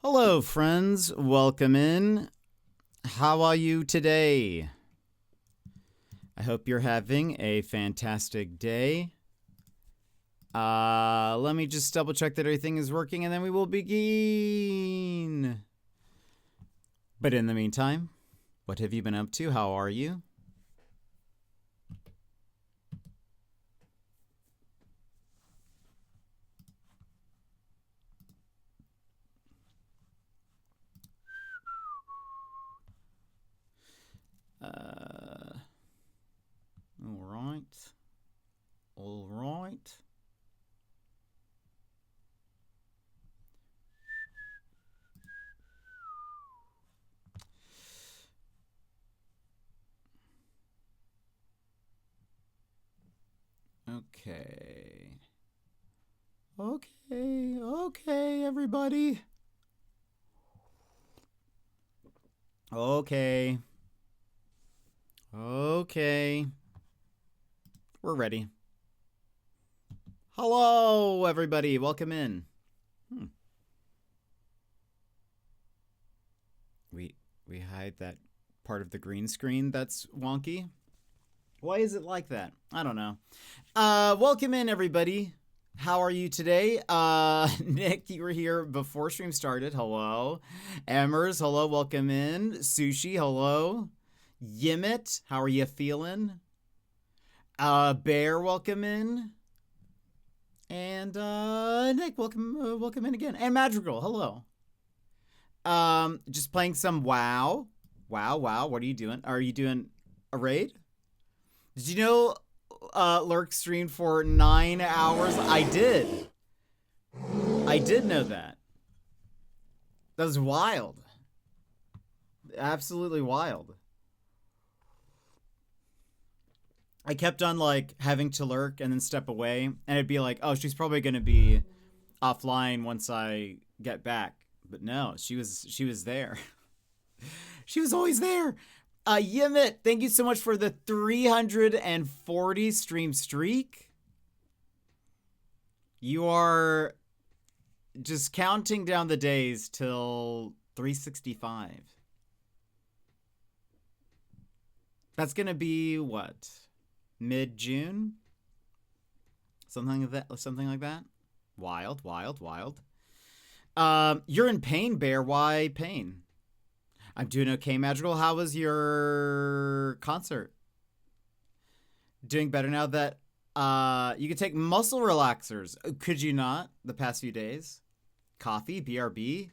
Hello, friends. Welcome in. How are you today? I hope you're having a fantastic day. Let me just double check that everything is working and then we will begin. But in the meantime, what have you been up to? How are you? All right. Okay, everybody. Okay. We're ready. Hello, everybody. Welcome in. We hide that part of the green screen that's wonky. Why is it like that? I don't know. Welcome in, everybody. How are you today? Nick, you were here before stream started. Hello. Emmers, hello. Welcome in. Sushi, hello. Yimit, how are you feeling? Bear, welcome in. And Nick, welcome in again. And Madrigal, hello. Just playing some WoW. Wow. What are you doing? Are you doing a raid? Did you know Lurk streamed for 9 hours? I did know that. That was wild. Absolutely wild. I kept on like having to lurk and then step away, and it'd be like, oh, she's probably gonna be offline once I get back. But no, she was there. She was always there. Yimit, thank you so much for the 340 stream streak. You are just counting down the days till 365. That's gonna be what? Mid-June? Something like that. Wild. You're in pain, Bear. Why pain? I'm doing okay, Madrigal. How was your concert? Doing better now that you could take muscle relaxers. Could you not the past few days? Coffee, BRB.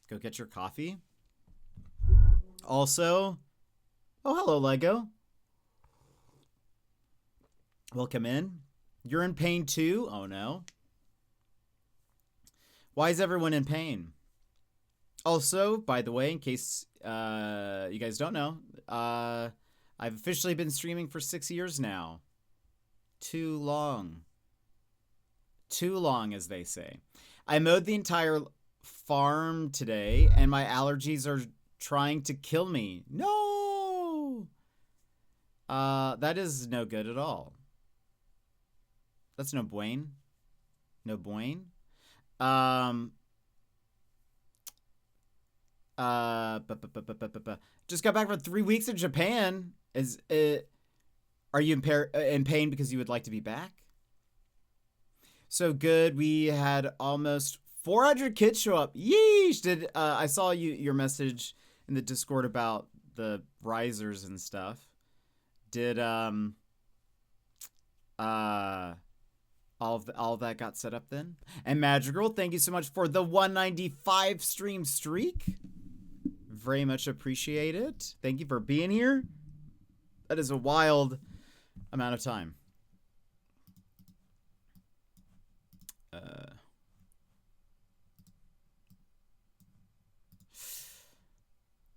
Go get your coffee. Also, oh, hello, Lego. Welcome in. You're in pain too? Oh, no. Why is everyone in pain? Also, by the way, in case you guys don't know, I've officially been streaming for 6 years now. Too long. Too long, as they say. I mowed the entire farm today, and my allergies are trying to kill me. No! That is no good at all. That's no buen. No buen. Just got back from 3 weeks in Japan. Are you in pain because you would like to be back? So good. We had almost 400 kids show up. Yeesh! I saw your message in the Discord about the risers and stuff. Did all of that got set up then? And Madrigal, thank you so much for the 195 stream streak. Very much appreciate it. Thank you for being here. That is a wild amount of time.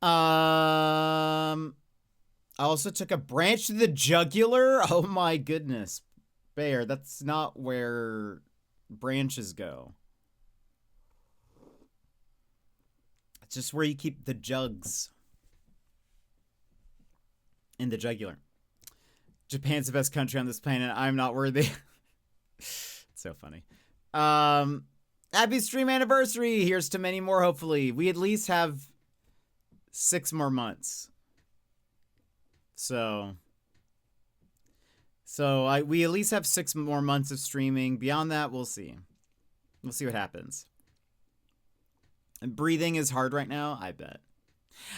I also took a branch to the jugular. Oh my goodness. Bear, that's not where branches go. It's just where you keep the jugs. In the jugular. Japan's the best country on this planet. I'm not worthy. It's so funny. Happy stream anniversary. Here's to many more, hopefully. We at least have 6 more months. So we at least have 6 more months of streaming. Beyond that, we'll see. We'll see what happens. And breathing is hard right now, I bet.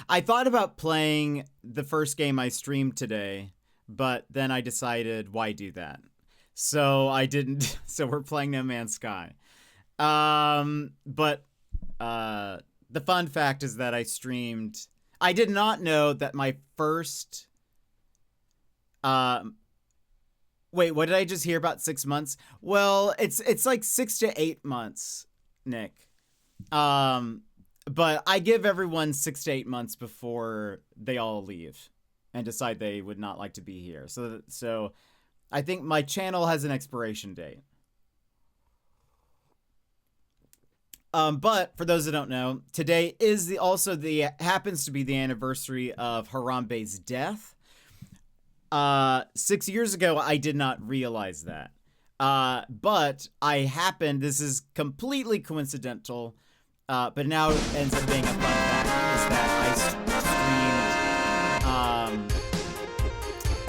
I thought about playing the first game I streamed today, but then I decided, why do that? So I didn't. So we're playing No Man's Sky. But the fun fact is that I streamed. I did not know that my first. Wait, what did I just hear about 6 months? Well, it's like 6 to 8 months, Nick. But I give everyone 6 to 8 months before they all leave and decide they would not like to be here. So I think my channel has an expiration date. But for those that don't know, today is happens to be the anniversary of Harambe's death. 6 years ago, I did not realize that. But this is completely coincidental, but now it ends up being a fun fact, is that I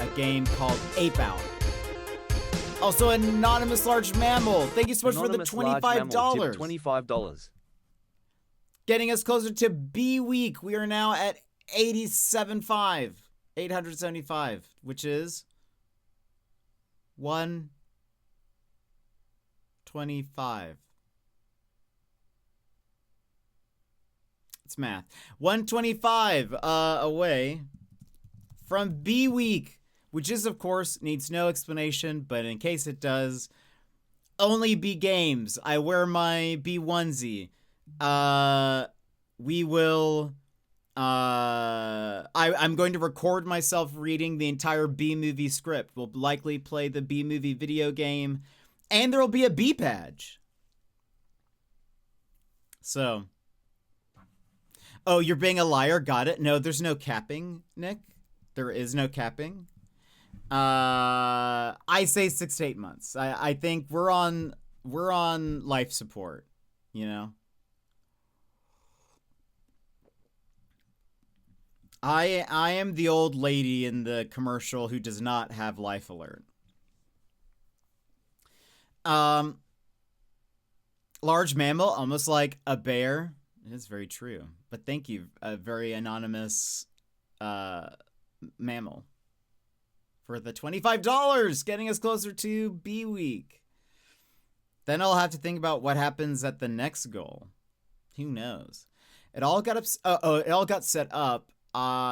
streamed a game called Ape Out. Also, Anonymous Large Mammal. Thank you so much Anonymous for the $25. $25. Getting us closer to B-Week. We are now at 875, which is 125. It's math. 125 away from B-Week, which is, of course, needs no explanation, but in case it does, only B games. I wear my B onesie. We will... I'm going to record myself reading the entire B-movie script. We'll likely play the B-movie video game, and there will be a B badge. So... Oh, you're being a liar? Got it. No, there's no capping, Nick. There is no capping. I say 6 to 8 months. I think we're on life support, you know? I am the old lady in the commercial who does not have life alert. Large mammal, almost like a bear. It is very true. But thank you, a very anonymous mammal, for the $25, getting us closer to B-Week. Then I'll have to think about what happens at the next goal. Who knows? It all got set up.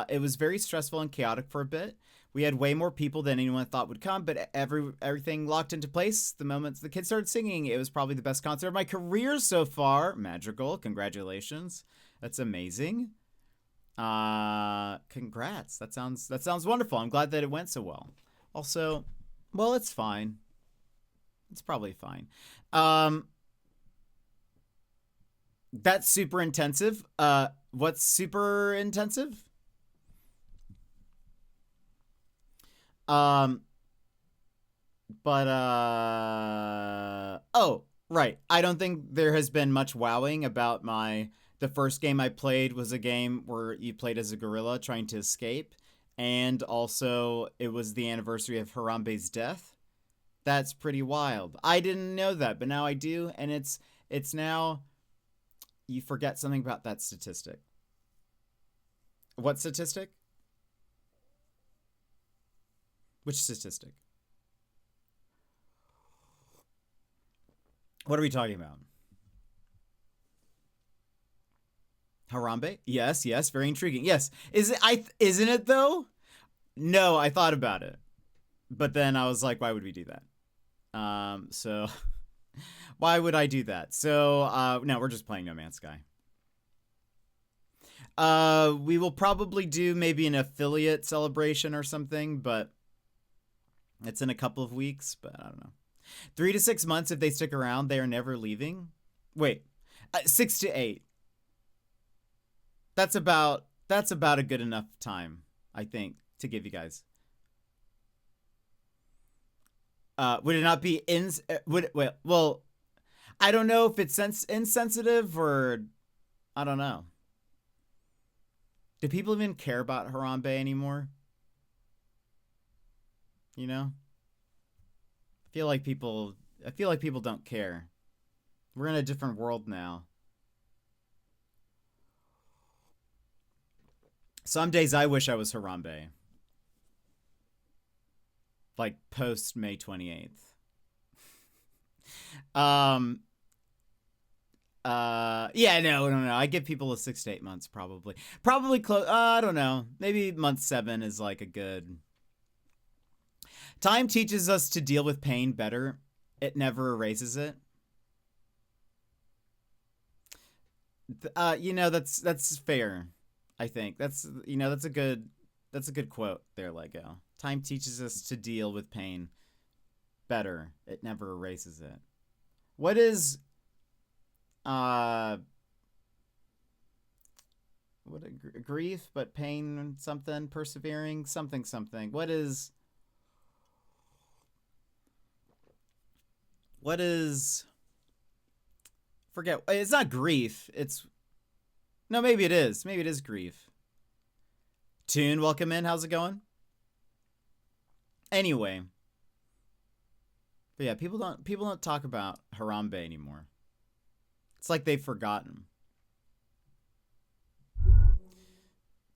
It was very stressful and chaotic for a bit. We had way more people than anyone thought would come, but everything locked into place the moment the kids started singing. It was probably the best concert of my career so far. Magical. Congratulations. That's amazing. Congrats. That sounds wonderful. I'm glad that it went so well. Also, well, it's fine. It's probably fine. That's super intensive. What's super intensive? Oh, right. I don't think there has been much wowing about the first game I played was a game where you played as a gorilla trying to escape, and also it was the anniversary of Harambe's death. That's pretty wild. I didn't know that, but now I do, and it's now you forget something about that statistic. What statistic? Which statistic? What are we talking about? Harambe? Yes, very intriguing. Yes. Isn't it though? No, I thought about it. But then I was like, why would we do that? So why would I do that? So, no, we're just playing No Man's Sky. We will probably do maybe an affiliate celebration or something, but it's in a couple of weeks, but I don't know. 3 to 6 months if they stick around. They are never leaving. Wait, 6 to 8. That's about a good enough time, I think, to give you guys. Would it not be well, I don't know if it's insensitive or I don't know. Do people even care about Harambe anymore? You know? I feel like people don't care. We're in a different world now. Some days I wish I was Harambe. Like post May 28th. Yeah, no. I give people a 6 to 8 months probably. Probably close. I don't know. Maybe month 7 is like a good. Time teaches us to deal with pain better. It never erases it. That's fair. I think that's a good quote there, Lego. Time teaches us to deal with pain better. It never erases it. What is grief but pain something persevering something. What is forget, it's not grief, it's maybe it is grief. Tune, welcome in, how's it going? Anyway, but yeah, people don't talk about Harambe anymore. It's like they've forgotten.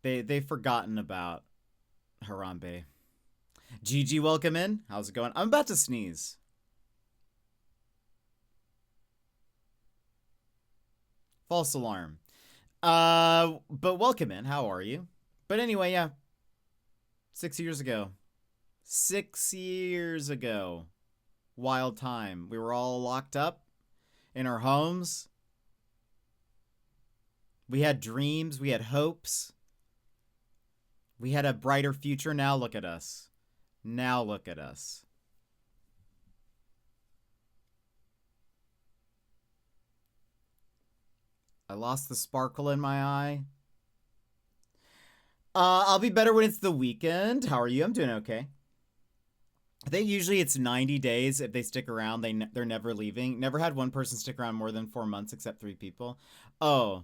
They've forgotten about Harambe. GG, welcome in. How's it going? I'm about to sneeze. False alarm. But welcome in. How are you? But anyway, yeah. 6 years ago. 6 years ago. Wild time. We were all locked up in our homes. We had dreams. We had hopes. We had a brighter future. Now look at us. Now look at us. I lost the sparkle in my eye. I'll be better when it's the weekend. How are you? I'm doing okay. I think usually it's 90 days. If they stick around, they're never leaving. Never had one person stick around more than 4 months except 3 people. Oh,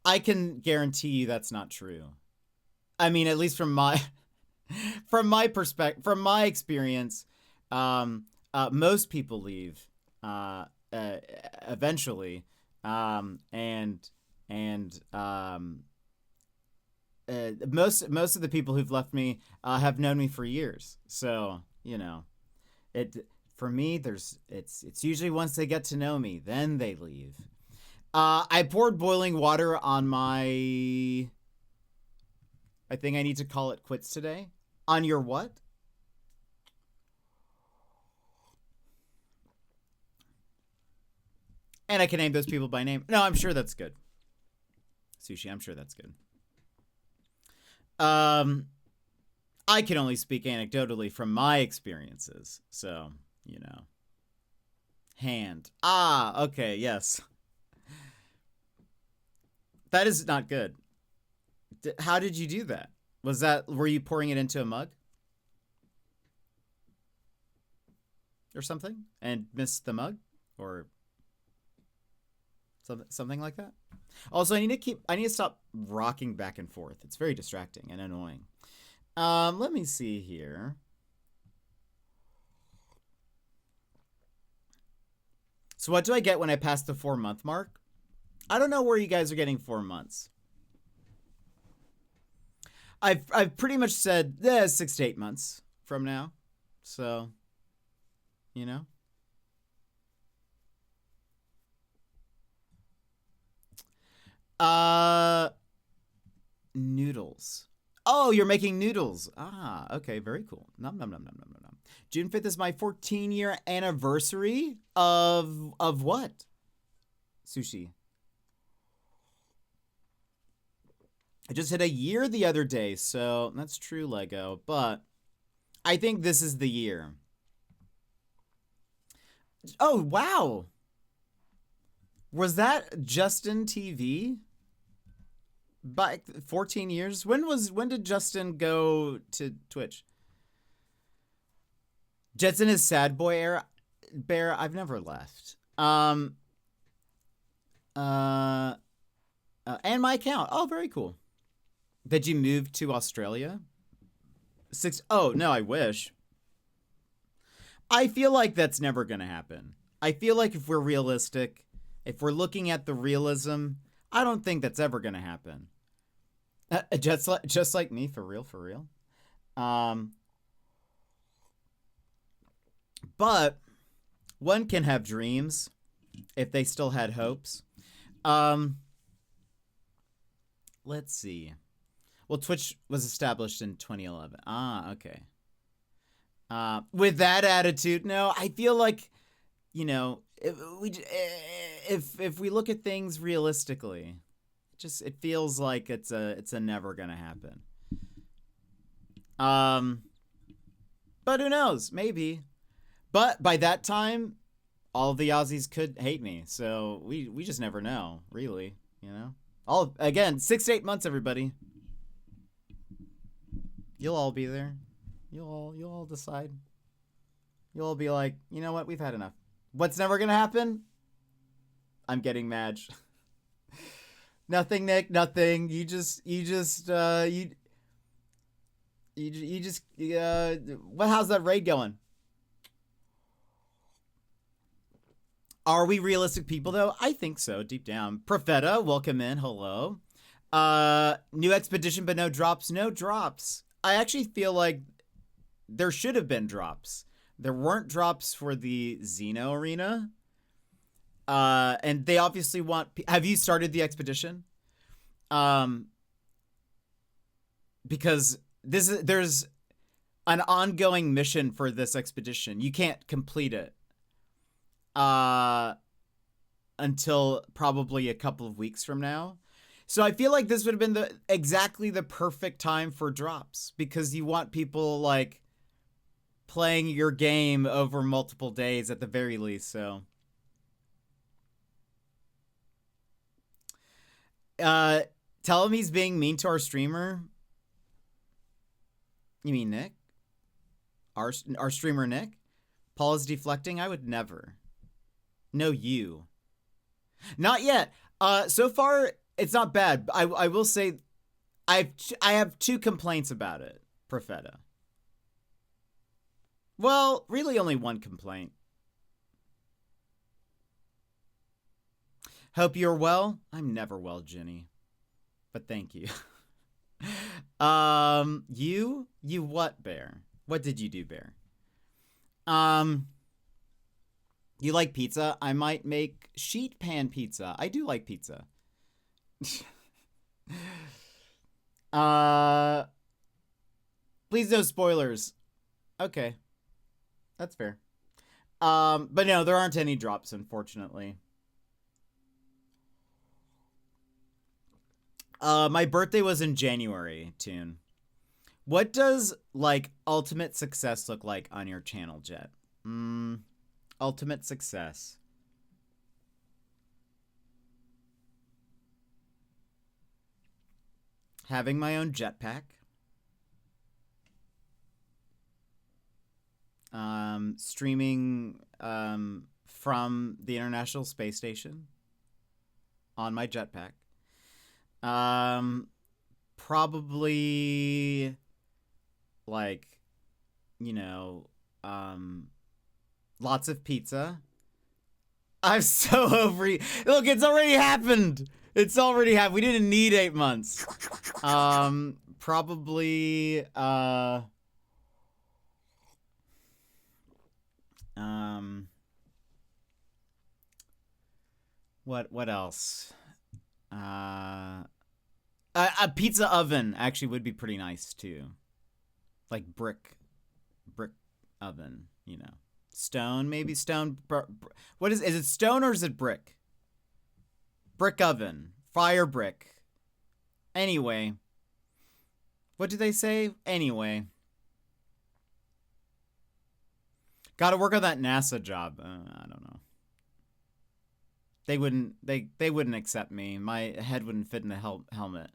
I can guarantee you that's not true. I mean, at least from my perspective, from my experience, most people leave eventually, most of the people who've left me have known me for years. So for me, it's usually once they get to know me, then they leave. I poured boiling water on my. I think I need to call it quits today. On your what? And I can name those people by name. No, I'm sure that's good. Sushi, I'm sure that's good. I can only speak anecdotally from my experiences. So, Hand. Ah, okay, yes. That is not good. How did you do that? Were you pouring it into a mug? Or something? And missed the mug? Or something like that? Also, I need to stop rocking back and forth. It's very distracting and annoying. Let me see here. So what do I get when I pass the 4-month mark? I don't know where you guys are getting 4 months. I've pretty much said 6 to 8 months from now. So, Noodles. Oh, you're making noodles. Ah, okay, very cool. Nom nom nom nom nom nom. June 5th is my 14-year anniversary of what? Sushi. I just hit a year the other day, so that's true, Lego. But I think this is the year. Oh, wow. Was that Justin TV? By 14 years? When did Justin go to Twitch? Jet's in his sad boy era. Bear, I've never left. And my account. Oh, very cool. Did you move to Australia? Oh, no, I wish. I feel like that's never going to happen. I feel like if we're realistic, if we're looking at the realism, I don't think that's ever going to happen. Just like me, for real, for real. But one can have dreams if they still had hopes. Let's see. Well, Twitch was established in 2011. Ah, okay. With that attitude, no, I feel like, you know, if we look at things realistically, it feels like it's a never gonna happen. But who knows? Maybe. But by that time, all of the Aussies could hate me, so we just never know, really. You know. Again, 6 to 8 months, everybody. You'll all be there. You'll all decide. You'll all be like, you know what? We've had enough. What's never gonna happen? I'm getting mad. Nothing, Nick. Nothing. How's that raid going? Are we realistic people, though? I think so, deep down. Profeta, welcome in. Hello. New expedition, but no drops. No drops. I actually feel like there should have been drops. There weren't drops for the Xeno arena. And they obviously want... Have you started the expedition? Because there's an ongoing mission for this expedition. You can't complete it until probably a couple of weeks from now. So I feel like this would have been exactly the perfect time for drops, because you want people like playing your game over multiple days at the very least. So tell him he's being mean to our streamer. You mean Nick? Our streamer Nick? Paul is deflecting? I would never. No, you. Not yet. So far, it's not bad. I will say I have 2 complaints about it, Profeta. Well, really only 1 complaint. Hope you're well. I'm never well, Jenny. But thank you. You what, Bear? What did you do, Bear? You like pizza? I might make sheet pan pizza. I do like pizza. Please no spoilers. Okay. That's fair. But no, there aren't any drops, unfortunately. My birthday was in January, Toon. What does, like, ultimate success look like on your channel, Jet? Ultimate success. Having my own jetpack. Streaming from the International Space Station on my jetpack. Probably like, you know, lots of pizza. I'm so over it. Look, it's already happened. It's already happened. We didn't need 8 months. Probably what else? A pizza oven actually would be pretty nice too. Like brick oven, you know. Stone, maybe stone. What is it stone or is it brick? Brick oven, fire brick. Anyway, what do they say? Anyway, gotta work on that NASA job. I don't know. They wouldn't accept me. My head wouldn't fit in the helmet.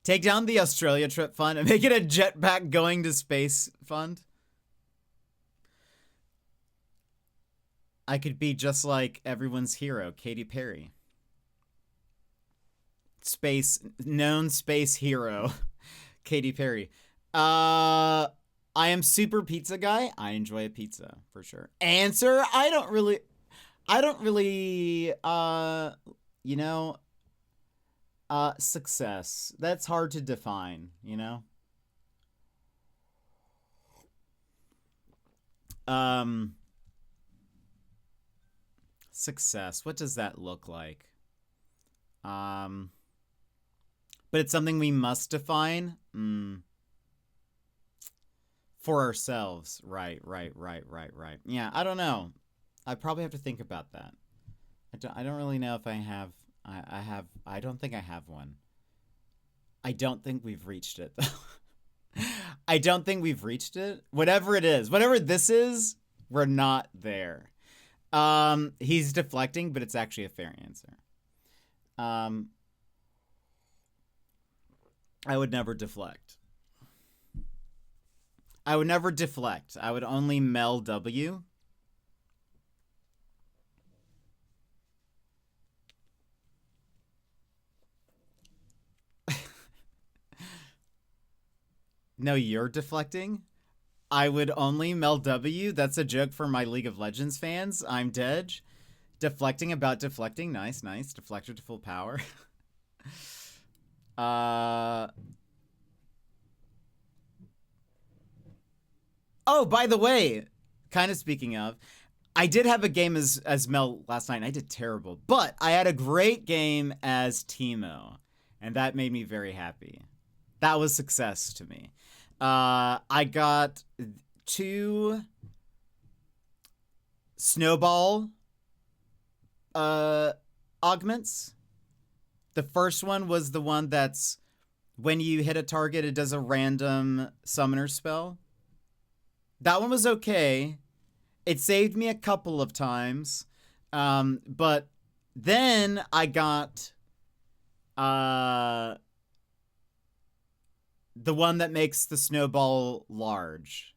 Take down the Australia trip fund and make it a jetpack going to space fund. I could be just like everyone's hero, Katy Perry. Known space hero, Katy Perry. I am super pizza guy. I enjoy a pizza for sure. Answer, I don't really, you know, success. That's hard to define, you know? Success. What does that look like? But it's something we must define. For ourselves. Right. Yeah, I don't know. I probably have to think about that. I don't really know if I have. I don't think I have one. I don't think we've reached it, though. I don't think we've reached it. Whatever it is, whatever this is, we're not there. He's deflecting, but it's actually a fair answer. I would never deflect. I would never deflect. I would only mel W. No, you're deflecting? I would only mel W. That's a joke for my League of Legends fans. I'm dead. Deflecting about deflecting. Nice. Deflector to full power. Oh, by the way, kind of speaking of, I did have a game as Mel last night, and I did terrible. But I had a great game as Teemo, and that made me very happy. That was success to me. I got 2 snowball augments. The first one was the one that's when you hit a target, it does a random summoner spell. That one was okay. It saved me a couple of times. But then I got the one that makes the snowball large.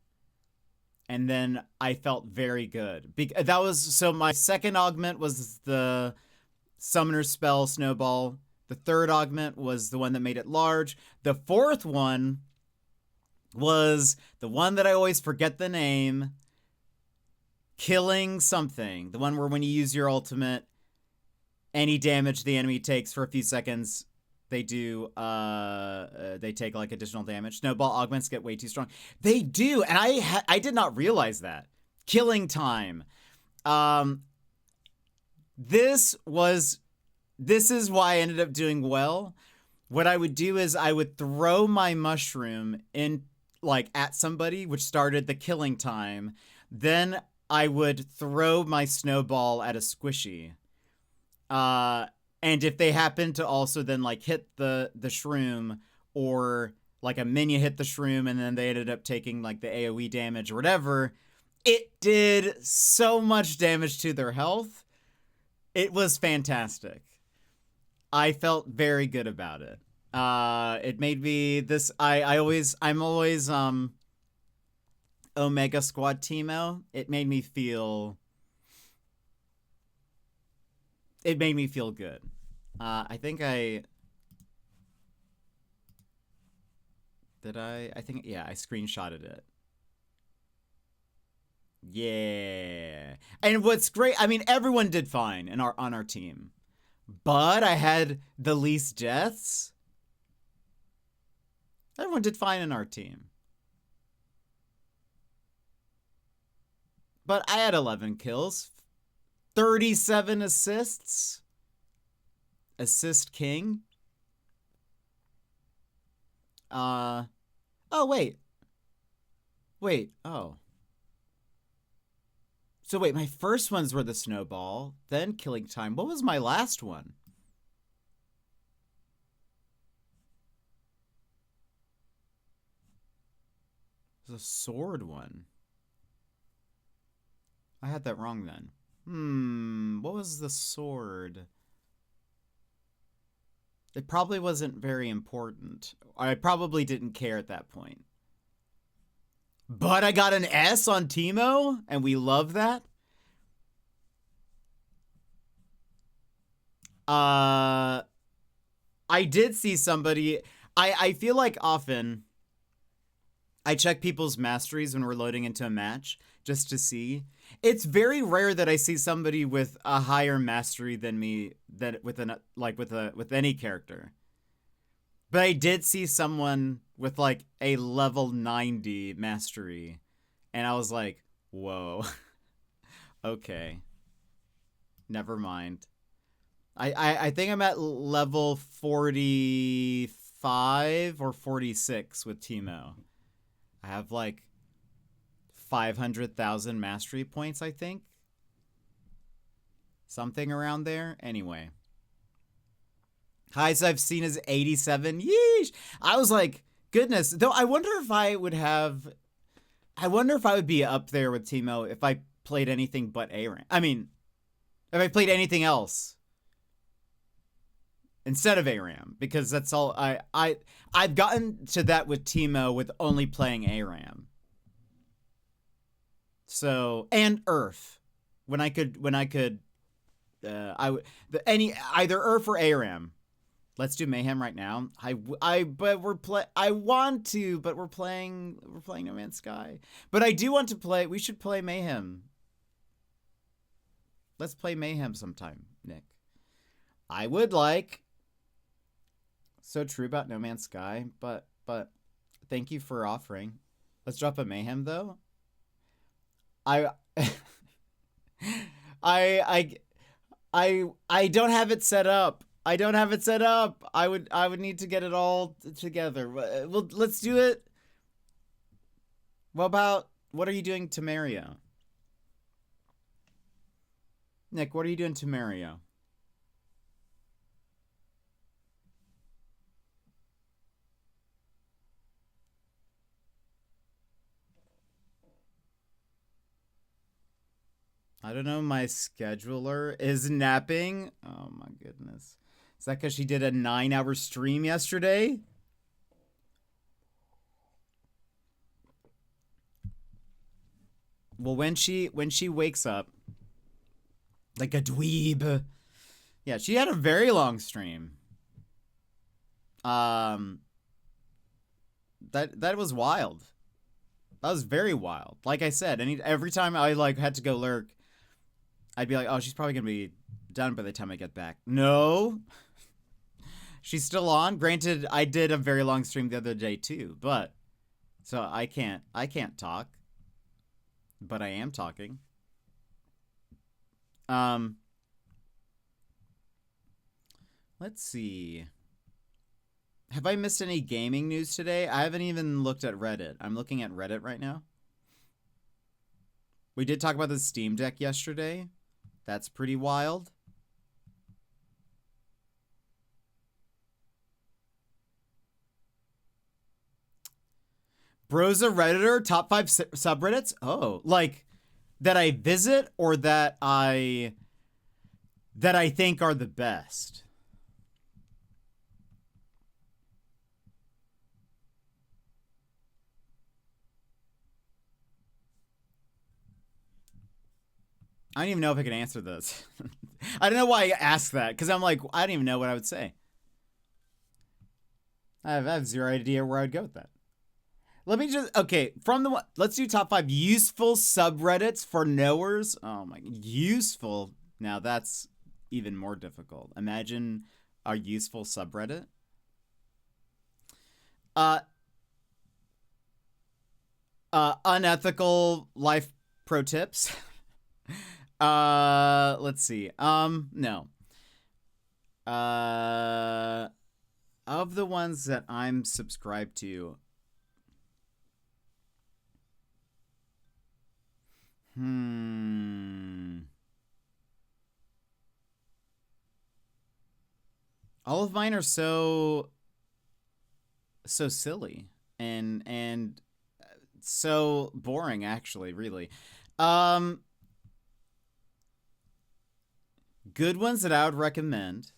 And then I felt very good. That was, so my second augment was the summoner spell snowball. The third augment was the one that made it large. The fourth one was the one that I always forget the name. Killing something. The one where when you use your ultimate, any damage the enemy takes for a few seconds, they take like additional damage. Snowball augments get way too strong. They do, and I did not realize that. Killing time. This is why I ended up doing well. What I would do is I would throw my mushroom in like at somebody, which started the killing time. Then I would throw my snowball at a squishy. And if they happen to also then like hit the shroom, or like a minion hit the shroom and then they ended up taking like the AoE damage or whatever, it did so much damage to their health. It was fantastic. I felt very good about it. It made me this. I'm always Omega Squad Teemo. It made me feel good. I think I screenshotted it. Yeah. And what's great, I mean, everyone did fine on our team. But I had the least deaths. Everyone did fine in our team. But I had 11 kills. 37 assists. Assist king. Oh, wait. Oh. So wait, my first ones were the snowball, then killing time. What was my last one? It was a sword one. I had that wrong then. What was the sword? It probably wasn't very important. I probably didn't care at that point. But I got an S on Teemo, and we love that. Uh, I did see somebody. I feel like often I check people's masteries when we're loading into a match just to see. It's very rare that I see somebody with a higher mastery than me that with any character. But I did see someone with like a level 90 mastery, and I was like, "Whoa." Okay. Never mind. I think I'm at level 45 or 46 with Teemo. I have like 500,000 mastery points, I think. Something around there. Anyway. Highest I've seen is 87. Yeesh. I was like, goodness. Though I wonder if I would be up there with Teemo if I played anything but ARAM. I mean, if I played anything else instead of ARAM, because that's all I've gotten to that with Teemo with only playing ARAM. So, and Earth. When I could either Earth or ARAM. Let's do Mayhem right now. But I want to, but we're playing No Man's Sky. But I do want to play. We should play Mayhem. Let's play Mayhem sometime, Nick. I would like. So true about No Man's Sky, but thank you for offering. Let's drop a Mayhem though. I don't have it set up. I don't have it set up. I would need to get it all together. Well, let's do it. What are you doing to Mario? Nick, what are you doing to Mario? I don't know. My scheduler is napping. Oh my goodness. Is that because she did a 9-hour stream yesterday? Well, when she wakes up, like a dweeb. Yeah, she had a very long stream. That was wild. That was very wild. Like I said, every time I like had to go lurk, I'd be like, oh, she's probably gonna be done by the time I get back. No. She's still on. Granted, I did a very long stream the other day too, but so I can't talk. But I am talking. Let's see. Have I missed any gaming news today? I haven't even looked at Reddit. I'm looking at Reddit right now. We did talk about the Steam Deck yesterday. That's pretty wild. Bro's a Redditor, top 5 subreddits? Oh, like that I visit or that I think are the best? I don't even know if I can answer this. I don't know why I asked that, because I'm like, I don't even know what I would say. I have zero idea where I'd go with that. Let me just, okay, let's do top 5 useful subreddits for knowers. Oh my, useful. Now that's even more difficult. Imagine a useful subreddit. Unethical life pro tips. Let's see. No. Of the ones that I'm subscribed to, all of mine are so silly and so boring, actually, really. Good ones that I would recommend.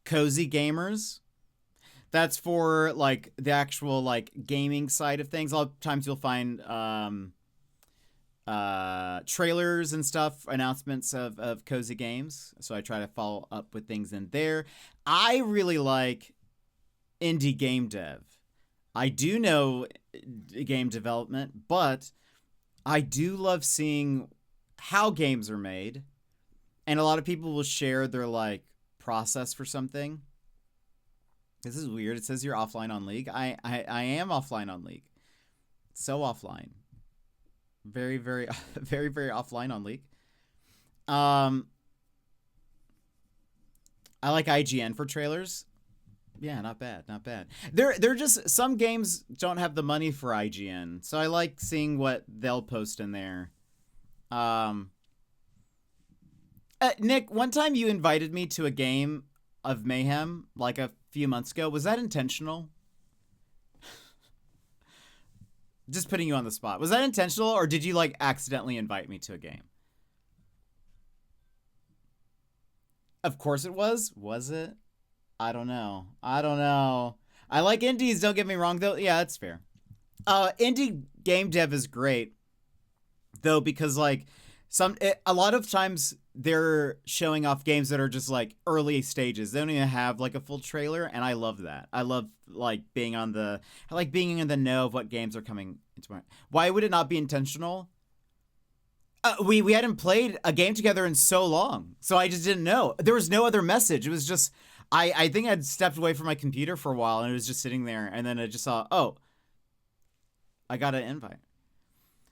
Cozy Gamers. That's for like the actual like gaming side of things. A lot of times you'll find trailers and stuff, announcements of cozy games. So I try to follow up with things in there. I really like indie game dev. I do know game development, but I do love seeing how games are made. And a lot of people will share their like process for something. This is weird. It says you're offline on League. I am offline on League. So offline. Very, very, very, very offline on League. I like IGN for trailers. Yeah, not bad, not bad. They're just, some games don't have the money for IGN, so I like seeing what they'll post in there. Nick, one time you invited me to a game of Mayhem like a few months ago. Was that intentional? Just putting you on the spot. Was that intentional, or did you like accidentally invite me to a game? Of course it was. Was it? I don't know. I don't know. I like indies, don't get me wrong, though. Yeah, that's fair. Indie game dev is great, though, because like a lot of times they're showing off games that are just like early stages. They don't even have like a full trailer, and I love that. I love like being in the know of what games are coming into my. Why would it not be intentional? We hadn't played a game together in so long, so I just didn't know. There was no other message. It was just I think I'd stepped away from my computer for a while, and it was just sitting there, and then I just saw, oh, I got an invite.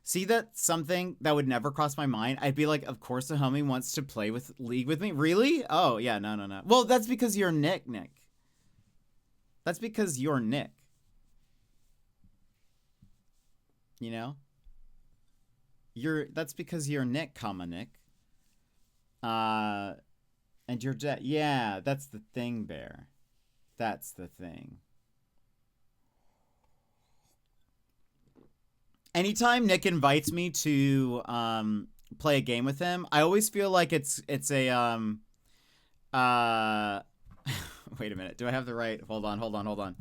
See, that's something that would never cross my mind. I'd be like, of course the homie wants to play with League with me. Really? Oh, yeah, no. Well, that's because you're Nick. That's because you're Nick. You know? That's because you're Nick, Nick. And you're Jet. Yeah, that's the thing, Bear. That's the thing. Anytime Nick invites me to play a game with him, I always feel like it's a wait a minute. Do I have the right? Hold on.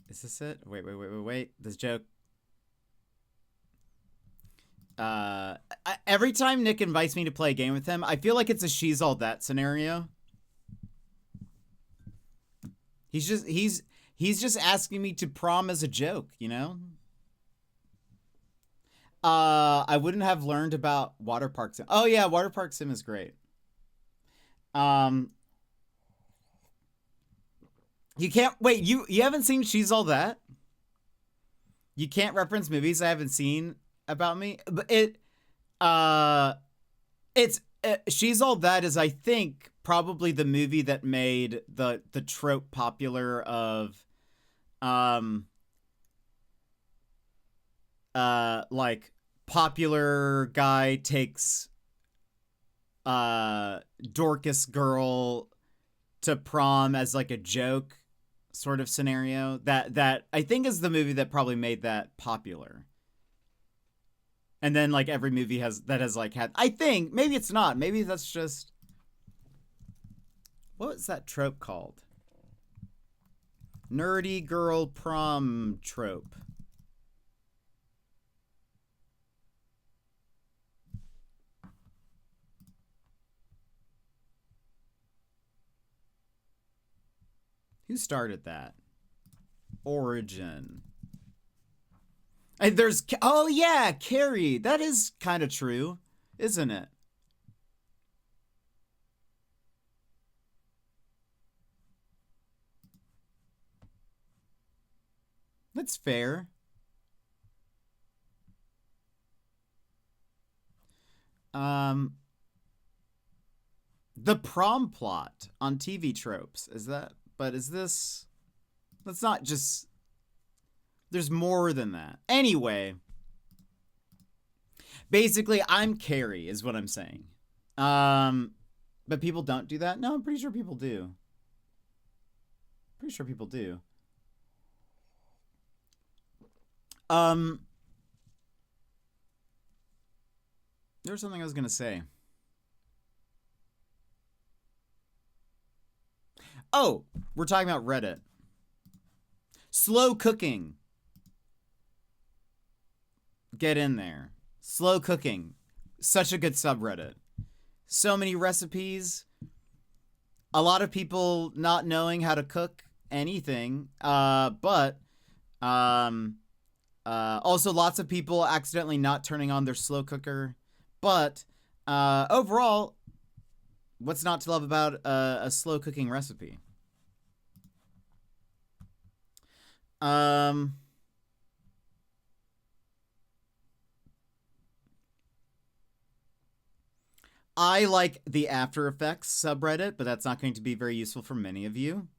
Is this it? Wait. This joke. Every time Nick invites me to play a game with him, I feel like it's a she's all that scenario. He's just asking me to prom as a joke, you know? I wouldn't have learned about Water Park Sim. Oh yeah, Water Park Sim is great. You can't wait, you haven't seen She's All That? You can't reference movies I haven't seen about me, but it's She's All That is, I think, probably the movie that made the trope popular of like popular guy takes Dorcas girl to prom as like a joke sort of scenario. That I think is the movie that probably made that popular. And then like every movie has like had, I think, maybe it's not. Maybe that's just, what was that trope called? Nerdy girl prom trope. Who started that? Origin. And there's, oh yeah, Carrie. That is kind of true, isn't it? That's fair. The prom plot on TV tropes, is that, but is this, let's not just, there's more than that. Anyway, basically, I'm Carrie, is what I'm saying. But people don't do that? No, I'm pretty sure people do. Pretty sure people do. There was something I was gonna say. Oh, we're talking about Reddit. Slow cooking. Get in there. Slow cooking. Such a good subreddit. So many recipes. A lot of people not knowing how to cook anything. But also lots of people accidentally not turning on their slow cooker. But overall, what's not to love about a slow cooking recipe? I like the After Effects subreddit, but that's not going to be very useful for many of you.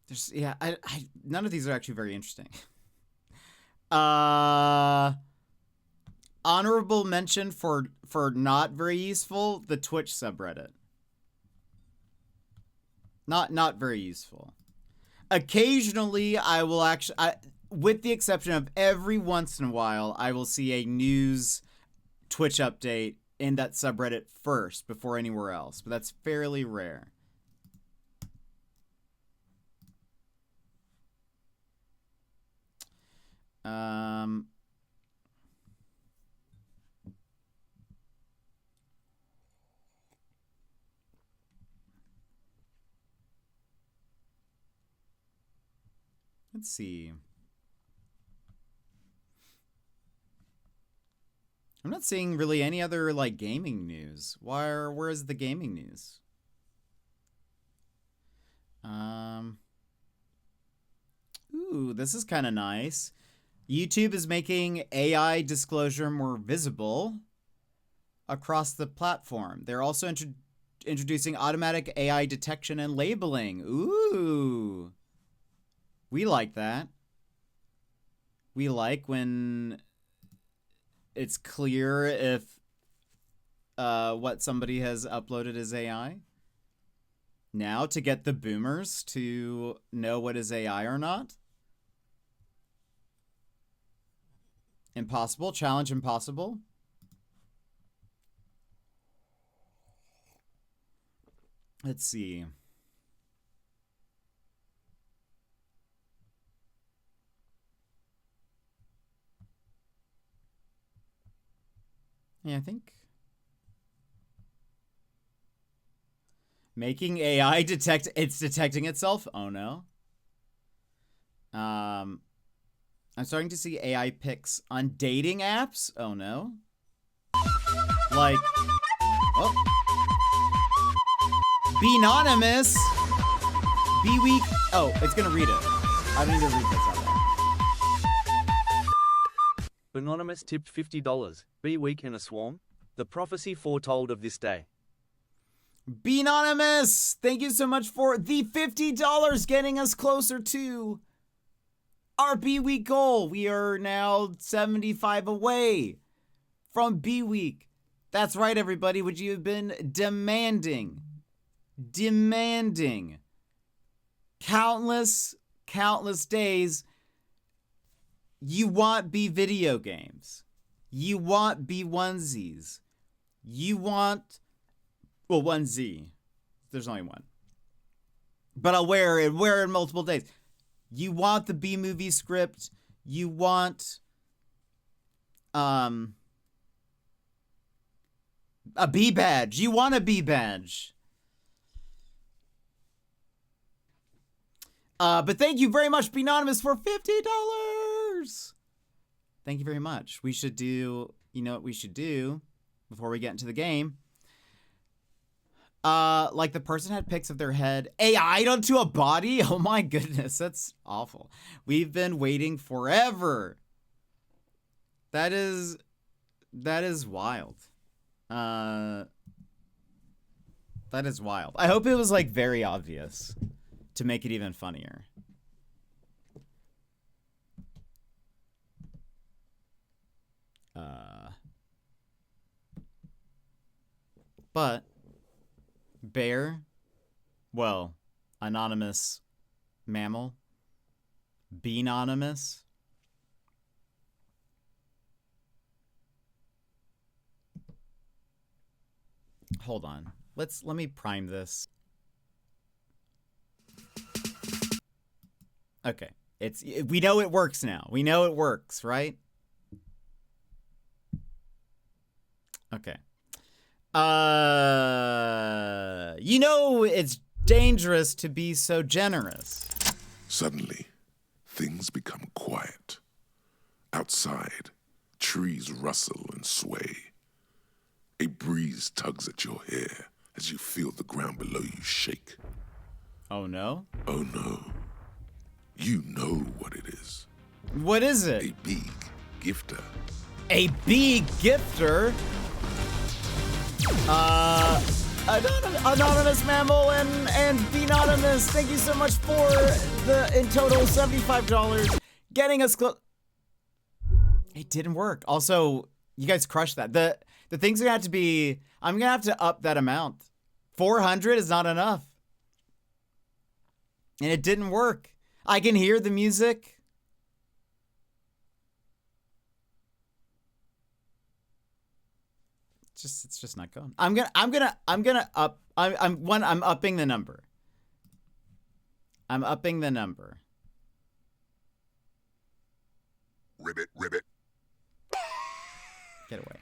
There's, yeah, none of these are actually very interesting. Honorable mention for not very useful, the Twitch subreddit. Not very useful. Occasionally, I will actually, with the exception of every once in a while, I will see a news Twitch update in that subreddit first before anywhere else, but that's fairly rare. Let's see. I'm not seeing really any other like gaming news. Where is the gaming news? Ooh, this is kind of nice. YouTube is making AI disclosure more visible across the platform. They're also introducing automatic AI detection and labeling. Ooh. We like that. We like when it's clear if what somebody has uploaded is AI. Now, to get the boomers to know what is AI or not. Impossible. Challenge impossible. Let's see. Yeah, I think making AI detect, it's detecting itself. Oh no. I'm starting to see AI pics on dating apps. Oh no. Like, oh, Beanonymous, beeweek. Oh, it's gonna read it. I don't need to read this out loud. Anonymous tipped $50. Beeweek in a swarm. The prophecy foretold of this day. Beanonymous, thank you so much for the $50, getting us closer to our B-Week goal. We are now 75 away from B-Week. That's right, everybody. Would you have been demanding countless days? You want B video games. You want B onesies. You want, well, 1Z. There's only one. But I'll wear it multiple days. You want the B movie script. You want a B badge. You want a B badge. But thank you very much, Beanonymous, for $50. Thank you very much. We should do, you know what we should do before we get into the game? Like the person had pics of their head AI'd onto a body. Oh my goodness, that's awful. We've been waiting forever. That is wild. That is wild. I hope it was like very obvious to make it even funnier. But bear, well, anonymous mammal, Beanonymous. Hold on. Let me prime this. Okay. We know it works now. We know it works, right? Okay. You know it's dangerous to be so generous. Suddenly, things become quiet. Outside, trees rustle and sway. A breeze tugs at your hair as you feel the ground below you shake. Oh no? Oh no. You know what it is. What is it? A big gifter. A big gifter? Anonymous mammal and Beanonymous, thank you so much for the, in total, $75. Getting us close. It didn't work. Also, you guys crushed that. The thing's gonna have to be, I'm gonna have to up that amount. 400 is not enough. And it didn't work. I can hear the music. It's just not going. I'm upping the number. I'm upping the number. Ribbit, ribbit. Get away.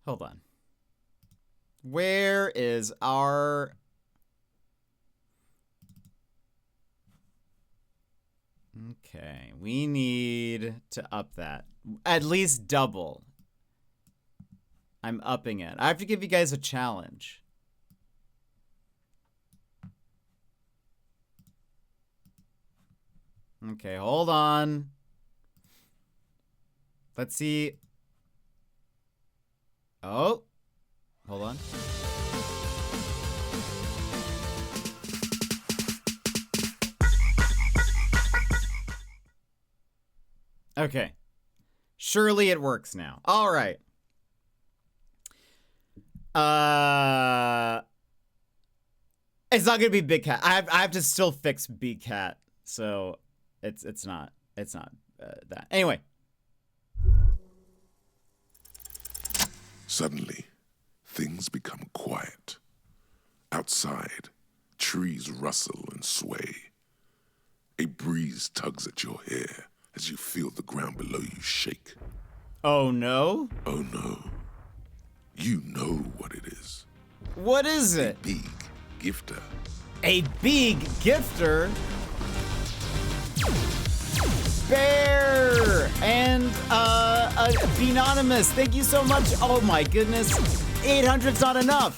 Hold on. Where is our... Okay, we need to up that. At least double. I'm upping it. I have to give you guys a challenge. Okay, hold on. Let's see. Oh, hold on. Okay. Surely it works now. All right. It's not gonna be Big Cat. I have to still fix Big Cat, so it's not that. Anyway. Suddenly, things become quiet. Outside, trees rustle and sway. A breeze tugs at your hair as you feel the ground below you shake. Oh no? Oh no. You know what it is. What is it? A big gifter. A big gifter? Bear and Beanonymous, thank you so much. Oh my goodness, 800's not enough.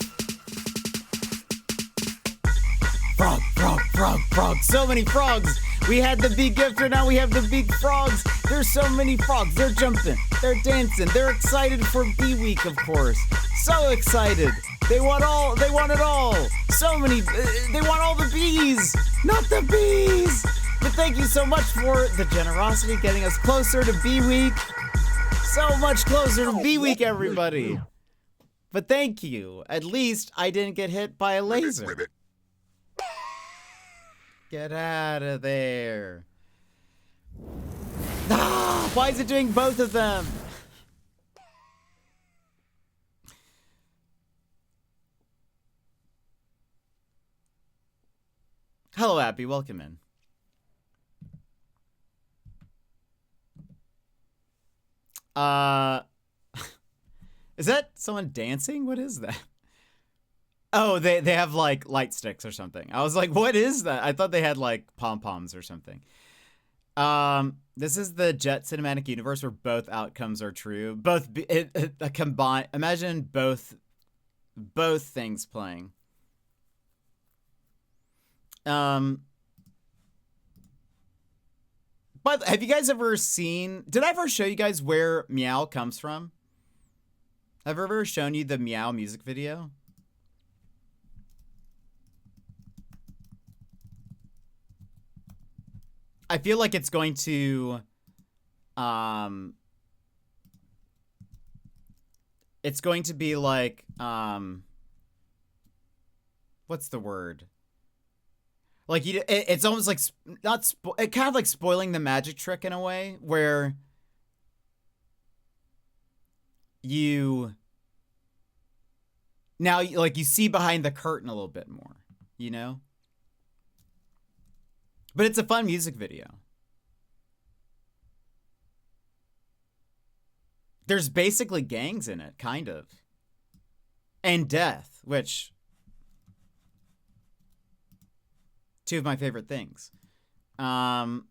Frog, frog, frog, frog, so many frogs. We had the big gifter, now we have the big frogs. There's so many frogs, they're jumping, they're dancing, they're excited for Bee Week, of course. So excited. They want it all. So many, they want all the bees, not the bees. But thank you so much for the generosity, getting us closer to Bee Week. So much closer to Bee Week, everybody. But thank you. At least I didn't get hit by a laser. Ribbit. Get out of there. Ah, why is it doing both of them? Hello, Abby. Welcome in. Is that someone dancing? What is that? Oh, they have like light sticks or something. I was like, what is that? I thought they had like pom-poms or something. This is the Jet cinematic universe where both outcomes are true. Both combined. Imagine both things playing. But have you guys ever seen... Did I ever show you guys where Meow comes from? Have I ever shown you the Meow music video? I feel like it's going to it's going to be like what's the word? Like it's almost like it kind of like spoiling the magic trick in a way where you now like you see behind the curtain a little bit more, you know? But it's a fun music video. There's basically gangs in it, kind of. And death, which two of my favorite things. And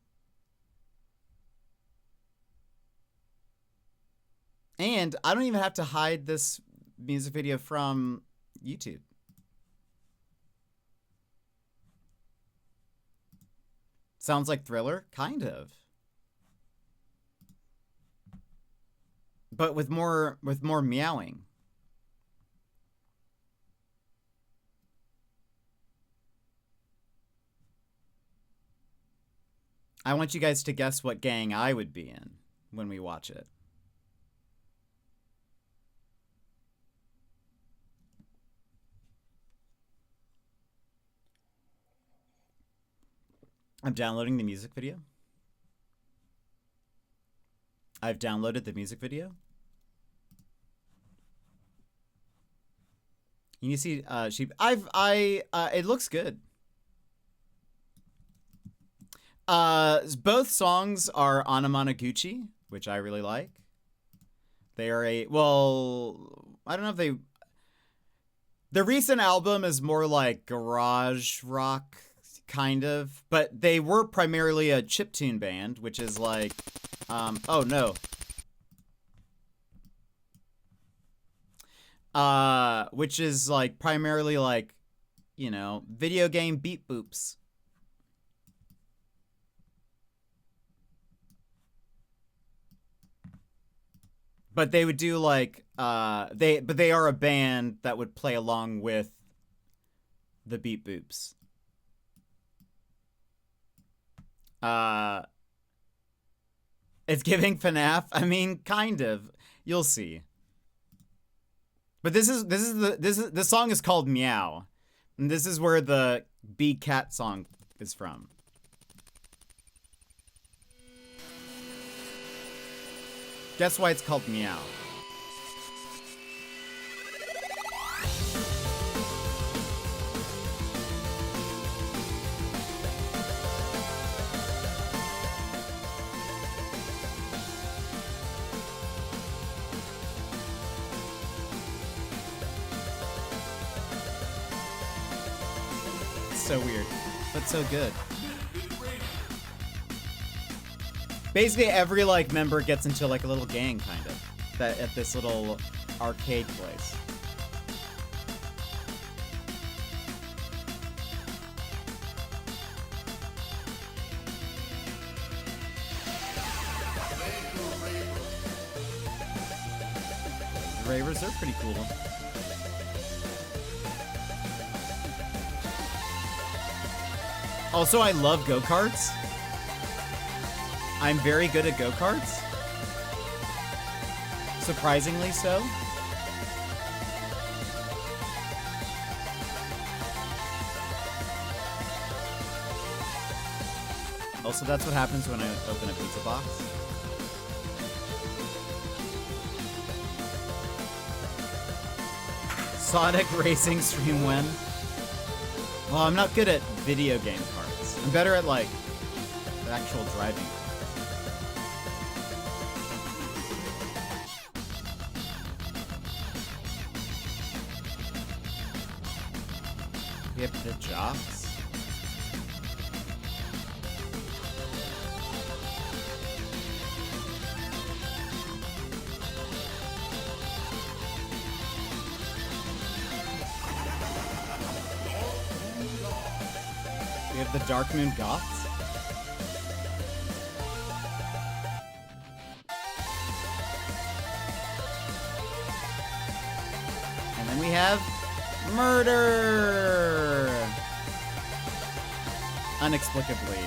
I don't even have to hide this music video from YouTube. Sounds like Thriller? Kind of. But with more meowing. I want you guys to guess what gang I would be in when we watch it. I'm downloading the music video. I've downloaded the music video. You see, it looks good. Both songs are Anamanaguchi, which I really like. They are I don't know if they... The recent album is more like garage rock, kind of, but they were primarily a chiptune band, which is like, oh no. Which is like primarily like, you know, video game beat boops. But they would do like they are a band that would play along with the beat boops. It's giving FNAF. I mean, kind of. You'll see. But this song is called Meow. And this is where the Bee Cat song is from. Guess why it's called Meow. It's so weird, but so good. Basically, every like member gets into like a little gang, kind of, that at this little arcade place. The Ravers are pretty cool. Also, I love go-karts. I'm very good at go-karts. Surprisingly so. Also, that's what happens when I open a pizza box. Sonic Racing stream when? Well, I'm not good at video game carts. I'm better at, like, actual driving. We have the jocks. We have the Dark Moon Goths. And then we have Murder! Inexplicably.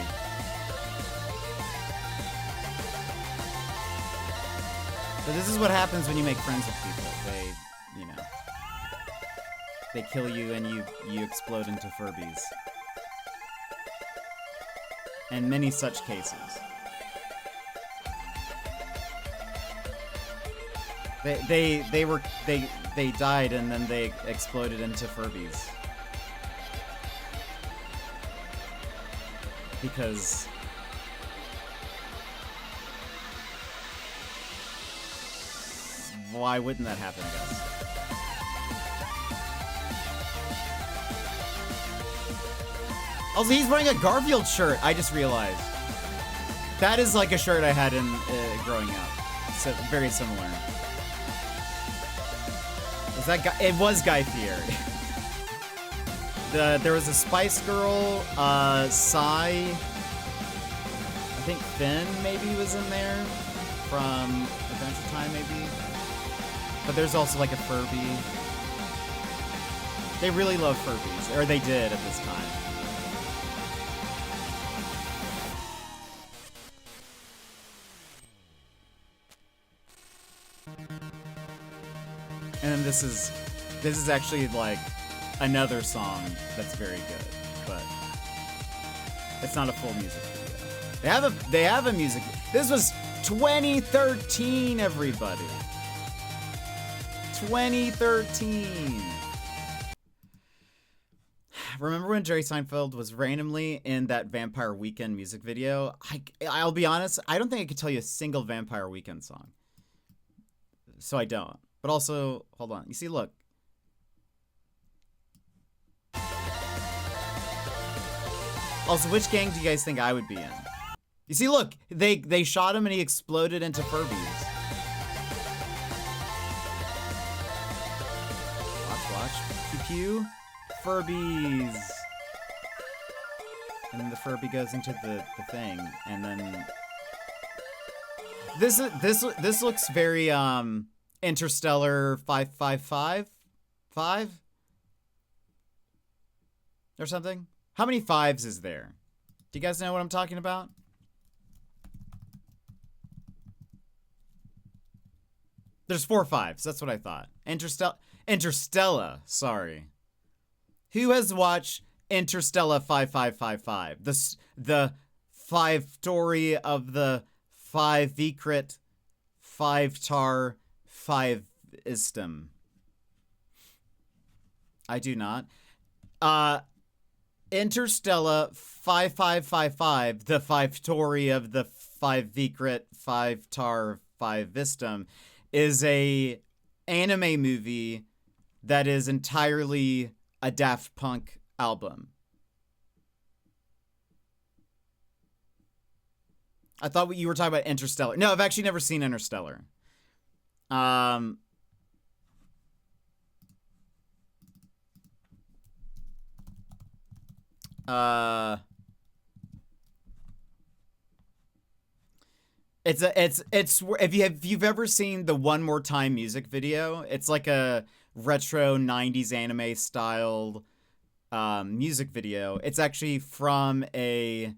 But this is what happens when you make friends with people. They, you know, they kill you and you explode into Furbies. And many such cases. They died and then they exploded into Furbies. Because why wouldn't that happen, guys? Also, he's wearing a Garfield shirt. I just realized. That is like a shirt I had in growing up. So very similar. Was that guy? It was Guy Fieri. There was a Spice Girl, Psy. I think Finn maybe was in there from Adventure Time, maybe. But there's also like a Furby. They really love Furbies, or they did at this time. And then this is actually like another song that's very good, but it's not a full music video. They have a music. This was 2013, everybody. 2013. Remember when Jerry Seinfeld was randomly in that Vampire Weekend music video? I'll be honest, I don't think I could tell you a single Vampire Weekend song. So I don't. But also, hold on. You see, look. Also, which gang do you guys think I would be in? You see, look. They shot him and he exploded into Furbies. Watch. Pew pew. Furbies. And then the Furby goes into the thing, and then this looks very Interstellar 555 or something. How many fives is there? Do you guys know what I'm talking about? There's 4 fives. That's what I thought. Interstellar. Sorry. Who has watched Interstellar 5555? The 5 story of the 5 Vicret 5 tar 5 istem. I do not. Interstellar 5555, the 5 story of the 5 Vicret 5 tar 5 istem, is a anime movie that is entirely a Daft Punk album. I thought you were talking about Interstellar. No, I've actually never seen Interstellar. It's if you've ever seen the One More Time music video, it's like a retro 90s anime styled music video. It's actually from a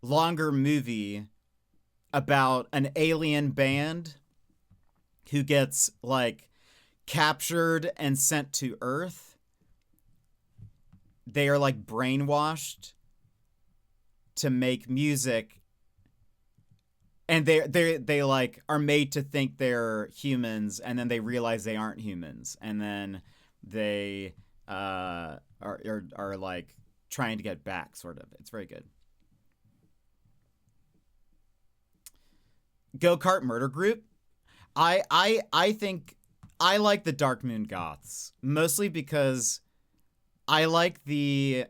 longer movie about an alien band who gets like captured and sent to Earth. They are like brainwashed to make music, and they like are made to think they're humans, and then they realize they aren't humans, and then they are like trying to get back, sort of. It's very good. Go-Kart Murder Group. I think I like the Dark Moon Goths, mostly because I like the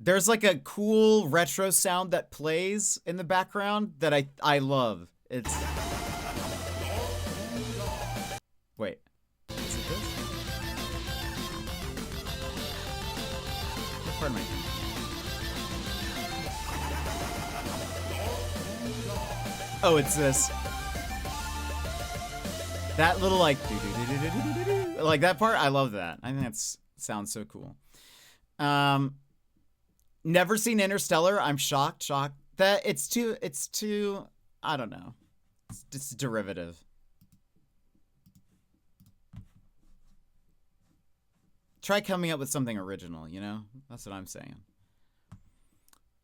there's like a cool retro sound that plays in the background that I love. It's wait. Is it this? What part am I doing? Oh, it's this. That little like like that part, I love that. I think that sounds so cool. Never seen Interstellar. I'm shocked That it's too I don't know. It's derivative. Try coming up with something original, you know? That's what I'm saying.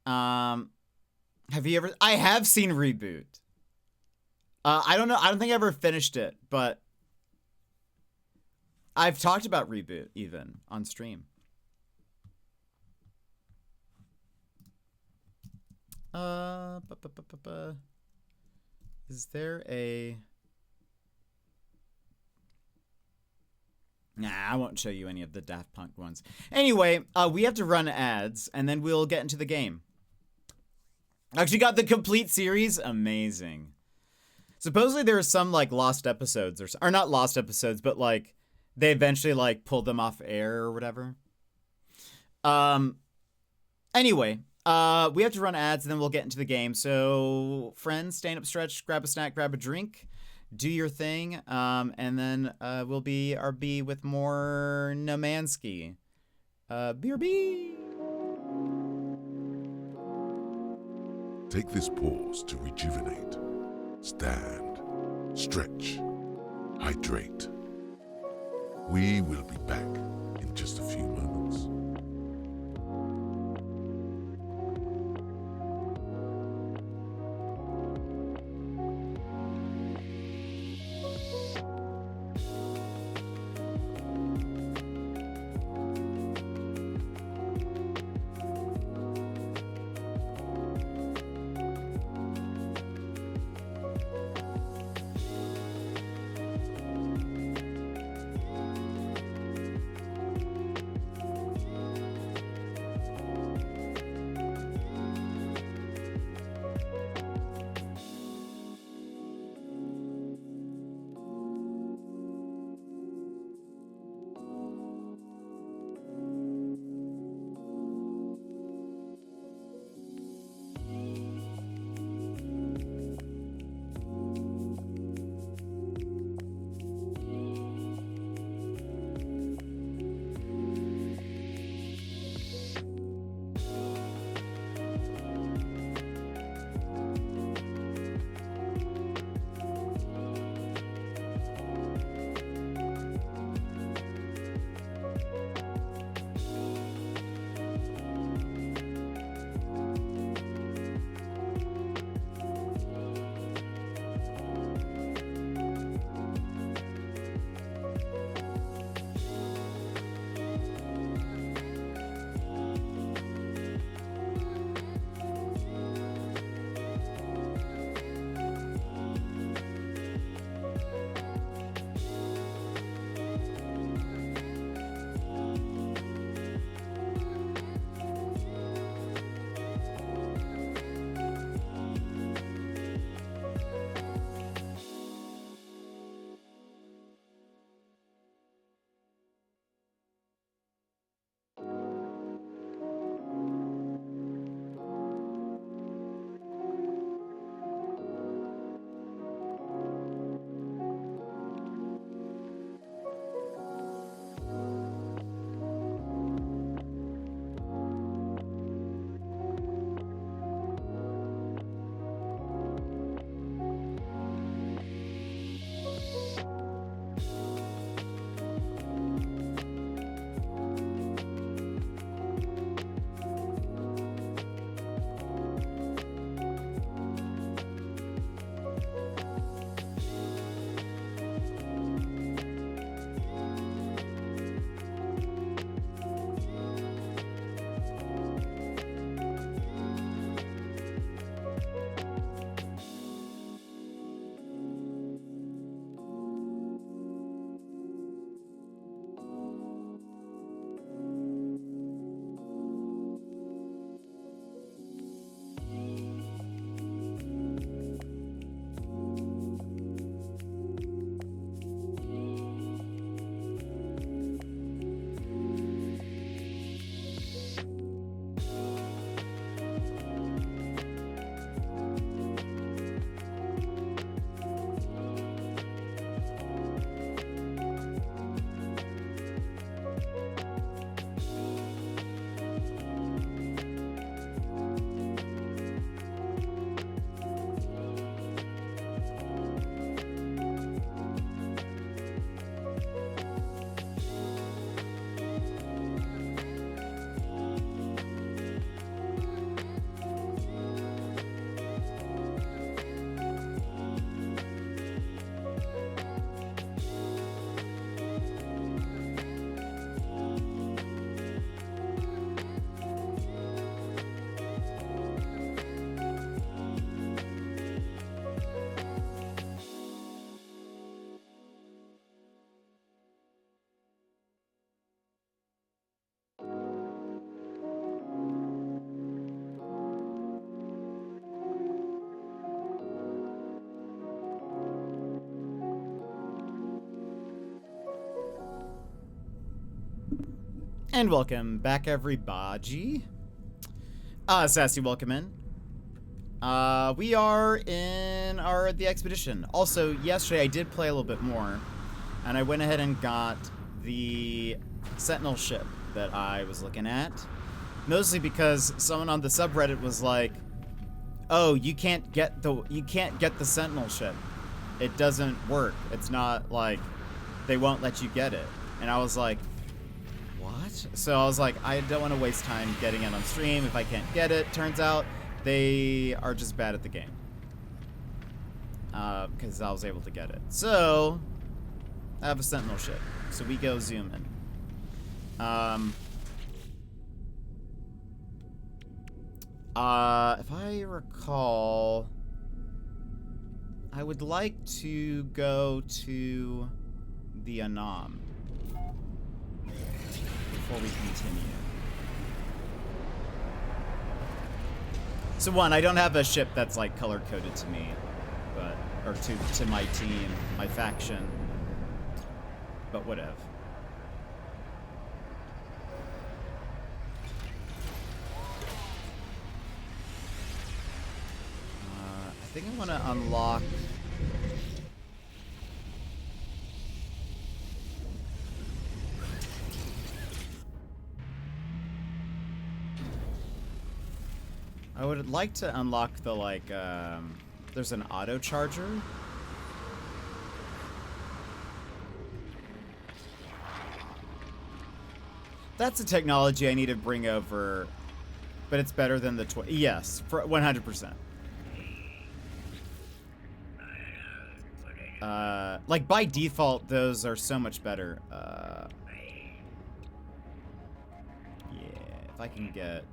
Have you ever I have seen Reboot. I don't know. I don't think I ever finished it, but I've talked about Reboot even on stream. Is there a... Nah, I won't show you any of the Daft Punk ones. Anyway, we have to run ads, and then we'll get into the game. Actually got the complete series. Amazing. Supposedly there are some, like, lost episodes, or not lost episodes, but, like, they eventually, like, pulled them off air or whatever. Anyway, we have to run ads, and then we'll get into the game. So, friends, stand up, stretch, grab a snack, grab a drink. Do your thing, and then we'll be RB with more Nomansky. BRB! Take this pause to rejuvenate. Stand, stretch, hydrate. We will be back in just a few moments. And welcome back, everybody. Sassy, welcome in. We are in the expedition. Also, yesterday I did play a little bit more, and I went ahead and got the Sentinel ship that I was looking at. Mostly because someone on the subreddit was like, "Oh, you can't get the Sentinel ship. It doesn't work. It's not like they won't let you get it." And I was like, "What?" So I was like, I don't want to waste time getting it on stream if I can't get it. Turns out they are just bad at the game. Because I was able to get it. So I have a Sentinel ship. So we go zoom in. If I recall, I would like to go to the Anam before we continue. So one, I don't have a ship that's like color coded to me, but or to my team, my faction. But whatever. I think I want to unlock. I would like to unlock the there's an auto charger. That's a technology I need to bring over, but it's better than the yes, for 100%. Like by default, those are so much better. Yeah, if I can get.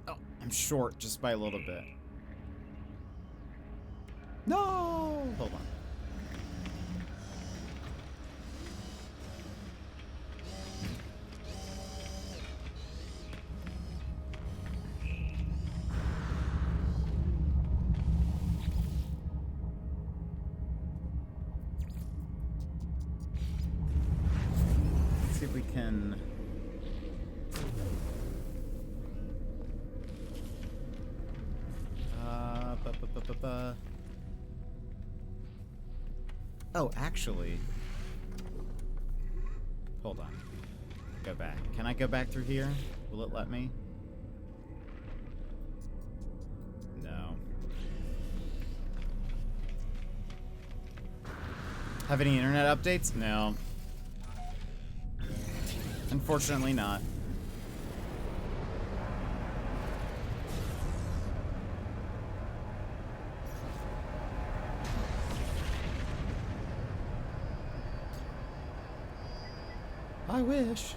Oh, I'm short just by a little bit. No, hold on. See if we can. Oh, actually. Hold on. Go back. Can I go back through here? Will it let me? No. Have any internet updates? No. Unfortunately not. I wish.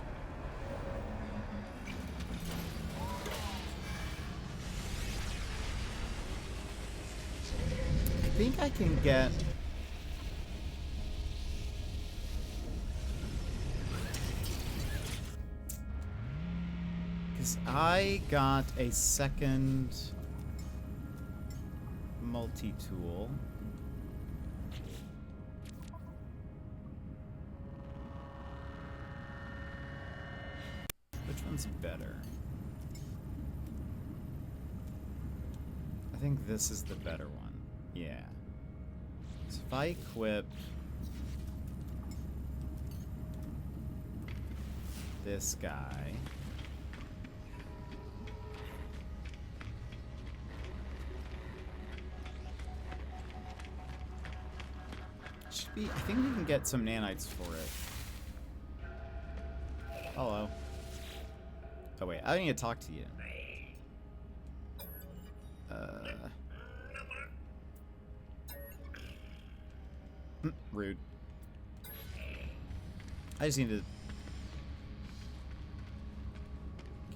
I think I can get. Because I got a second multi-tool. Which one's better? I think this is the better one. Yeah. So if I equip this guy. Should be, I think we can get some nanites for it. Hello. Oh wait, I need to talk to you. Rude. I just need to.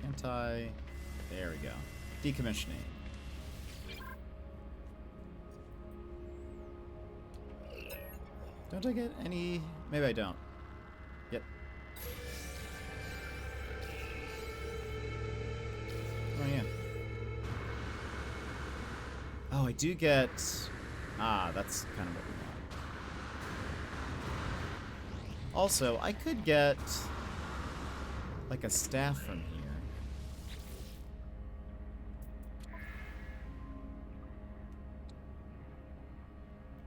Can't I? There we go. Decommissioning. Don't I get any? Maybe I don't. Yep. Oh yeah. Oh, I do get Ah, that's kind of what we want. Also, I could get like a staff from here.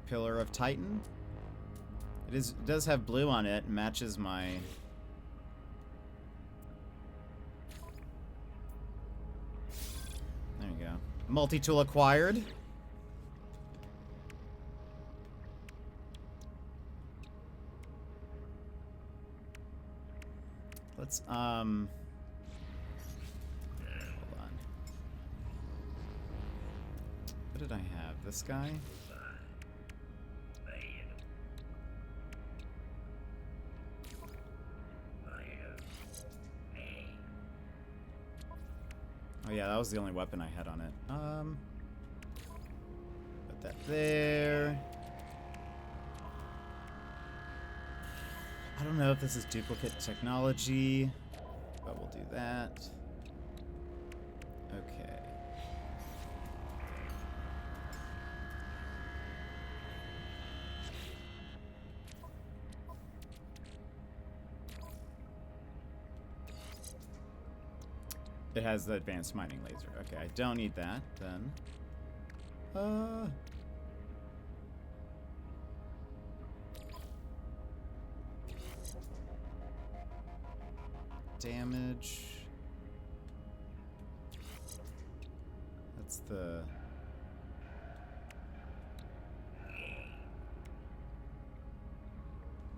Pillar of Titan. It does have blue on it, matches my... There you go. Multi-tool acquired. Let's, hold on. What did I have? This guy? Oh yeah, that was the only weapon I had on it. Put that there. I don't know if this is duplicate technology, but we'll do that. Okay. It has the advanced mining laser. Okay, I don't need that then. Damage. That's the...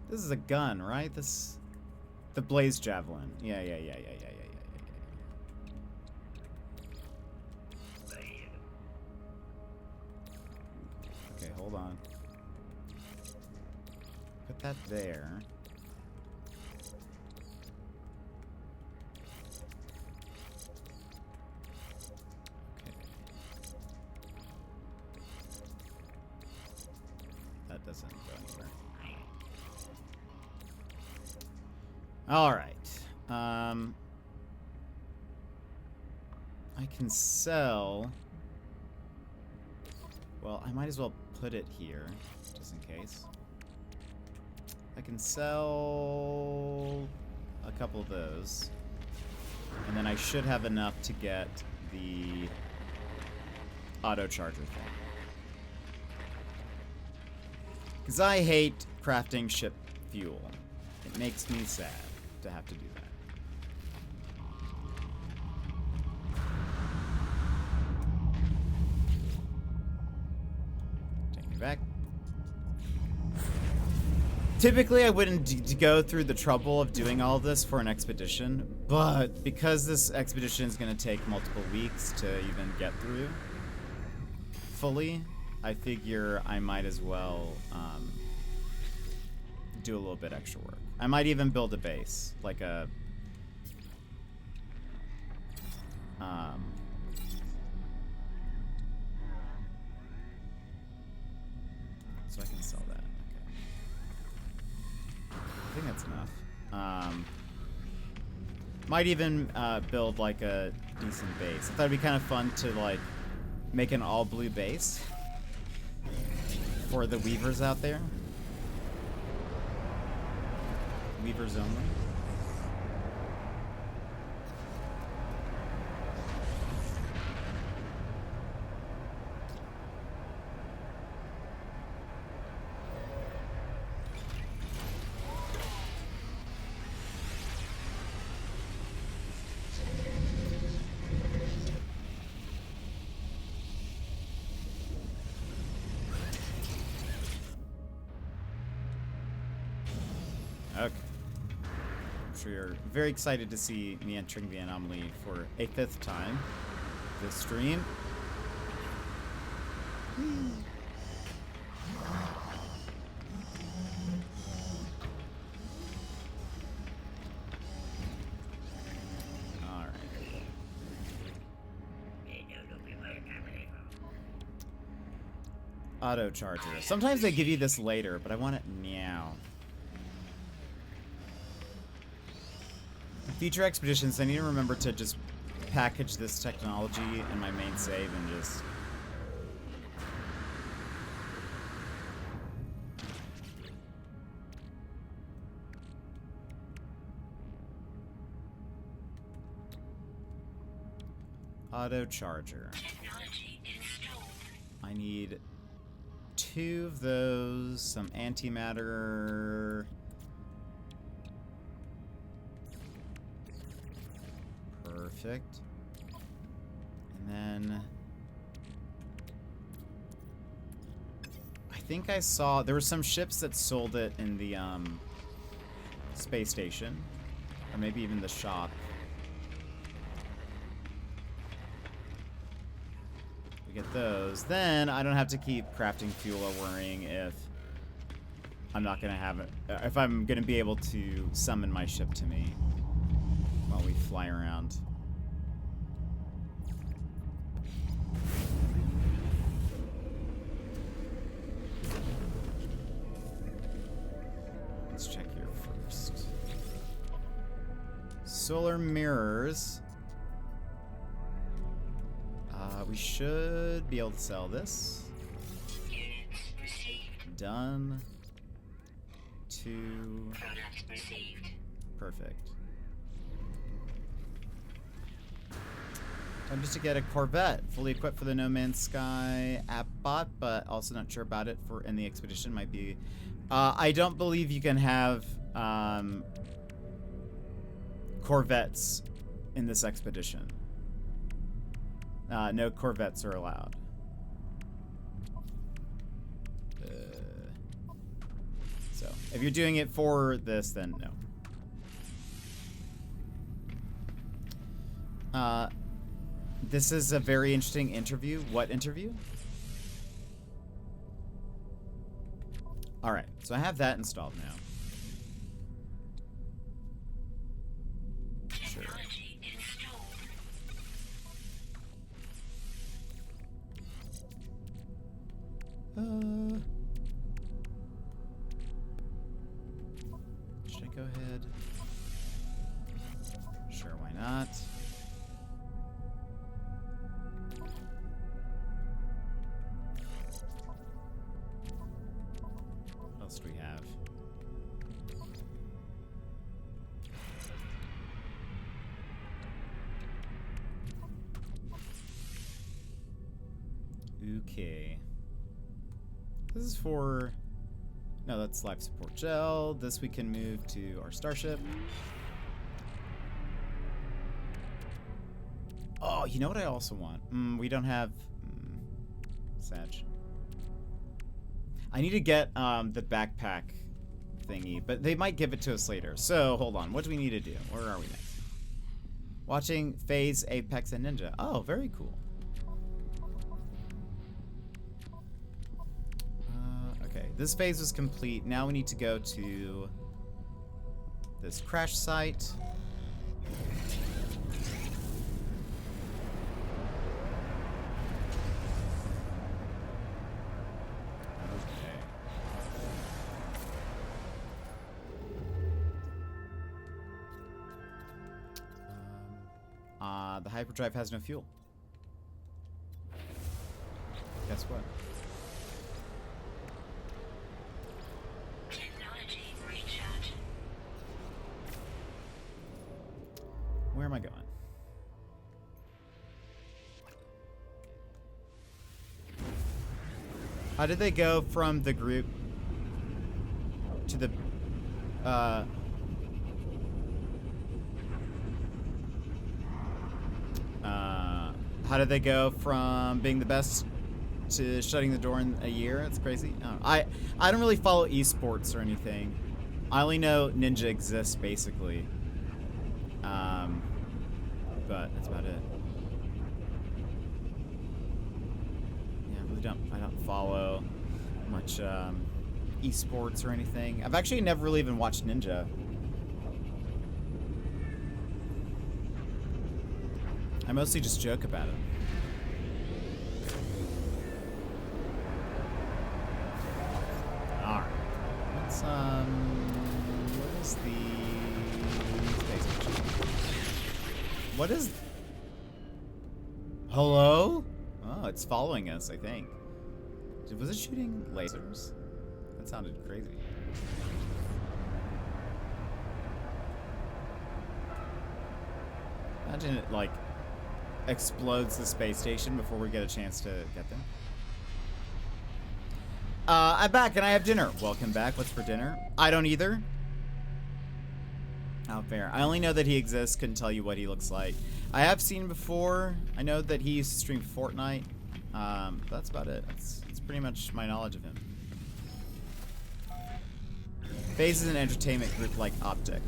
This is a gun, right? This... The blaze javelin. Yeah. Okay, hold on. Put that there. Okay. That doesn't go anywhere. All right. I can sell... Well, I might as well put it here, just in case. I can sell a couple of those. And then I should have enough to get the auto charger thing. Because I hate crafting ship fuel. It makes me sad to have to do that. Back. Typically, I wouldn't go through the trouble of doing all of this for an expedition, but because this expedition is going to take multiple weeks to even get through fully, I figure I might as well do a little bit extra work. I might even build a base, like a... So I can sell that. Okay. I think that's enough. Might even build like a decent base. I thought it'd be kind of fun to like make an all blue base for the weavers out there. Weavers only. Okay. I'm sure you're very excited to see me entering the anomaly for a 5th time this stream. Alright. Auto charger. Sometimes they give you this later, but I want it now. Future expeditions, I need to remember to just package this technology in my main save and just Auto charger. I need 2 of those, some antimatter. Perfect. And then I think I saw there were some ships that sold it in the space station, or maybe even the shop. We get those, then I don't have to keep crafting fuel or worrying if I'm not gonna have it, if I'm gonna be able to summon my ship to me while we fly around. Let's check here first. Solar mirrors. We should be able to sell this. Done. 2. Perfect. Time just to get a Corvette, fully equipped for the No Man's Sky app bot, but also not sure about it for in the expedition. Might be. I don't believe you can have Corvettes in this expedition. No Corvettes are allowed. So, if you're doing it for this, then no. This is a very interesting interview. What interview? Alright, so I have that installed now. Sure. Should I go ahead? Sure, why not? What else do we have? Okay. This is for... No, that's life support gel. This we can move to our starship. Oh, you know what I also want? We don't have... Sag. I need to get the backpack thingy, but they might give it to us later. So, hold on. What do we need to do? Where are we next? Watching Phase, Apex, and Ninja. Oh, very cool. Okay, this phase was complete. Now we need to go to this crash site. The hyperdrive has no fuel. Guess what? Where am I going? How did they go from the group to the how did they go from being the best to shutting the door in a year? It's crazy. I don't really follow esports or anything. I only know Ninja exists basically. But that's about it. Yeah, I really I don't follow much esports or anything. I've actually never really even watched Ninja. I mostly just joke about it. Alright. Let's what is the space station? What is... Hello? Oh, it's following us, I think. Was it shooting lasers? That sounded crazy. Imagine it, like, explodes the space station before we get a chance to get there. I'm back and I have dinner. Welcome back. What's for dinner? I don't either. How fair. I only know that he exists. Couldn't tell you what he looks like. I have seen him before. I know that he used to stream Fortnite. That's about it. That's pretty much my knowledge of him. FaZe is an entertainment group like Optic.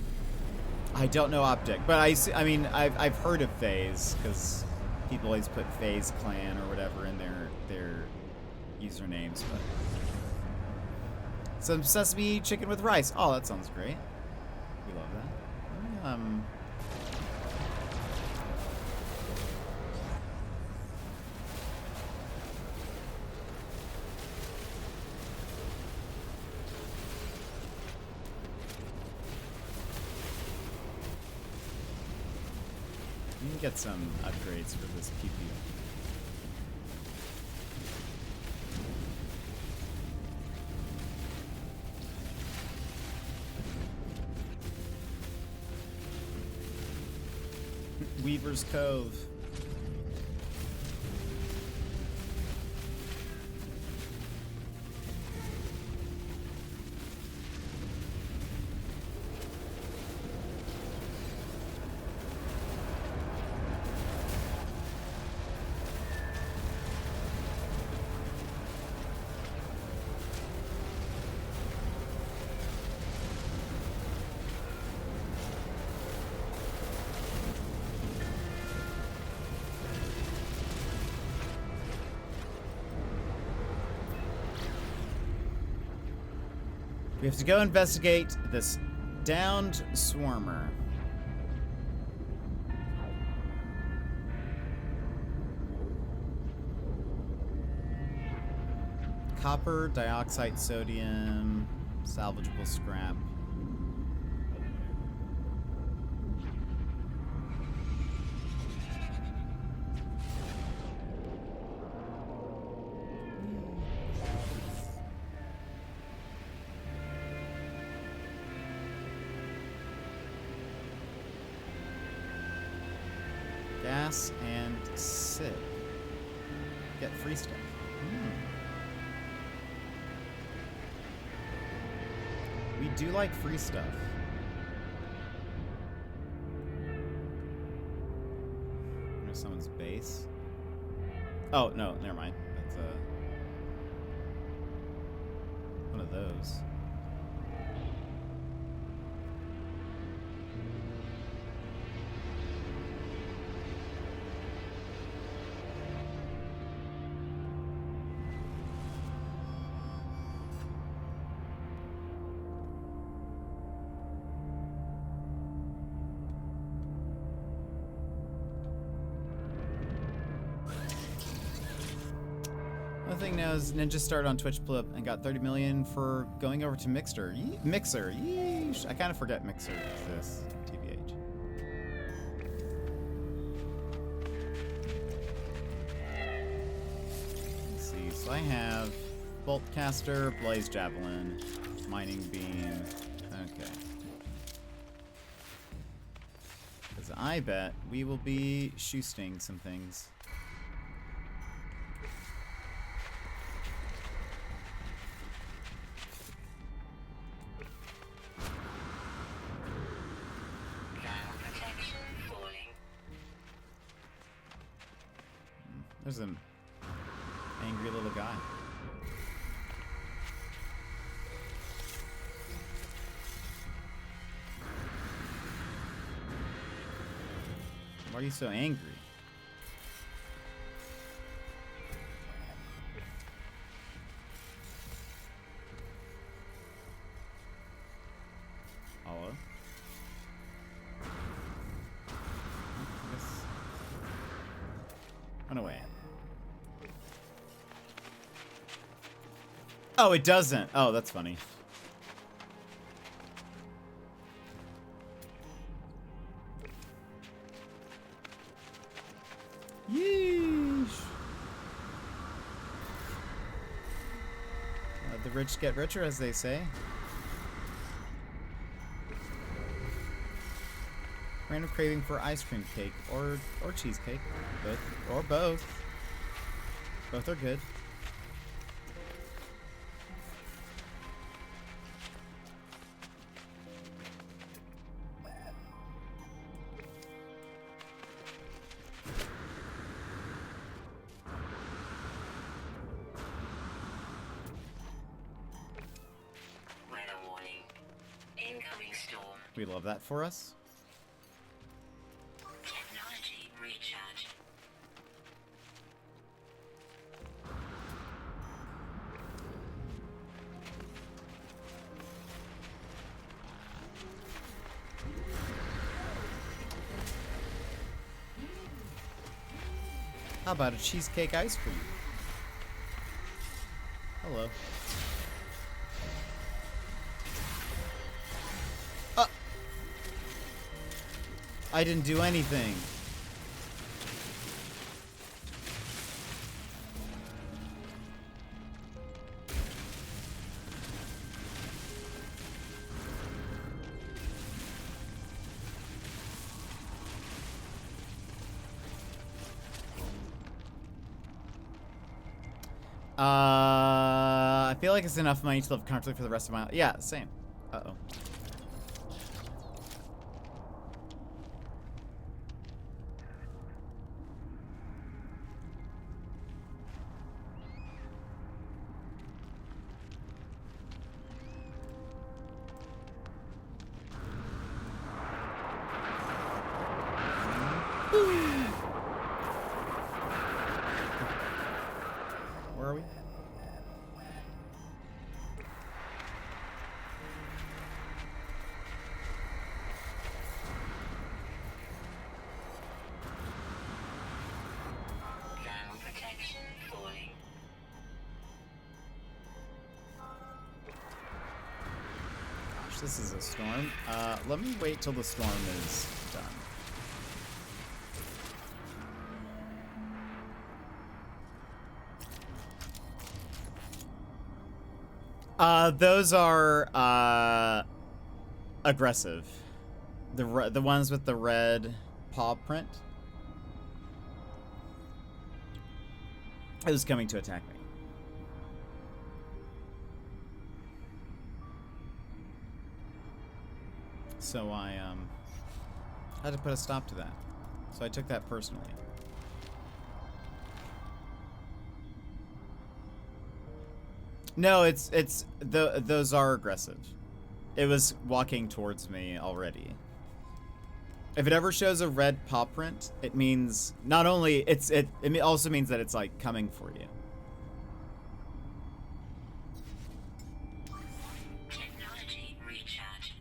I don't know Optic, but I mean, I've heard of FaZe because people always put FaZe Clan or whatever in their usernames. But some sesame chicken with rice. Oh, that sounds great. We love that. We can get some upgrades for this PP. Weaver's Cove. We have to go investigate this downed swarmer. Copper, dioxide, sodium, salvageable scrap. Gas and SIG. Get free stuff. We do like free stuff. There's someone's base. Oh, no, never mind. That's one of those. Thing now is Ninja started on Twitch Flip and got 30 million for going over to Mixer. Mixer, yeesh. I kind of forget Mixer exists. TBH. Let's see. So I have Bolt Caster, Blaze Javelin, Mining Beam. Okay. Because I bet we will be shoosting some things. There's an angry little guy. Why are you so angry? Hello? I guess. Run away. Oh, it doesn't. Oh, that's funny. Yeesh. The rich get richer, as they say. Random craving for ice cream cake or cheesecake. Both. Or both. Both are good. We love that for us. Technology recharge. How about a cheesecake ice cream? Hello. I didn't do anything. I feel like it's enough money to live comfortably for the rest of my life. Yeah, same. Uh-oh. Where are we? Thermal protection falling. Gosh, this is a storm. Let me wait till the storm is done. Those are aggressive. The ones with the red paw print. It was coming to attack me. So I had to put a stop to that. So I took that personally. No, those are aggressive. It was walking towards me already. If it ever shows a red paw print, it means not only it also means that it's like coming for you. Technology recharge.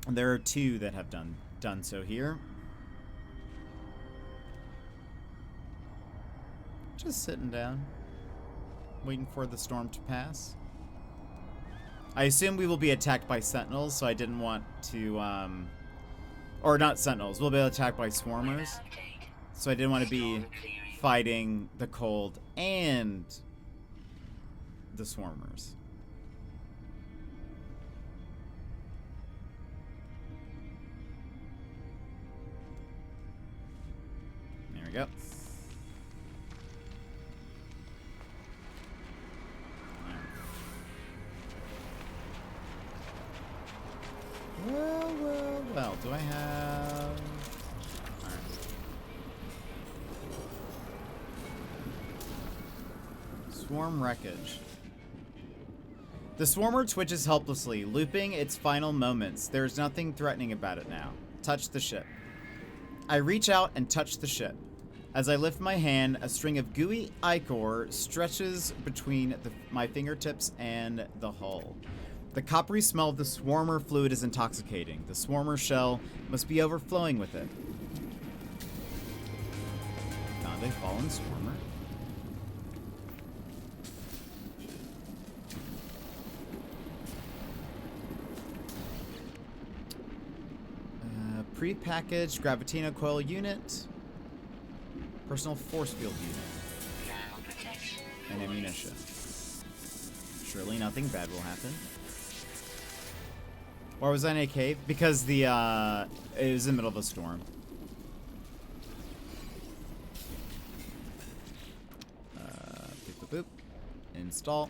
And there are two that have done so here. Just sitting down, waiting for the storm to pass. I assume we will be attacked by sentinels, so I didn't want to, or not sentinels, we'll be attacked by swarmers. So I didn't want to be fighting the cold and the swarmers. There we go. Well, do I have... Alright. Swarm wreckage. The swarmer twitches helplessly, looping its final moments. There is nothing threatening about it now. Touch the ship. I reach out and touch the ship. As I lift my hand, a string of gooey ichor stretches between my fingertips and the hull. The coppery smell of the swarmer fluid is intoxicating. The swarmer shell must be overflowing with it. Found a fallen swarmer. Pre-packaged Gravitino coil unit. Personal force field unit. And ammunition. Surely nothing bad will happen. Why was I in a cave? Because the it was in the middle of a storm. Boop, boop, boop. Install.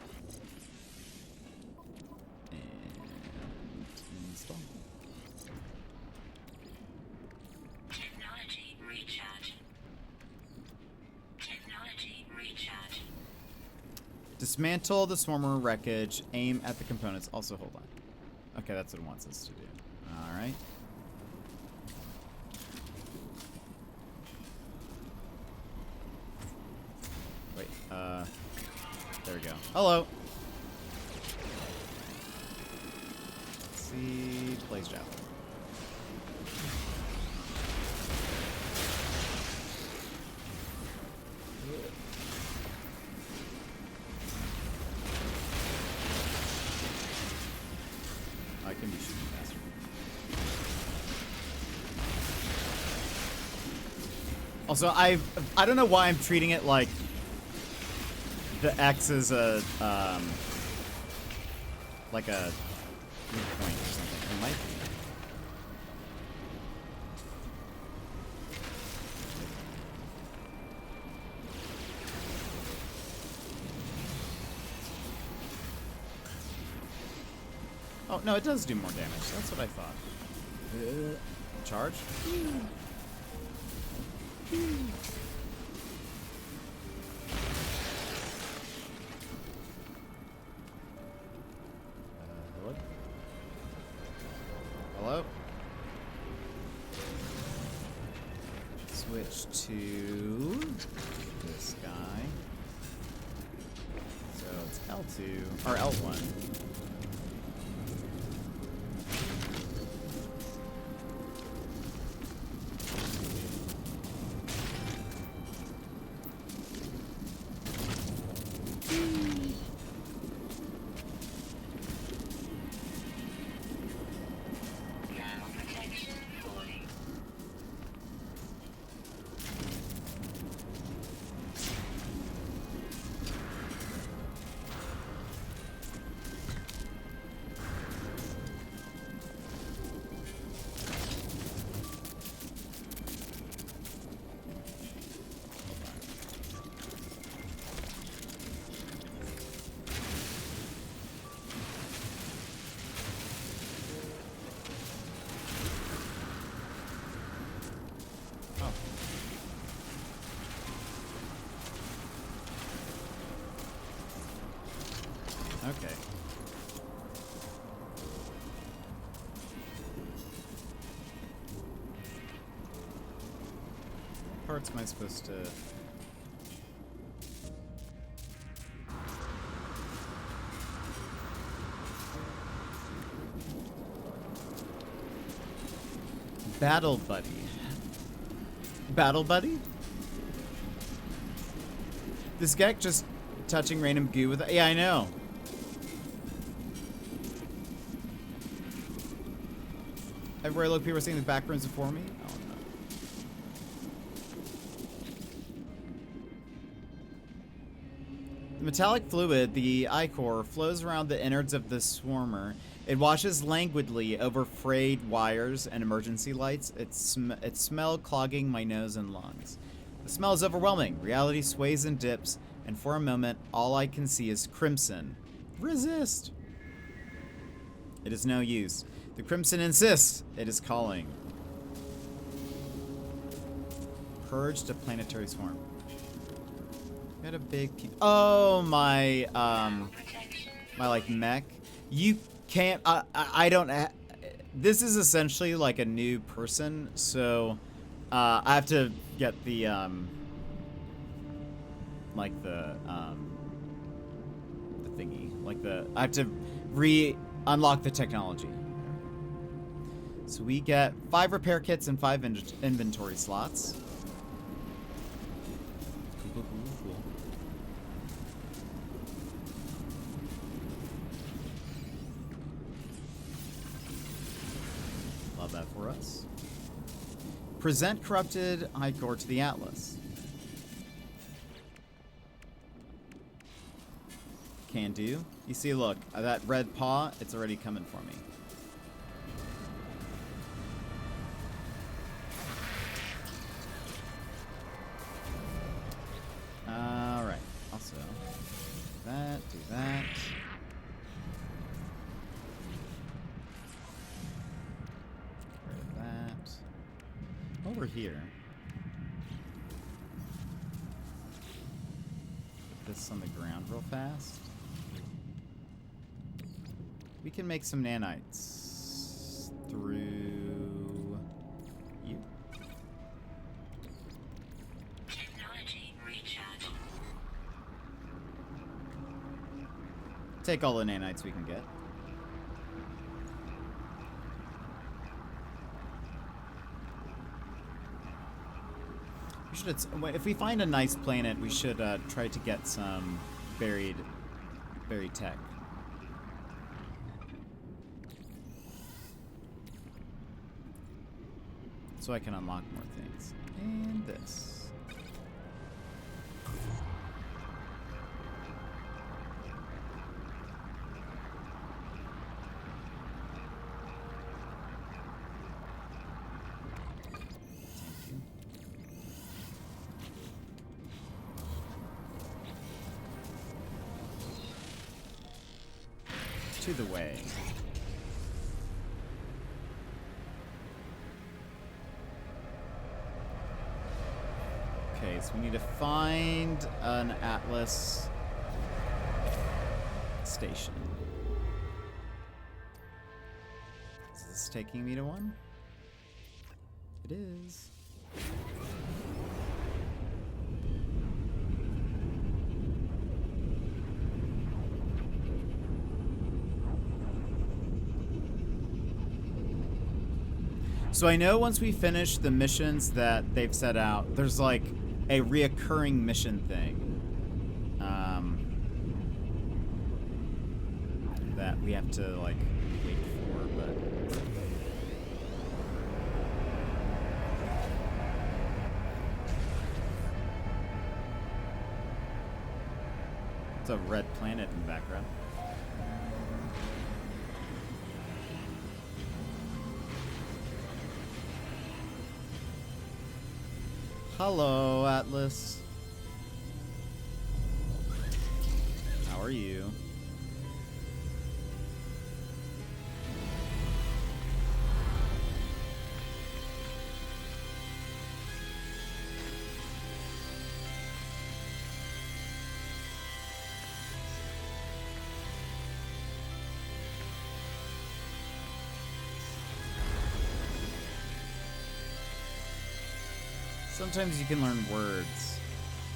And install. Technology recharge. Technology recharge. Dismantle the swarmer wreckage. Aim at the components. Also, hold on. Okay, that's what it wants us to do. All right. Wait. There we go. Hello. Let's see. Blaze javelin. I can be shooting faster. Also, I don't know why I'm treating it like the X is a like a weak point or something. It might be. Oh, no, it does do more damage. That's what I thought. Charge? Hello? Hello? Switch to this guy. So it's L2, or L1. Now protection falling. Oh. Okay. What parts am I supposed to... Battle Buddy. Battle Buddy? This Gek just touching random goo with... Yeah, I know. Everywhere I look, people are seeing the back rooms before me. Oh, no. The metallic fluid, the ichor, flows around the innards of the swarmer. It washes languidly over frayed wires and emergency lights. Its smell clogging my nose and lungs. The smell is overwhelming. Reality sways and dips, and for a moment, all I can see is crimson. Resist! It is no use. The crimson insists. It is calling. Purged a planetary swarm. Got a big... Oh, my, Protection. my, like, mech. You can't... I don't... This is essentially, like, a new person, so... I have to get the, like, the thingy. Like, I have to unlock the technology. So we get 5 repair kits and 5 inventory slots. Cool. Love that for us. Present corrupted ichor to the Atlas. Can do. You see, look, that red paw, it's already coming for me. while we're here, put this on the ground real fast. We can make some nanites through you. Technology recharging. Take all the nanites we can get. We should, if we find a nice planet, we should try to get some buried tech. So I can unlock more things. And this. To the way. Okay, so we need to find an Atlas station. Is this taking me to one? It is. So I know once we finish the missions that they've set out, there's like a reoccurring mission thing that we have to like wait for, but it's a red planet in the background. Hello, Atlas. How are you? Sometimes you can learn words,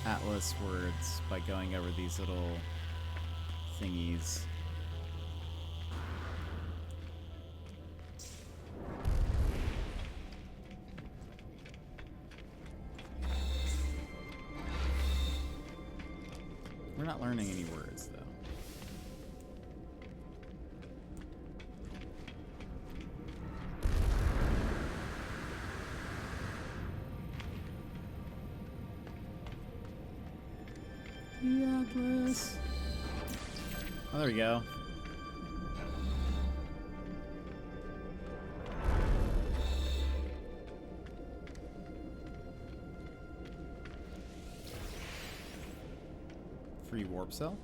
Atlas words, by going over these little thingies. We're not learning any words, though. The Atlas. Oh, there we go. Free warp cell.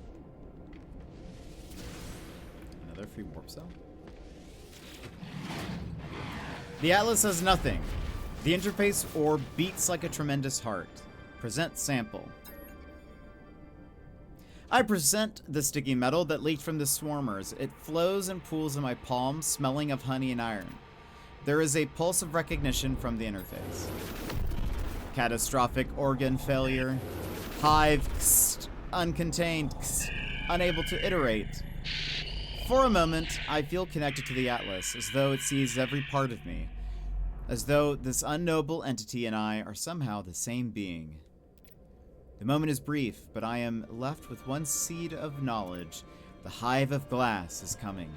Another free warp cell. The Atlas says nothing. The interface orb beats like a tremendous heart. Present sample. I present the sticky metal that leaked from the swarmers. It flows and pools in my palm, smelling of honey and iron. There is a pulse of recognition from the interface. Catastrophic organ failure. Hive, uncontained, unable to iterate. For a moment, I feel connected to the Atlas, as though it sees every part of me. As though this unknowable entity and I are somehow the same being. The moment is brief, but I am left with one seed of knowledge. The hive of glass is coming.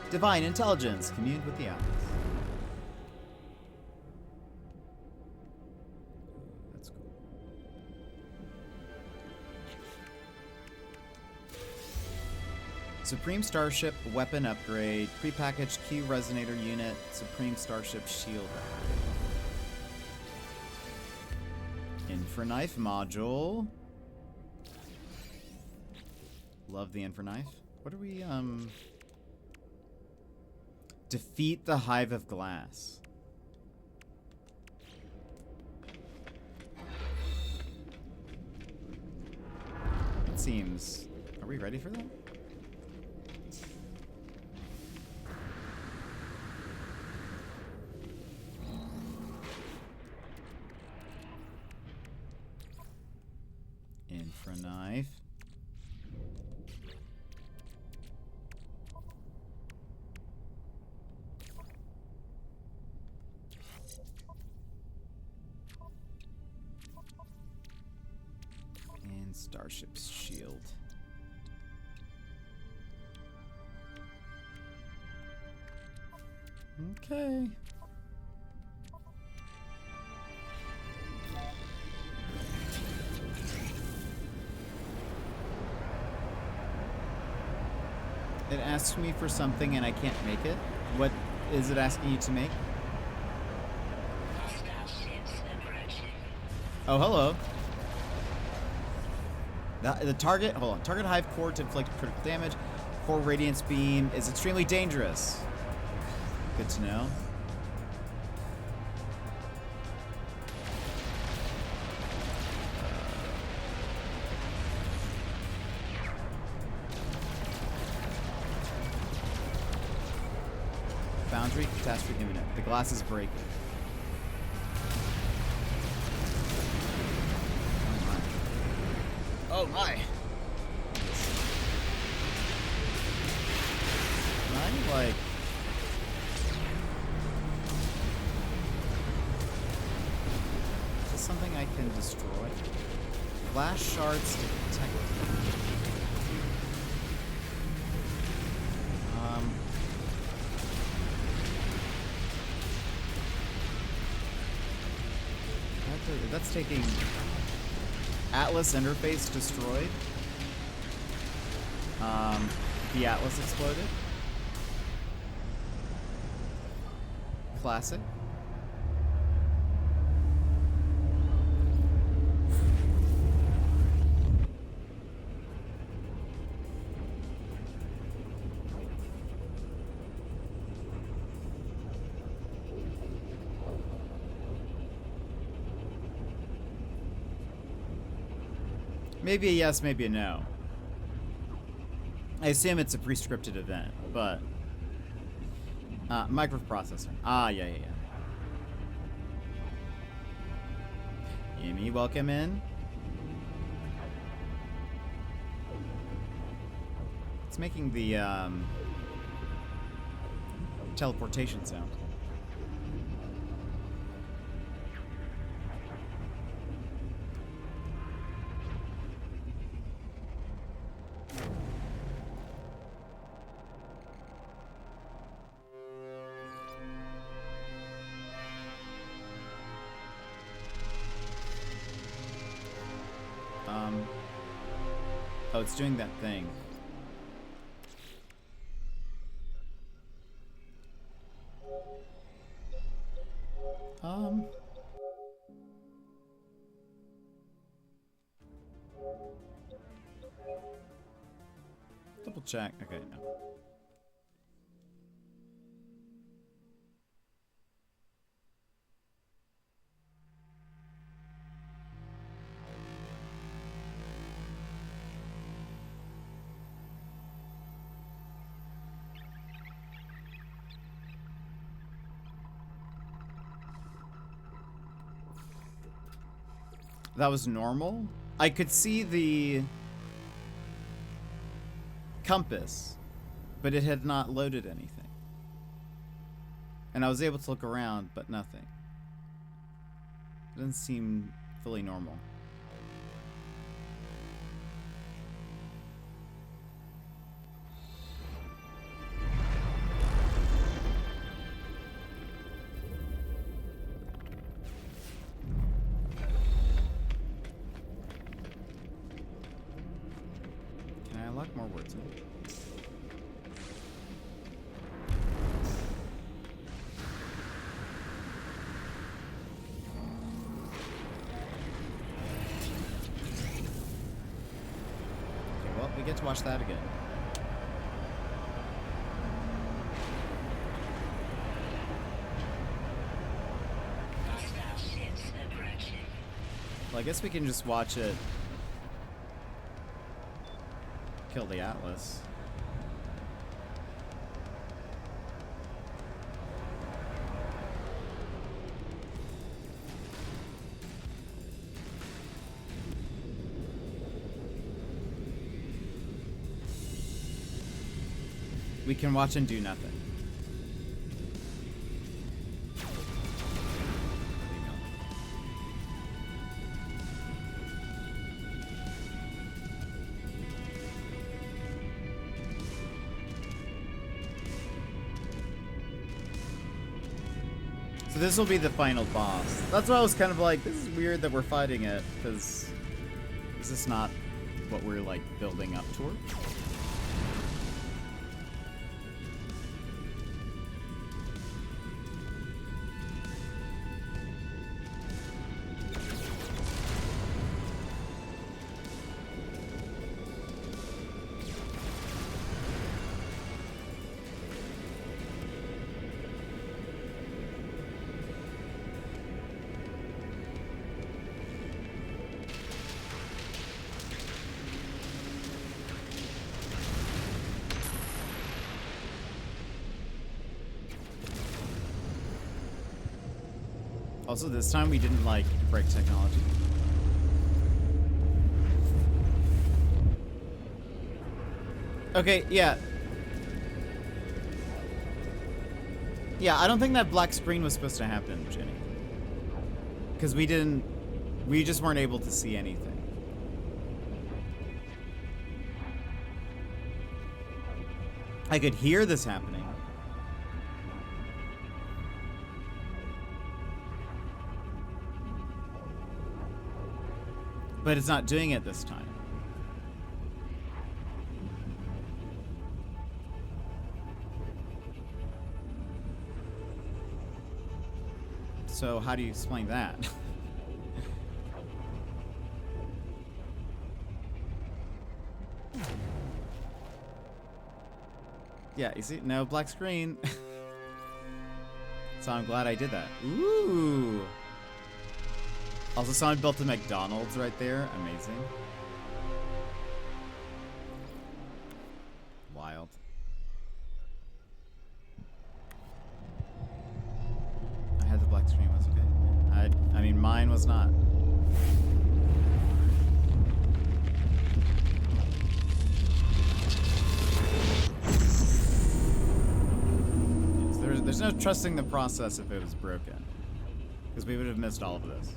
Divine intelligence communed with the Atlas. That's cool. Supreme Starship weapon upgrade. Prepackaged Q resonator unit. Supreme Starship shield upgrade. Infraknife module. Love the Infraknife. What are we, Defeat the Hive of Glass. seems... Are we ready for that? Infra knife. And Starship's shield. Okay. It asks me for something and I can't make it. What is it asking you to make? Hostile ships approaching. Oh, hello. The target, hold on. Target hive core to inflict critical damage. Core radiance beam is extremely dangerous. Good to know. Boundary catastrophe imminent. The glass is breaking. Oh my. Can I, like... Is this something I can destroy? Glass shards to protect... That's taking... Atlas interface destroyed. The Atlas exploded. Classic. Maybe a yes, maybe a no. I assume it's a pre-scripted event, but... microprocessor. Ah, yeah. Amy, welcome in. It's making the, teleportation sound. Oh, it's doing that thing. Double check. Okay, no. That was normal? I could see the compass, but it had not loaded anything. And I was able to look around, but nothing. It doesn't seem fully normal. More words in. Okay, well, we get to watch that again. Well, I guess we can just watch it kill the Atlas. We can watch and do nothing. So this will be the final boss. That's why I was kind of like, this is weird that we're fighting it, because is this not what we're like building up toward? Also, this time we didn't, like, break technology. Okay, yeah. Yeah, I don't think that black screen was supposed to happen, Jenny. Because we just weren't able to see anything. I could hear this happening. But it's not doing it this time. So how do you explain that? Yeah, you see? No black screen. So I'm glad I did that. Ooh. Also, someone built a McDonald's right there. Amazing. Wild. I had the black screen, was okay. I mean, mine was not. There's no trusting the process if it was broken. Because we would have missed all of this.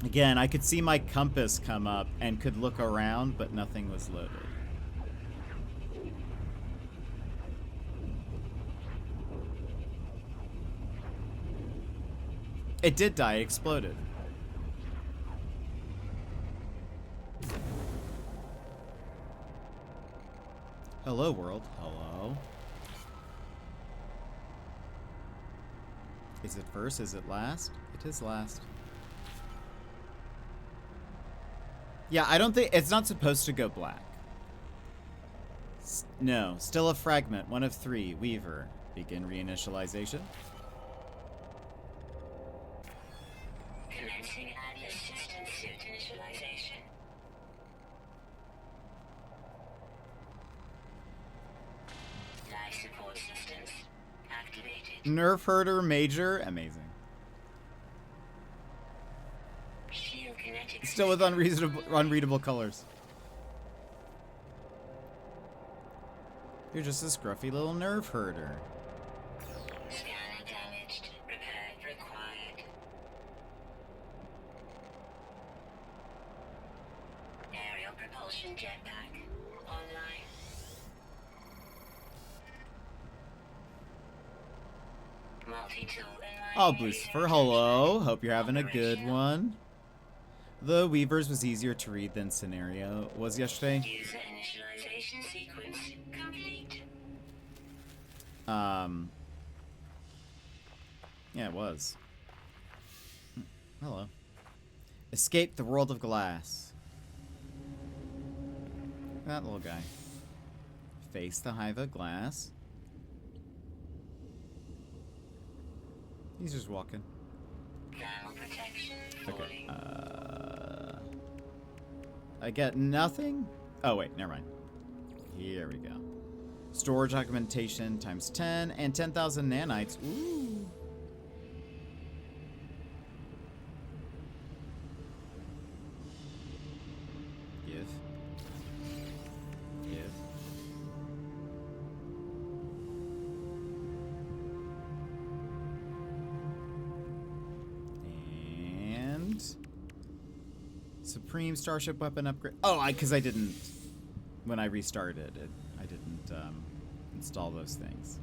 Again, I could see my compass come up and could look around, but nothing was loaded. It did die, it exploded. Hello, world. Hello. Is it first? Is it last? It is last. Yeah, I don't think... It's not supposed to go black. No. Still a fragment. 1 of 3. Weaver. Begin reinitialization. Commencing Atlas system suit initialization. Life support systems activated. Nerf herder major. Amazing. Shield kinetic Still with unreadable colors. You're just a scruffy little nerf herder. scanner damaged. Repair required. Aerial propulsion jetpack online. Multi-tool inline. Oh, Lucifer, hello. Hope you're having a good one. The Weavers was easier to read than Scenario was yesterday. User initialization sequence complete. Yeah, it was. Hello. Escape the world of glass. That little guy. Face the hive of glass. He's just walking. Thermal protection Okay. falling. I get nothing? Oh, wait, never mind. Here we go. Storage augmentation times 10 and 10,000 nanites. Ooh. Give. Give. And Supreme Starship weapon upgrade. Oh, because I didn't, when I restarted it, I didn't install those things.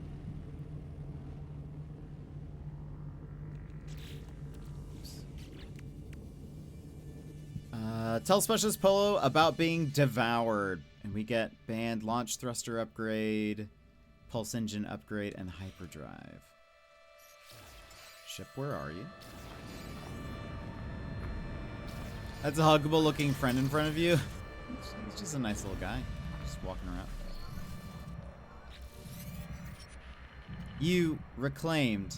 Tell Specialist Polo about being devoured. And we get band launch thruster upgrade, pulse engine upgrade, and hyperdrive. Ship, where are you? That's a huggable looking friend in front of you. He's just a nice little guy. Just walking around. You reclaimed.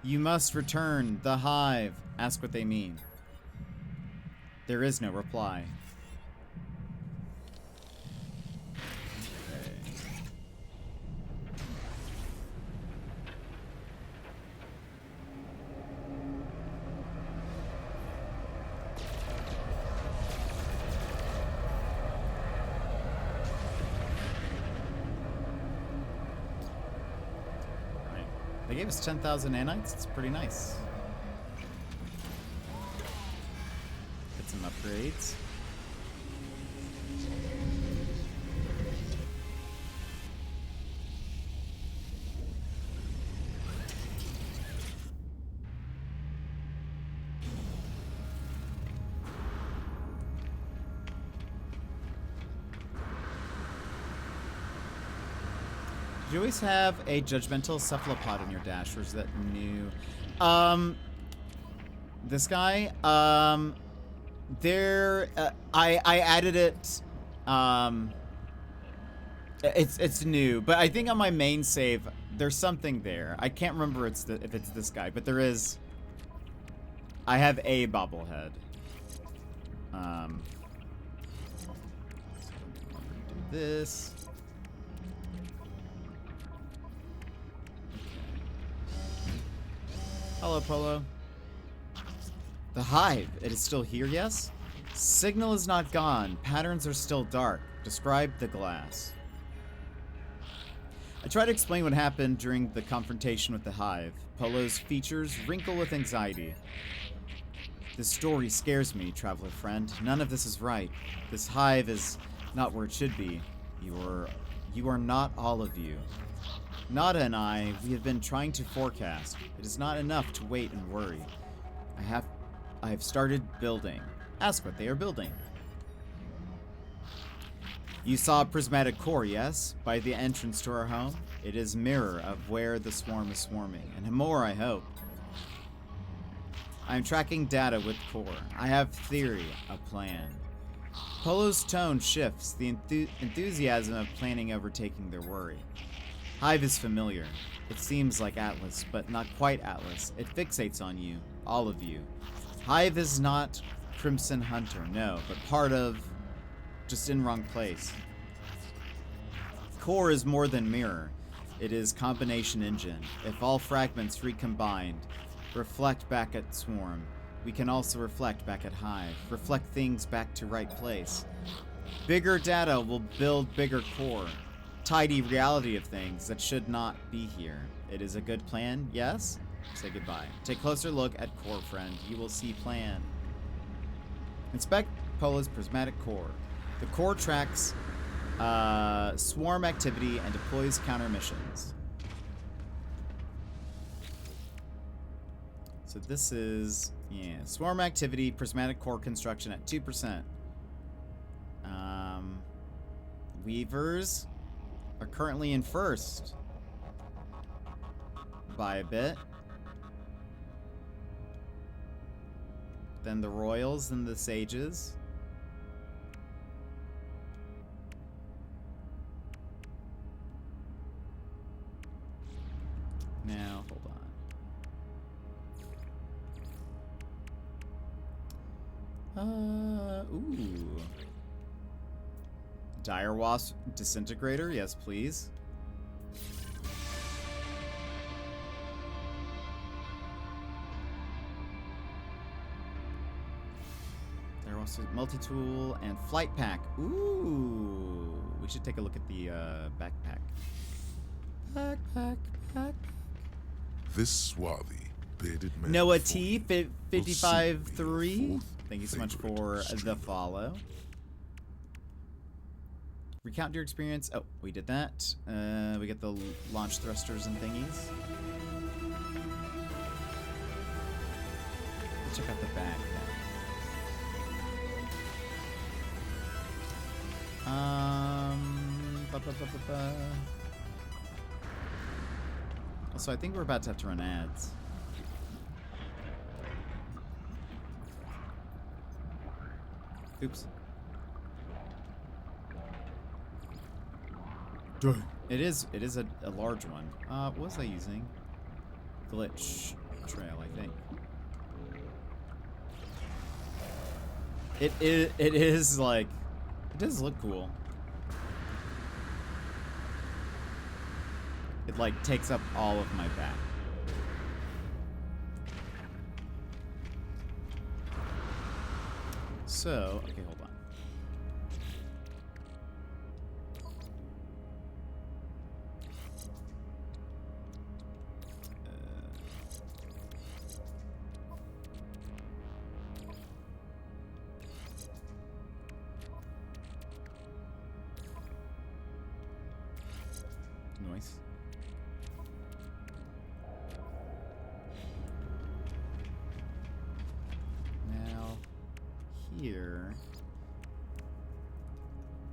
You must return the hive. Ask what they mean. There is no reply. Okay. Right. They gave us 10,000 nanites. It's pretty nice. Some upgrades. Did you always have a judgmental cephalopod in your dash, or is that new? This guy, there, I added it. It's new, but I think on my main save there's something there. I can't remember if it's this guy, but there is. I have a bobblehead. Do this. Hello, Polo. The hive, it is still here, yes? Signal is not gone. Patterns are still dark. Describe the glass. I try to explain what happened during the confrontation with the hive. Polo's features wrinkle with anxiety. This story scares me, traveler friend. None of this is right. This hive is not where it should be. You are not all of you. Nada and I, we have been trying to forecast. It is not enough to wait and worry. I have started building. Ask what they are building. You saw a prismatic core, yes? By the entrance to our home? It is mirror of where the swarm is swarming. And more, I hope. I am tracking data with core. I have theory, a plan. Polo's tone shifts, the enthusiasm of planning overtaking their worry. Hive is familiar. It seems like Atlas, but not quite Atlas. It fixates on you, all of you. Hive is not Crimson Hunter, no, but part of, just in wrong place. Core is more than mirror. It is combination engine. If all fragments recombined reflect back at Swarm, we can also reflect back at Hive, reflect things back to right place. Bigger data will build bigger core. Tidy reality of things that should not be here. It is a good plan, yes? Say goodbye. Take a closer look at core, friend. You will see plan. Inspect Polo's prismatic core. The core tracks swarm activity and deploys counter missions. So this is, yeah, swarm activity, prismatic core construction at 2%. Weavers are currently in first by a bit. Then the Royals and the Sages. Now, hold on. Ooh. Dire Wasp Disintegrator, yes please. Dire Wasp multi-tool and flight pack. Ooh, we should take a look at the backpack. Backpack. This swarthy, bearded man. Noah before T, you will soon be 55-3. your Thank you so much favorite for the streamer. follow. Recount your experience. Oh, we did that. We get the launch thrusters and thingies. Let's check out the back. Also, I think we're about to have to run ads. Oops. It is a large one. What was I using? Glitch trail, I think. It is like, it does look cool. It like takes up all of my back. So, okay, hold on. Noise. Now, here.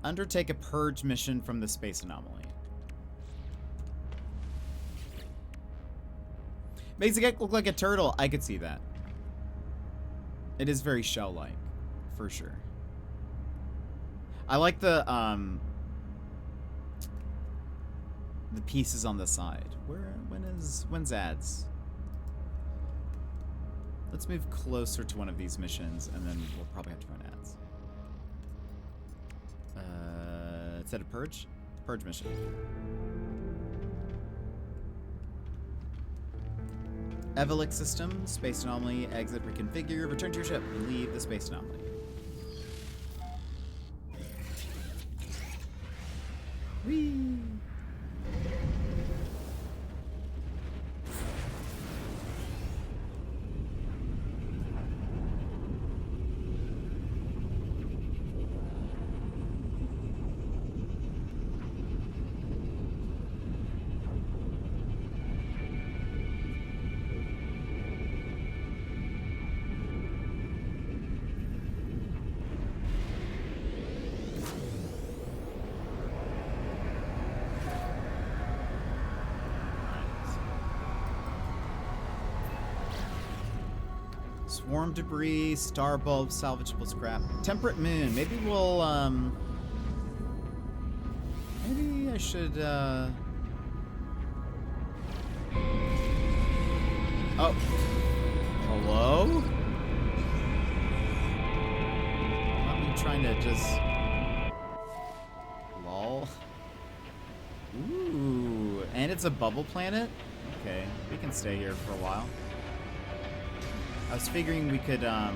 Undertake a purge mission from the space anomaly. Makes it look like a turtle. I could see that. It is very shell-like, for sure. I like the pieces on the side. When's ads? Let's move closer to one of these missions, and then we'll probably have to run ads. Is that a purge? Purge mission. Evolix system, space anomaly, exit, reconfigure, return to your ship, and leave the space anomaly. Whee! Swarm debris, star bulb, salvageable scrap. Temperate moon. Maybe we'll, maybe I should, Oh. Hello? Not me trying to just... Lol. Ooh. And it's a bubble planet? Okay. We can stay here for a while. I was figuring we could, try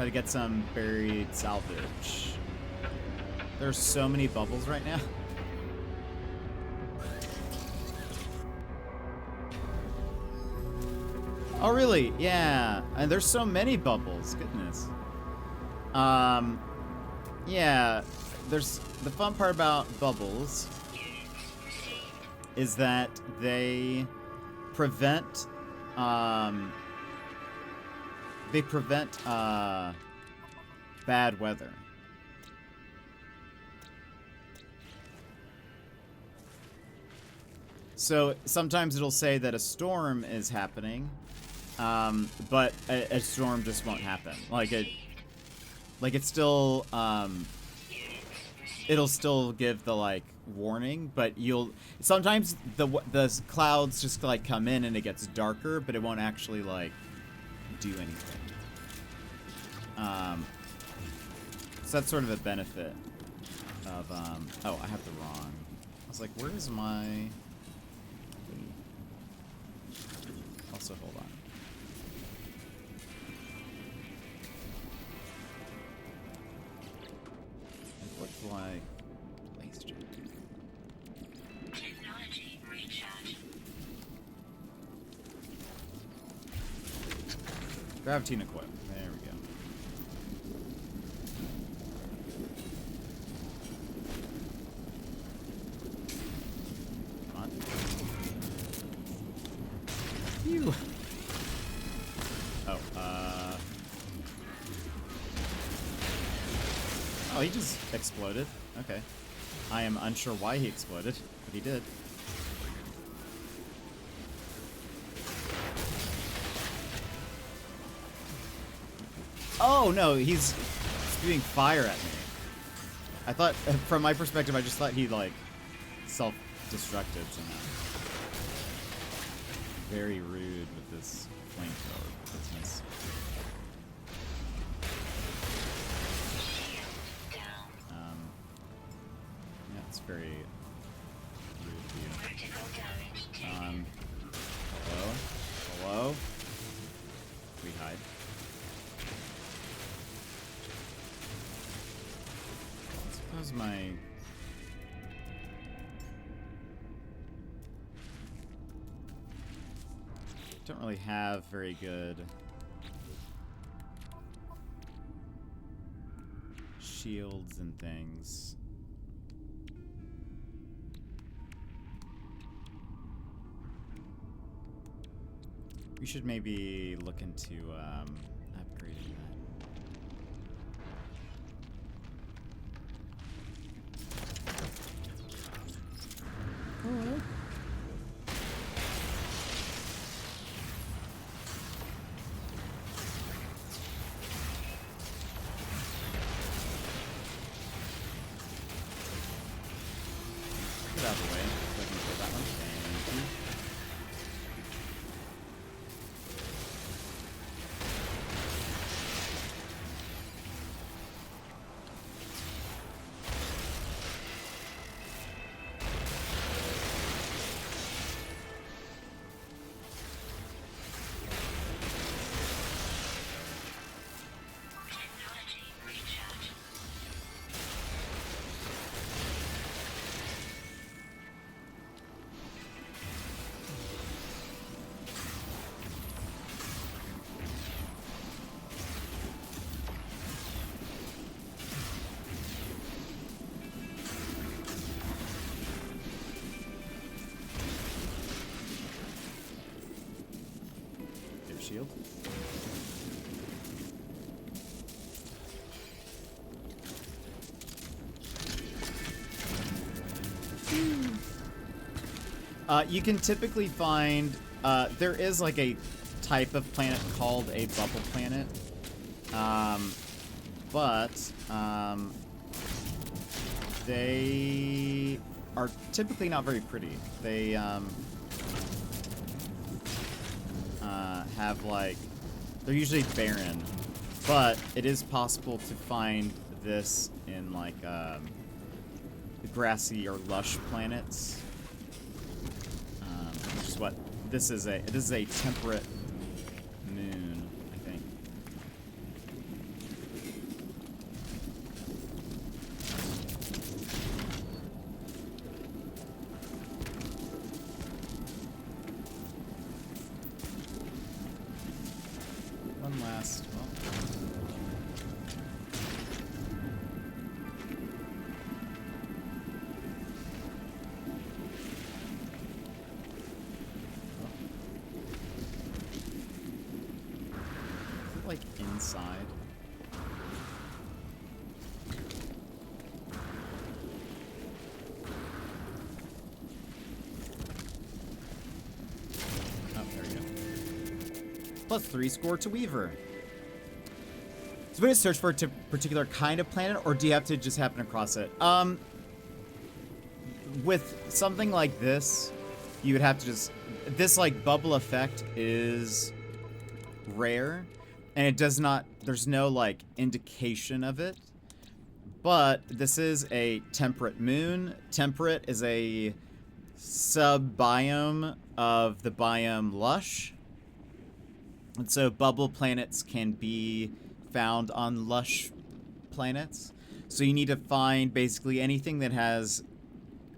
to get some buried salvage. There's so many bubbles right now. Oh, really? Yeah. And there's so many bubbles. Goodness. Yeah. There's the fun part about bubbles is that they prevent bad weather. So sometimes it'll say that a storm is happening, but a storm just won't happen. Like it's still it'll still give the like warning, but you'll sometimes the clouds just like come in and it gets darker, but it won't actually like do anything. So that's sort of a benefit of oh, I have the wrong. I was like, where is my? Also, hold on. It looks like laser jet. Technology recharge. Gravity and equip. There we go. Come on. Phew. Oh, oh, he just exploded. Okay. I am unsure why he exploded, but he did. Oh, no, he's spewing fire at me. I thought, from my perspective, I just thought he, like, self-destructed somehow. Very rude with this flamethrower business. Yeah, it's very rude of you. Critical damage taken. Hello? Hello? We hide. I suppose my... don't really have very good shields and things. We should maybe look into upgrading that. Alright. Get out of the way so I can kill that one. Thank you. Technology recharge. Give shield. You can typically find, there is like a type of planet called a bubble planet, but they are typically not very pretty. They have like, they're usually barren, but it is possible to find this in like grassy or lush planets. Which is what this is a temperate moon, I think. One last, well. Like inside. Oh, there we go. +3 score to Weaver. So we search for a particular kind of planet, or do you have to just happen across it? with something like this, you would have to just... This, like, bubble effect is rare, and it does not... There's no, like, indication of it. But this is a temperate moon. Temperate is a sub-biome of the biome Lush. And so bubble planets can be found on Lush planets. So you need to find basically anything that has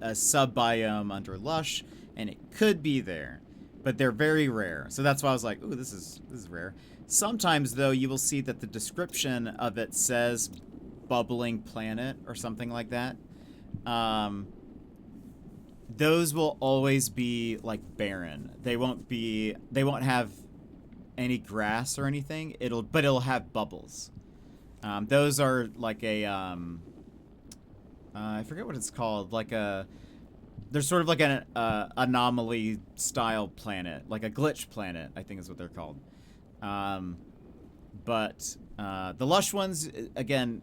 a sub-biome under Lush, and it could be there. But they're very rare. So that's why I was like, ooh, this is rare. Sometimes, though, you will see that the description of it says bubbling planet or something like that. Those will always be, like, barren. They won't have any grass or anything. But it'll have bubbles. Those are like a, I forget what it's called. Like they're sort of like an anomaly style planet, like a glitch planet, I think is what they're called. But the Lush ones, again,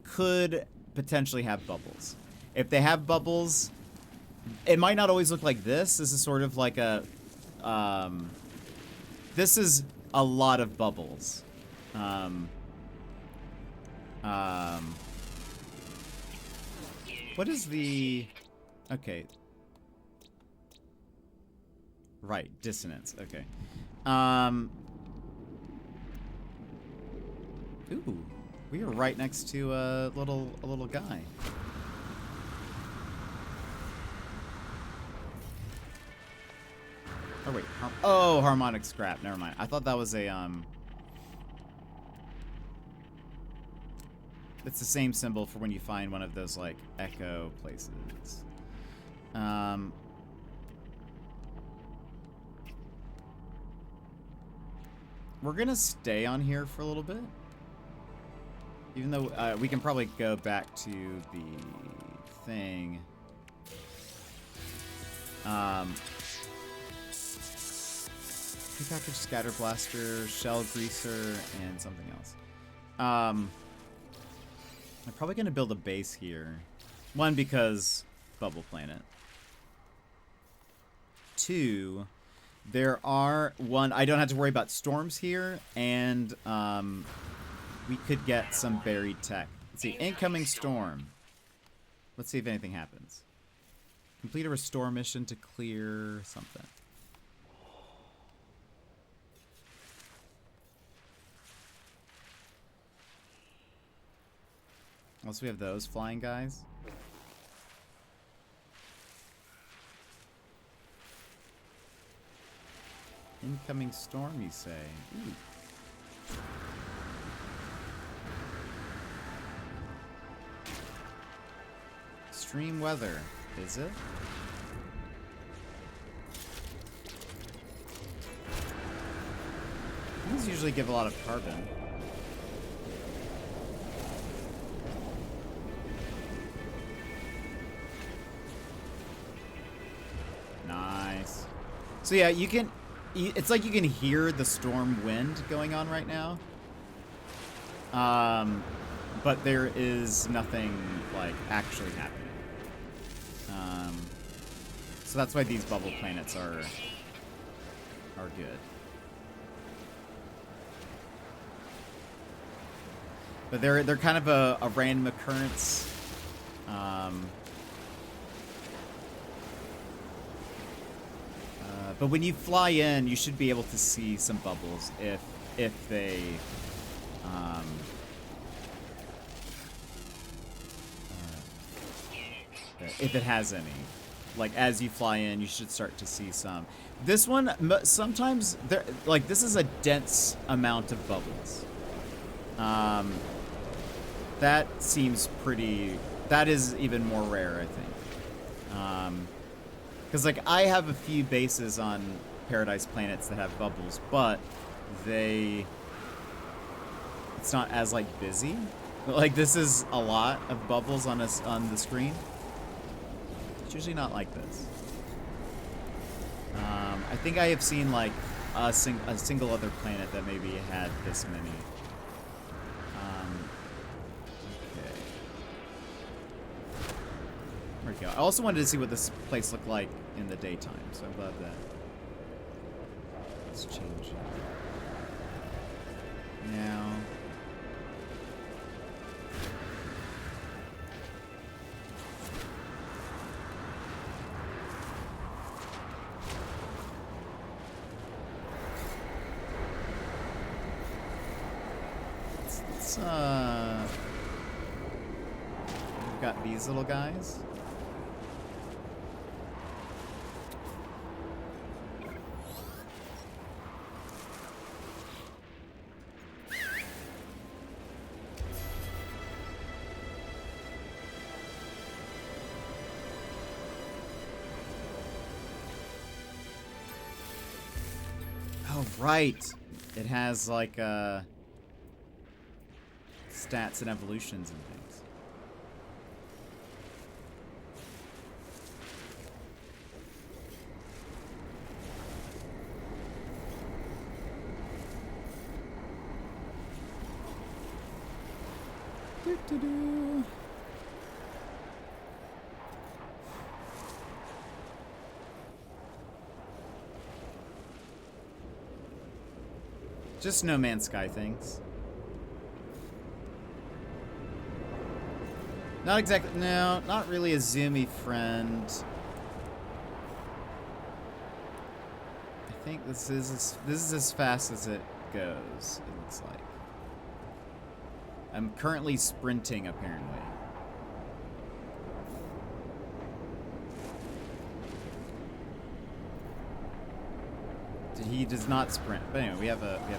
could potentially have bubbles. If they have bubbles, it might not always look like this. This is sort of like a, this is a lot of bubbles. What is the... Okay. Right, dissonance. Okay. Ooh, we are right next to a little guy. Oh wait, harmonic scrap. Never mind. I thought that was a It's the same symbol for when you find one of those, like, echo places. We're gonna stay on here for a little bit. Even though we can probably go back to the thing. Prepackaged scatter blaster, shell greaser, and something else. I'm probably going to build a base here. One, because Bubble Planet. Two, I don't have to worry about storms here, and we could get some buried tech. Let's see, incoming storm. Let's see if anything happens. Complete a restore mission to clear something. Also, we have those flying guys. Incoming storm, you say? Ooh. Extreme weather, is it? These usually give a lot of carbon. Nice. So yeah, you can... It's like you can hear the storm wind going on right now. But there is nothing, like, actually happening. So that's why these bubble planets are good. But they're kind of a random occurrence. But when you fly in, you should be able to see some bubbles if they if it has any. Like, as you fly in, you should start to see some. This one, sometimes this is a dense amount of bubbles. That seems pretty. That is even more rare, I think. Because, like, I have a few bases on Paradise planets that have bubbles, but it's not as, like, busy. Like, this is a lot of bubbles on the screen. It's usually not like this. I think I have seen, like, a single other planet that maybe had this many. Okay. Where'd it go? I also wanted to see what this place looked like in the daytime, so I'm glad that it's changed. Now... we've got these little guys. Oh, right. It has like stats and evolutions and things. Doo-doo-doo. Just No Man's Sky things. Not exactly, no, not really a zoomy friend. I think this is as fast as it goes, it looks like. I'm currently sprinting, apparently. He does not sprint, but anyway, we have a guy.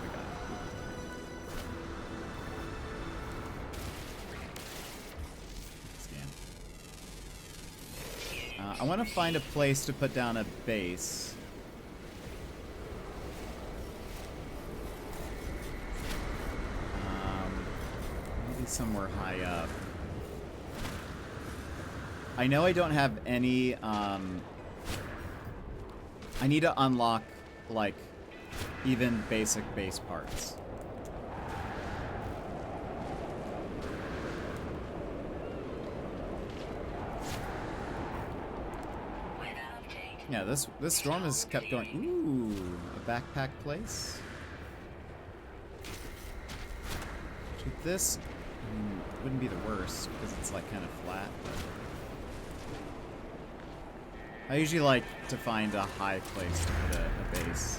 I want to find a place to put down a base. Maybe somewhere high up. I know I don't have any, I need to unlock, like, even basic base parts. Yeah, this storm has kept going. Ooh, a backpack place. This wouldn't be the worst because it's like kind of flat. But I usually like to find a high place to put a base.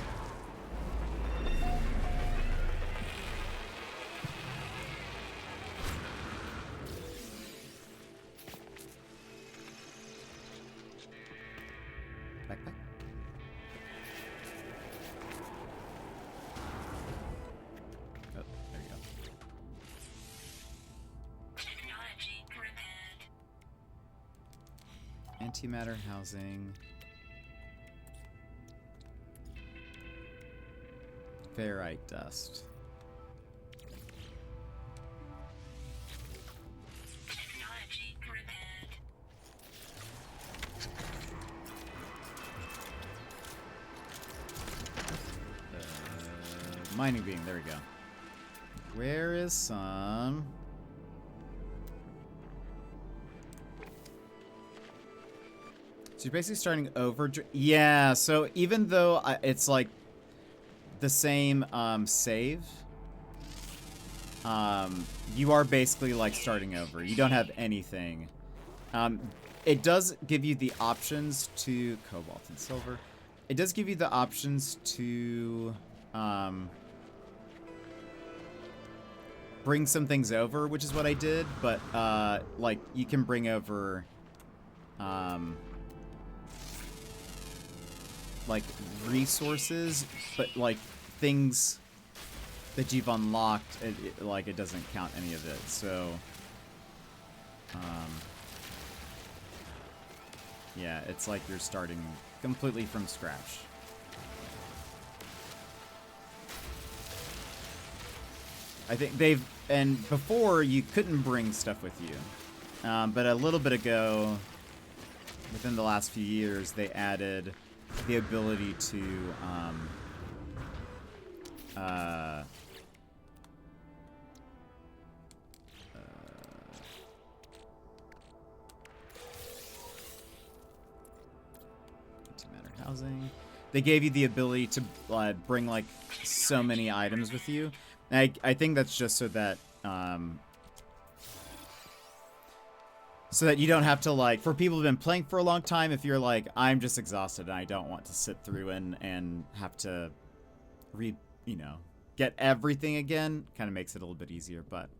Antimatter housing. Ferrite dust. Technology repaired. Mining beam, there we go. Where is some? So you're basically starting over. Yeah, so even though it's like the same save, you are basically like starting over. You don't have anything. It does give you the options to cobalt and silver. It does give you the options to bring some things over, which is what I did. But like you can bring over like resources, but like things that you've unlocked, like it doesn't count any of it. So yeah, it's like you're starting completely from scratch. I think they've, and before you couldn't bring stuff with you, but a little bit ago, within the last few years, they added the ability to housing. They gave you the ability to bring like so many items with you. And I think that's just so that you don't have to, like, for people who've been playing for a long time, if you're like, I'm just exhausted and I don't want to sit through and have to get everything again, kind of makes it a little bit easier. But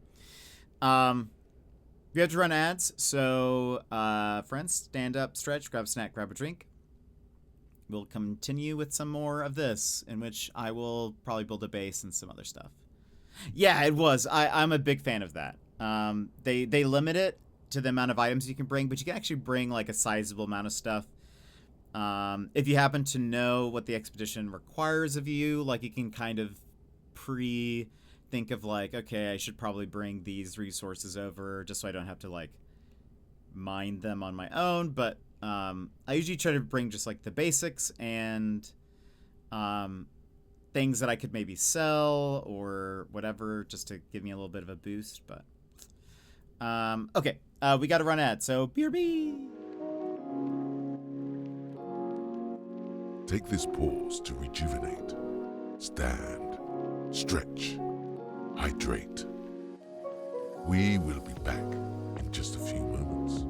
we have to run ads, so friends, stand up, stretch, grab a snack, grab a drink. We'll continue with some more of this, in which I will probably build a base and some other stuff. Yeah, it was. I'm a big fan of that. They limit it to the amount of items you can bring, but you can actually bring like a sizable amount of stuff. If you happen to know what the expedition requires of you, like you can kind of think of like, okay, I should probably bring these resources over just so I don't have to like mine them on my own. But I usually try to bring just like the basics and things that I could maybe sell or whatever, just to give me a little bit of a boost. But okay, we got to run ads, so BRB. Take this pause to rejuvenate. Stand, stretch, hydrate. We will be back in just a few moments.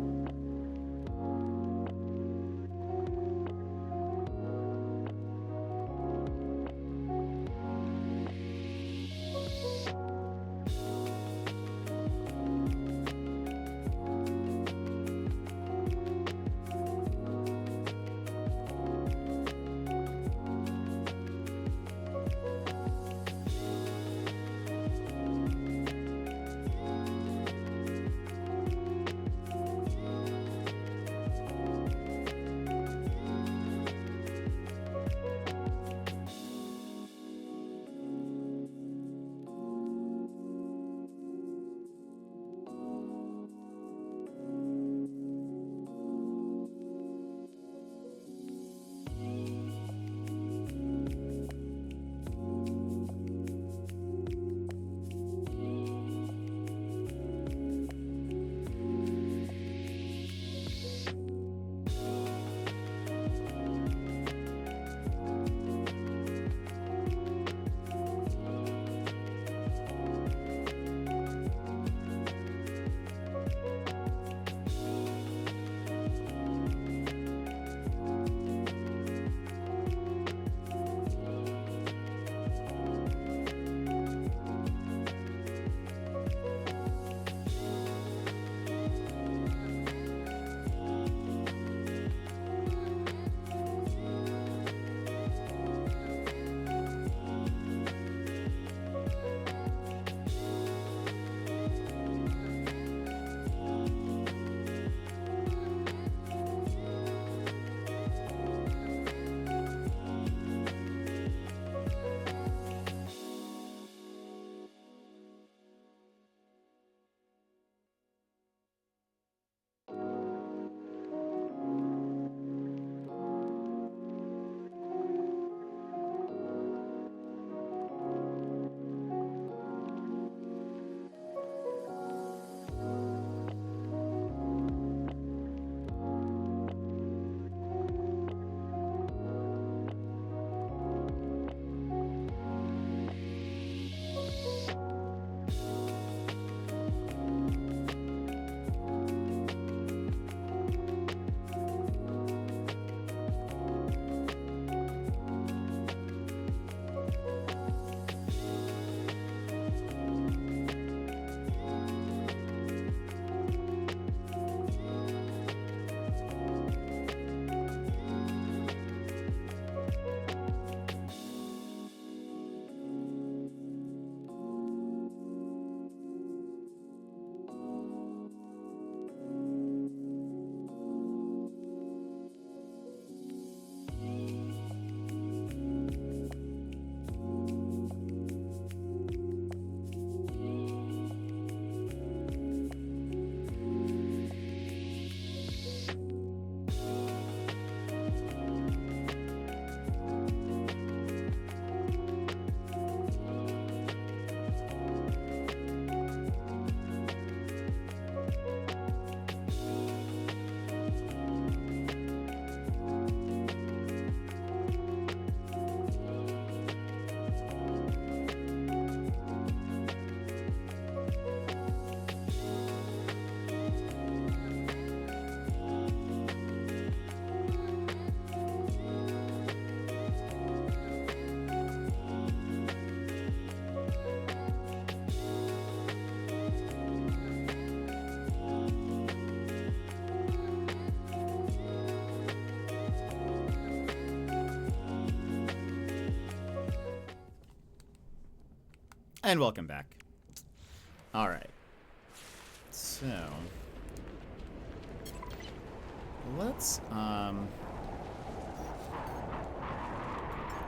And welcome back. Alright. So... let's, let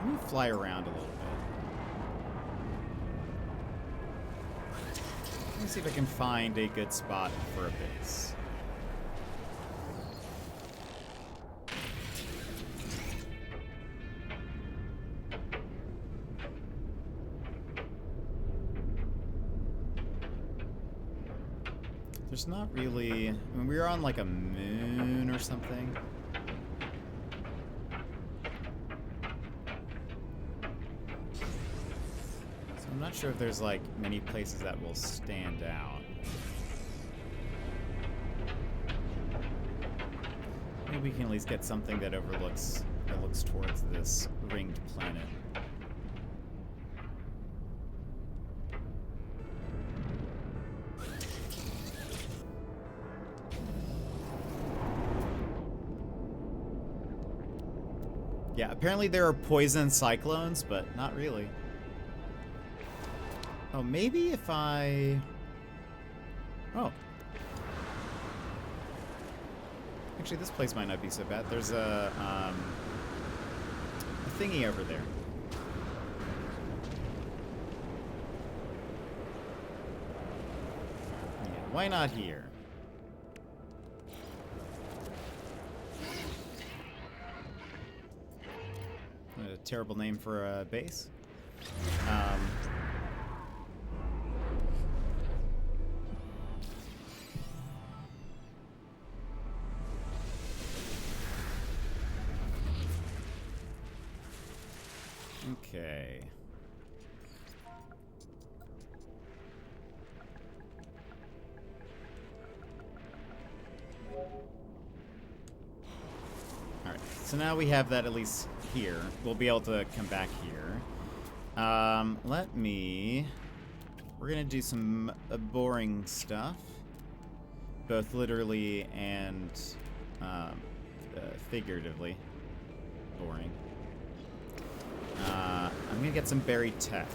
me fly around a little bit. Let me see if I can find a good spot for a base. There's not really... I mean, we were on like a moon or something. So I'm not sure if there's like many places that will stand out. Maybe we can at least get something that overlooks, that looks towards this ringed planet. Yeah, apparently there are poison cyclones, but not really. Oh, maybe if I... Oh. Actually, this place might not be so bad. There's a thingy over there. Yeah, why not here? A terrible name for a base. Okay. Alright, so now we have that at least here. We'll be able to come back here. Let me... We're gonna do some boring stuff. Both literally and figuratively. Boring. I'm gonna get some buried tech.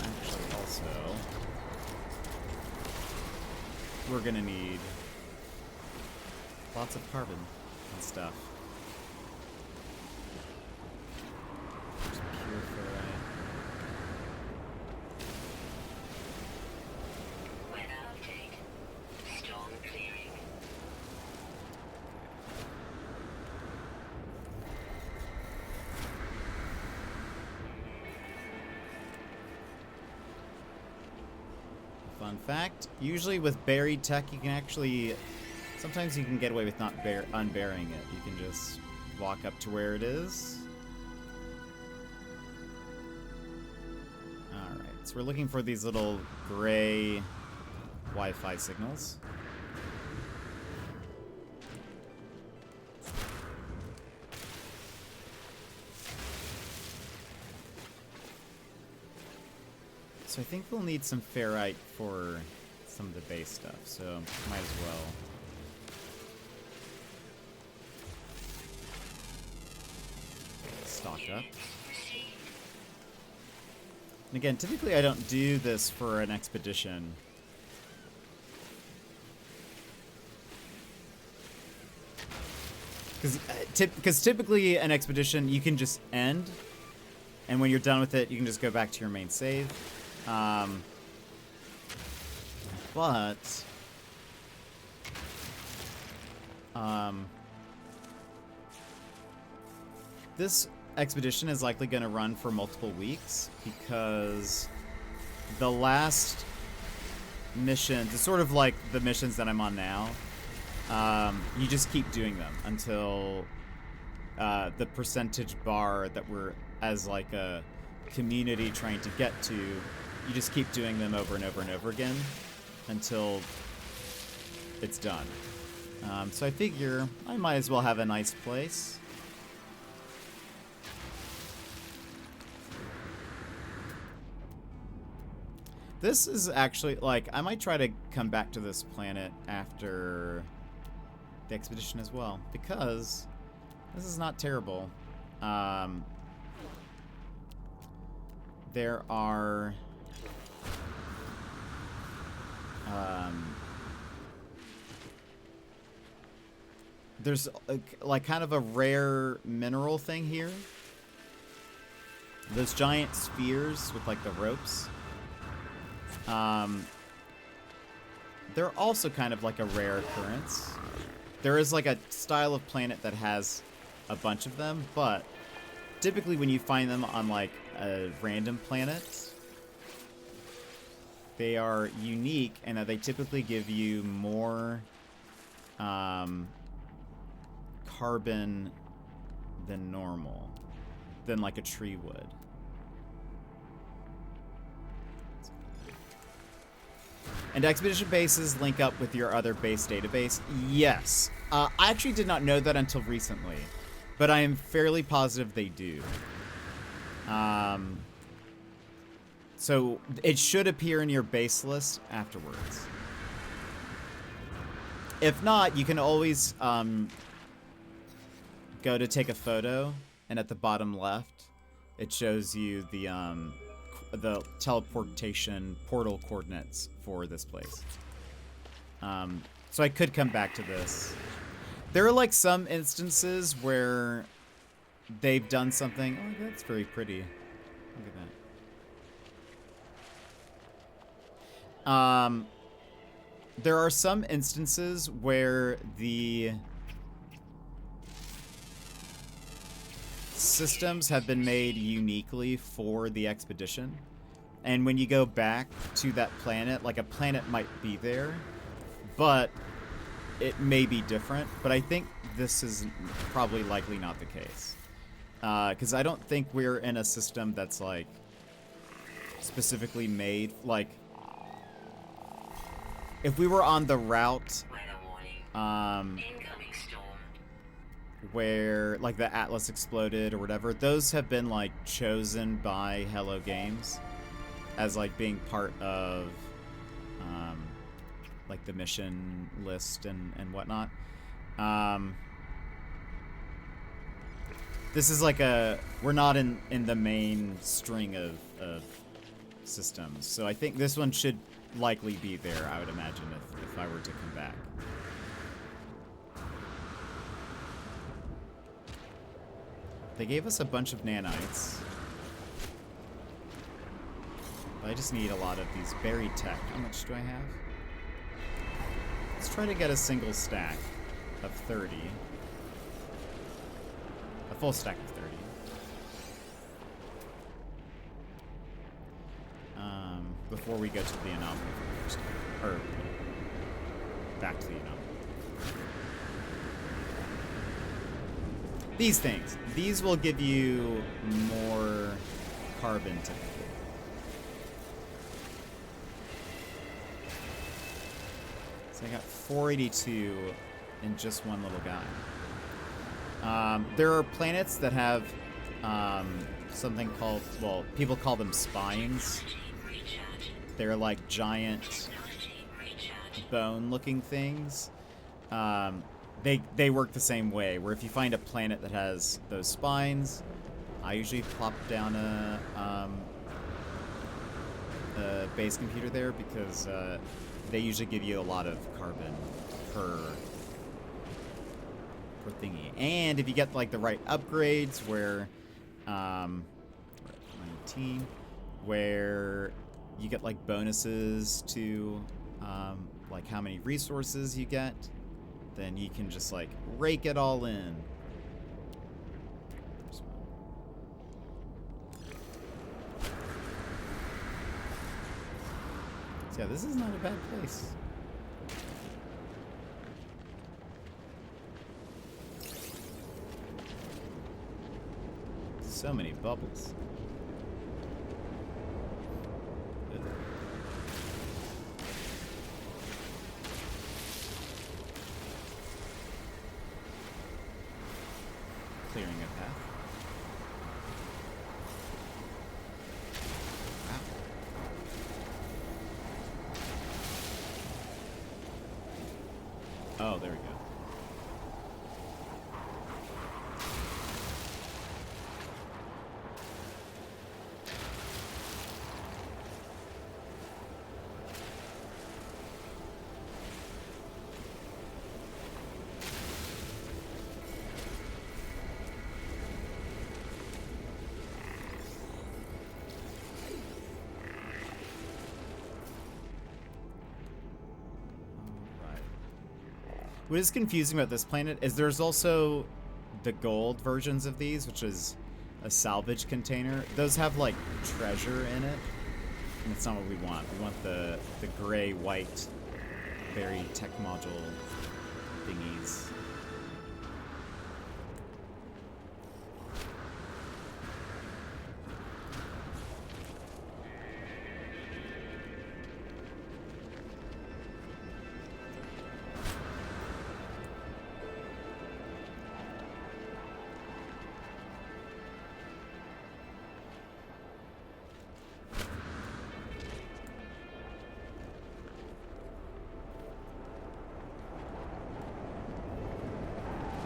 Actually, also... we're gonna need... lots of carbon and stuff. Just pure ferrite. Weather update. Storm clearing. Fun fact, usually with buried tech you can actually... sometimes you can get away with not unburying it. You can just walk up to where it is. Alright, so we're looking for these little gray Wi-Fi signals. So I think we'll need some ferrite for some of the base stuff, so might as well. Stock up. And again, typically I don't do this for an expedition. Because typically an expedition you can just end, and when you're done with it, you can just go back to your main save. But this expedition is likely going to run for multiple weeks because the last missions, it's sort of like the missions that I'm on now. You just keep doing them until the percentage bar that we're as like a community trying to get to, you just keep doing them over and over and over again until it's done. So I figure I might as well have a nice place. This is actually, like, I might try to come back to this planet after the expedition as well, because this is not terrible. there are there's like kind of a rare mineral thing here. Those giant spheres with like the ropes. They're also kind of like a rare occurrence. There is like a style of planet that has a bunch of them, but typically when you find them on like a random planet, they are unique and that they typically give you more carbon than normal, than like a tree would. And expedition bases link up with your other base database? Yes. I actually did not know that until recently, but I am fairly positive they do. So it should appear in your base list afterwards. If not, you can always go to take a photo, and at the bottom left, it shows you the teleportation portal coordinates for this place. So I could come back to this. There are like some instances where they've done something. Oh, that's very pretty. Look at that. There are some instances where the systems have been made uniquely for the expedition. And when you go back to that planet, like a planet might be there, but it may be different. But I think this is probably likely not the case. Because I don't think we're in a system that's like specifically made, like if we were on the route where like the Atlas exploded or whatever, those have been like chosen by Hello Games as like being part of like the mission list and whatnot. This is like we're not in the main string of systems, so I think this one should likely be there, I would imagine, if I were to come back. They gave us a bunch of nanites. But I just need a lot of these buried tech. How much do I have? Let's try to get a single stack of 30. A full stack of 30. Before we go to the anomaly first. Or back to the anomaly. These things. These will give you more carbon typically. So I got 482 in just one little guy. There are planets that have something called, well, people call them spines. They're like giant bone-looking things. They work the same way, where if you find a planet that has those spines, I usually plop down a base computer there because they usually give you a lot of carbon per thingy. And if you get like the right upgrades where 19, where you get like bonuses to like how many resources you get, then you can just like rake it all in. So yeah, this is not a bad place. So many bubbles. Ugh. Clearing a path. Wow. Oh, there we go. What is confusing about this planet is there's also the gold versions of these, which is a salvage container. Those have like treasure in it, and it's not what we want. We want the gray, white, very tech module thingies.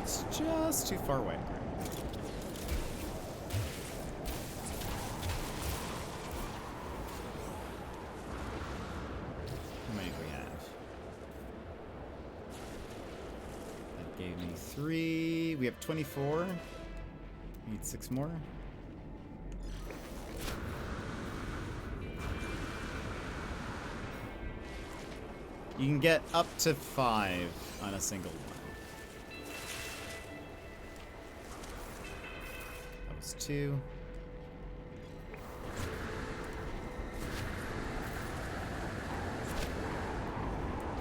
It's just too far away. How many do we have? That gave me 3. We have 24. Need 6 more. You can get up to 5 on a single one. That was 2.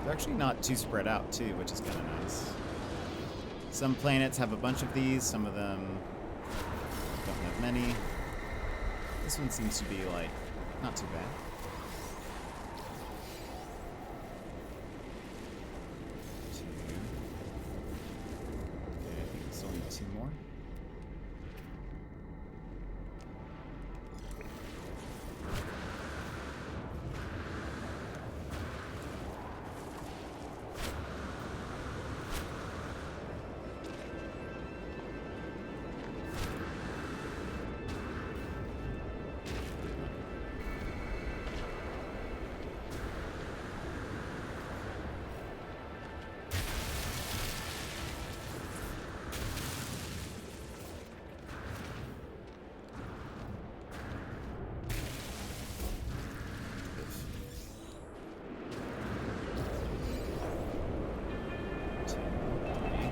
They're actually not too spread out too, which is kind of nice. Some planets have a bunch of these, some of them don't have many. This one seems to be like not too bad.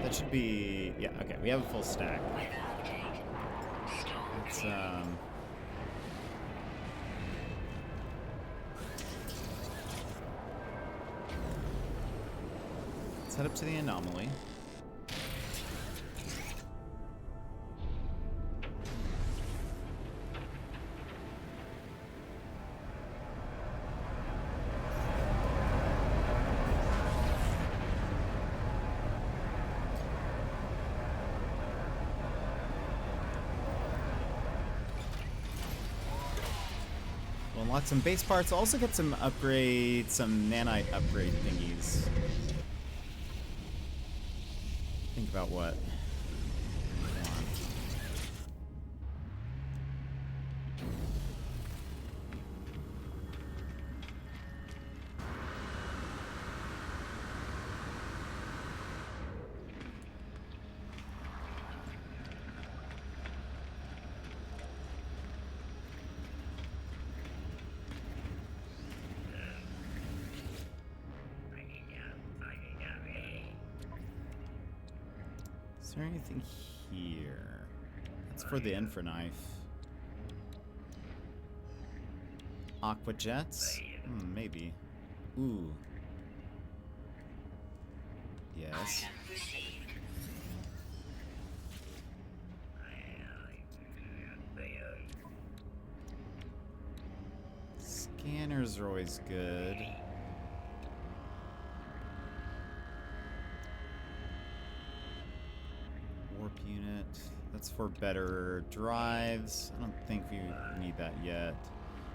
That should be, yeah, okay, we have a full stack. Let's, let's head up to the anomaly. Unlock some base parts. Also get some upgrade, some nanite upgrade thingies. Think about what. Is there anything here? That's for the infra knife. Aqua jets? Maybe. Ooh. Yes. Scanners are always good. Warp unit. That's for better drives. I don't think we need that yet.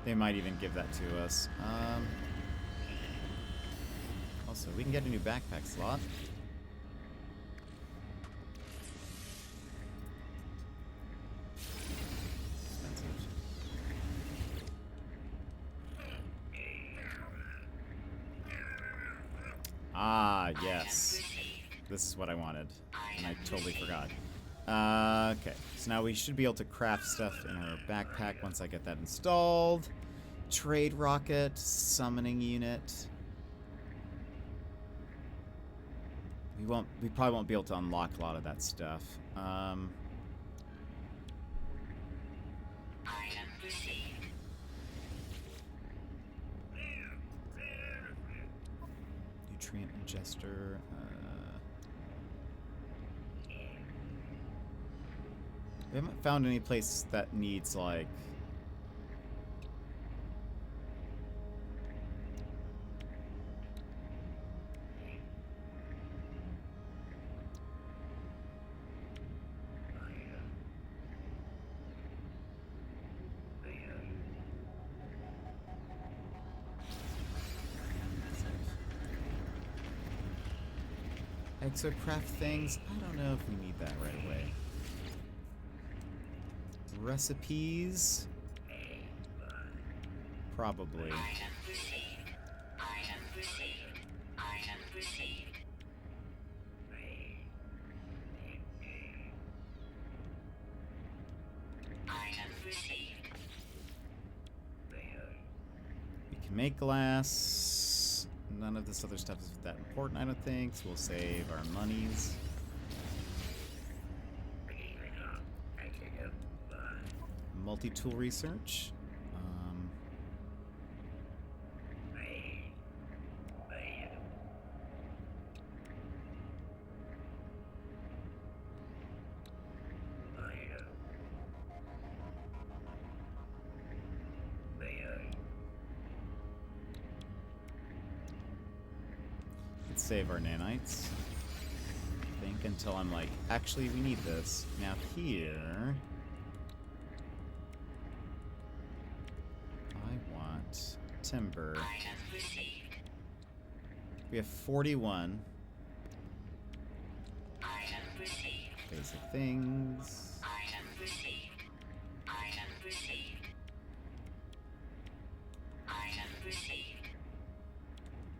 They might even give that to us. Also, we can get a new backpack slot. Expensive. Ah, yes. This is what I wanted, and I totally forgot. Okay, so now we should be able to craft stuff in our backpack once I get that installed. Trade rocket, summoning unit. We probably won't be able to unlock a lot of that stuff. Item received. Nutrient ingester. We haven't found any place that needs like. Exocraft things. I don't know if we need that right away. Recipes. Probably. Item received. Item received. Item received. Item received. We can make glass. None of this other stuff is that important, I don't think, so we'll save our monies. Multi-tool research. Let's save our nanites. I think until I'm like, actually, we need this. Now here. I want timber. Item received. We have 41 Item received. basic things. Item received. Item received. Item received.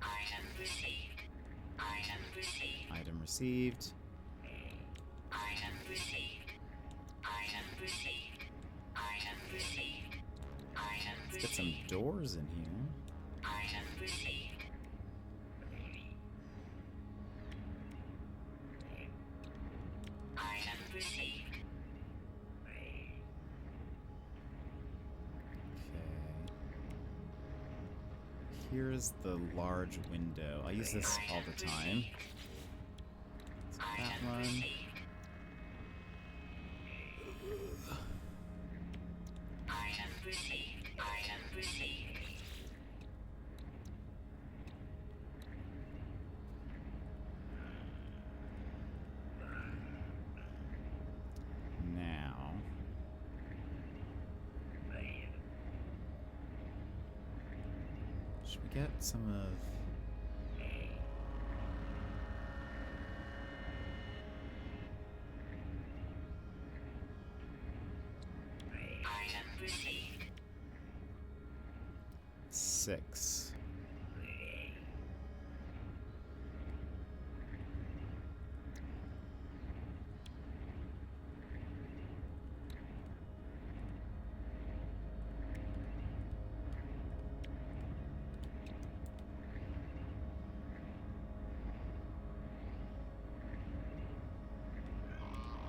Item received. Item received. Item received. Item received. Item received. Item received. Item Let's get some received. doors in here. Item received. Item received. Okay. Here's the large window. I use this all the time. So that Item one. received. Item received. Item received. Now. Should we get some of... Item received. 6.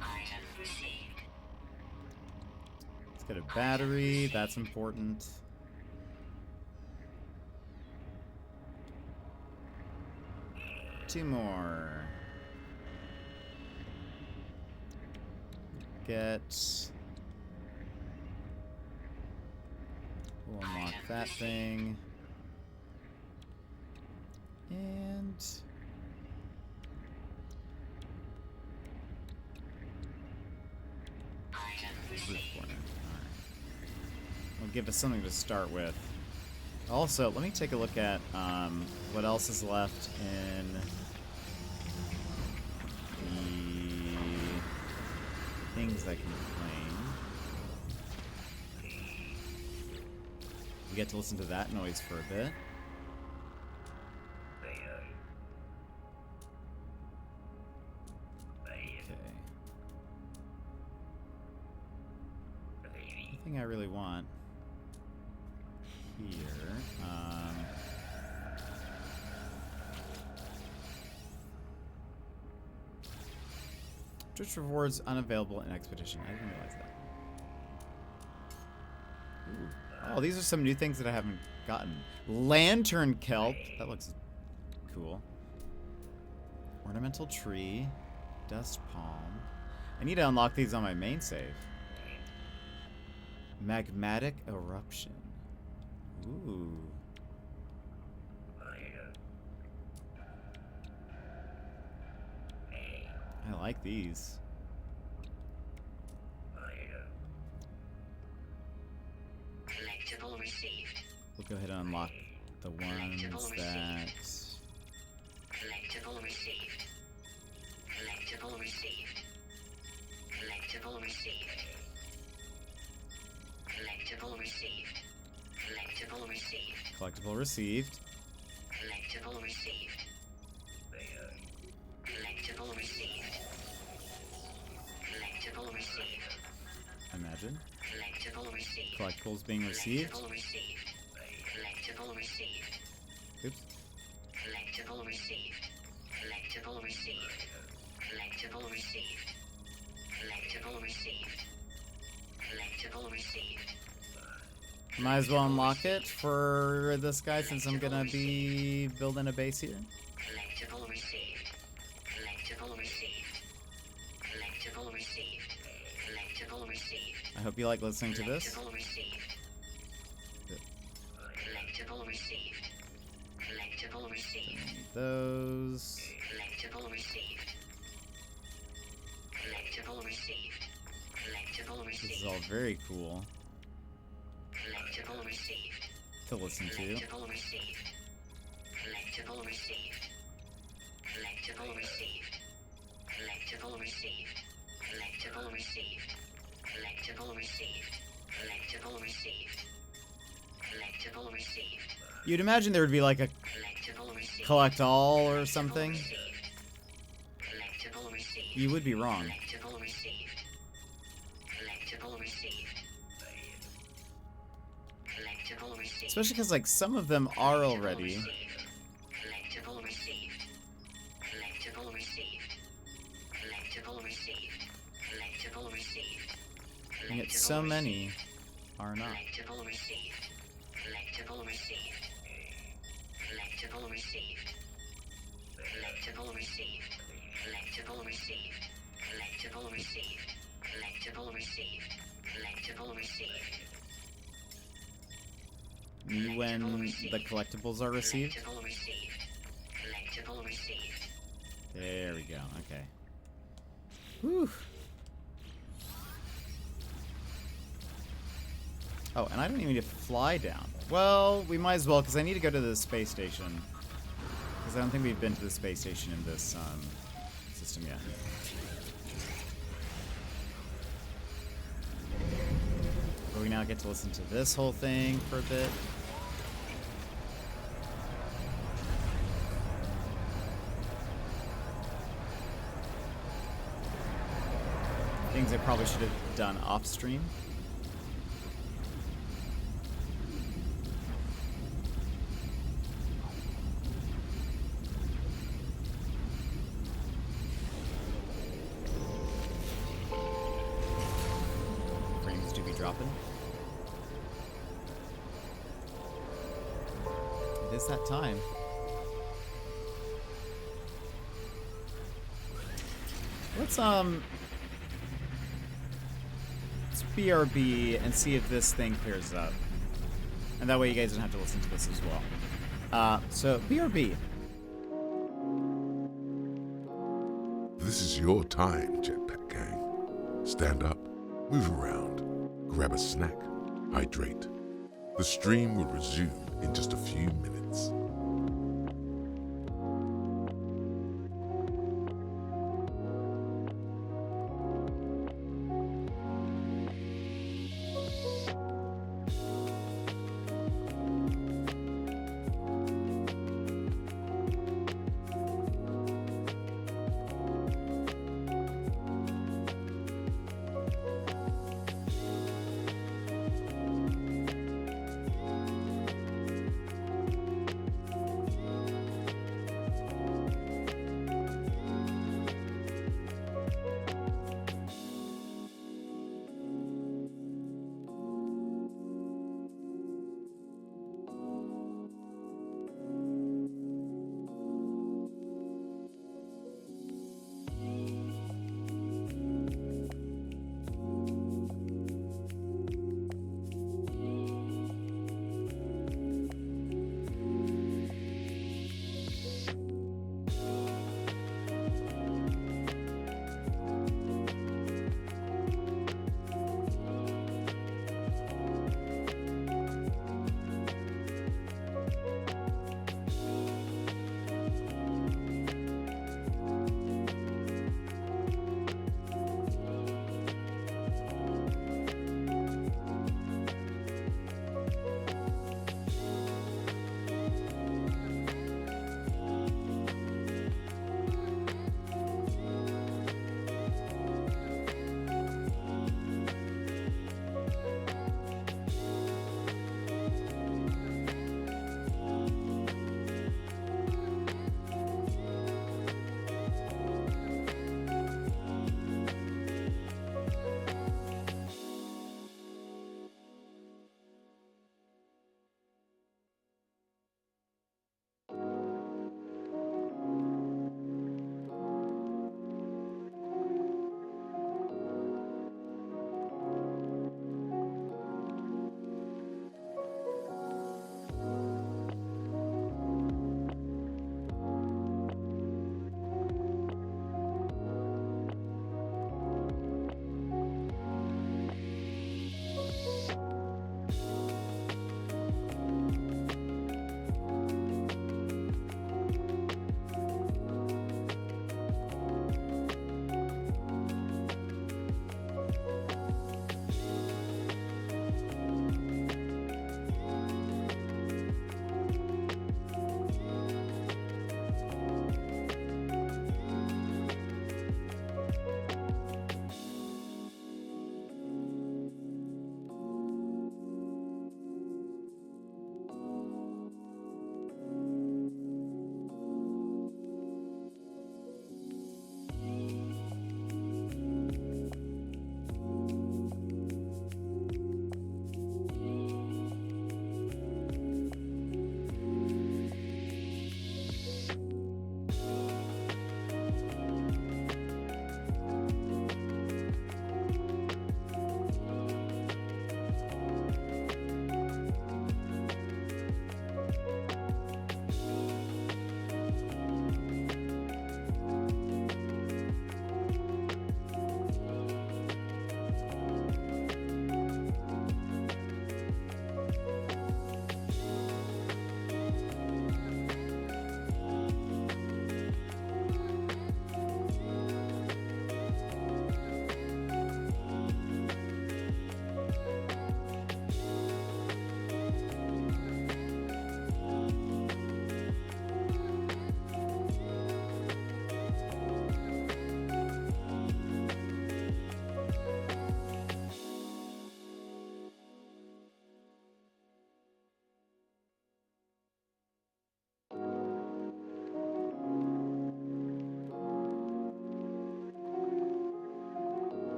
Item received. Let's get a battery. That's important. Two more. Get... We'll unlock that thing. And... Item roof received. corner. Alright. Will give us something to start with. Also, let me take a look at what else is left in the things I can claim. We get to listen to that noise for a bit. Okay. Anything I really want here. Twitch rewards unavailable in Expedition. I didn't realize that. Ooh. Oh, these are some new things that I haven't gotten. Lantern kelp. That looks cool. Ornamental tree. Dust palm. I need to unlock these on my main save. Magmatic eruption. Ooh. I like these. Collectible received. We'll go ahead and unlock the ones that... Collectible received. Collectible received. Collectible received. Collectible received. Collectible received. Collectible received. Collectible received. Collectible received. Collectible received. Imagine. Collectible received. Collectibles being received. Collectible received. Collectible received. Oops. Collectible received. Collectible received. Collectible received. Collectible received. Collectible received. Might as well unlock it for this guy since I'm gonna be building a base here. Collectible received. Collectible received. Collectible received. Collectible received. I hope you like listening to this. Collectible received. Good. Collectible received. Collectible received. Those. Collectible received. Collectible received. Collectible This received. is all very cool Collectible received. to listen to. Collectible received. Collectible received. Collectible received. Collectible received. Collectible received. Collectible received. Collectible received. Collectible received. You'd imagine there would be like a Collectible received. collect all or something. Received. Collectible received. You would be wrong. Collectible received. Collectible received. Collectible received. Especially because like some of them are already. Collectible received. Collectible received. Collectible received. Collectible received. And yet so many are not. Collectible received. Collectible received. Collectible received. Collectible received. Collectible received. Collectible received. Collectible received. Collectible received. Me when the collectibles are received. Collectible received. Collectible received. There we go. Okay. Whew. Oh, and I don't even need to fly down. Well, we might as well, because I need to go to the space station. Because I don't think we've been to the space station in this system yet. But we now get to listen to this whole thing for a bit. Things I probably should have done off stream. Frames do be dropping. It is that time. Let's BRB and see if this thing clears up. And that way you guys don't have to listen to this as well. So, BRB. This is your time, Jetpack Gang. Stand up, move around, grab a snack, hydrate. The stream will resume in just a few minutes.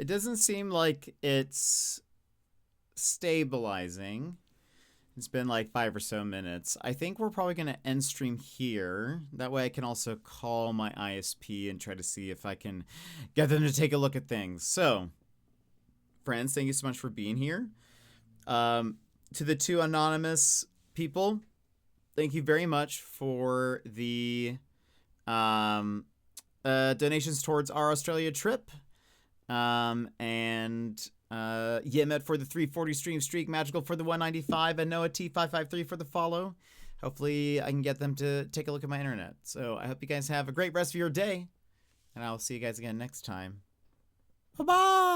It doesn't seem like it's stabilizing. It's been like 5 or so minutes. I think we're probably going to end stream here. That way I can also call my ISP and try to see if I can get them to take a look at things. So, friends, thank you so much for being here. To the 2 anonymous people, thank you very much for the donations towards our Australia trip. Yemet for the 340 stream streak, Magical for the 195, and Noah T553 for the follow. Hopefully I can get them to take a look at my internet. So I hope you guys have a great rest of your day, and I'll see you guys again next time. Bye-bye!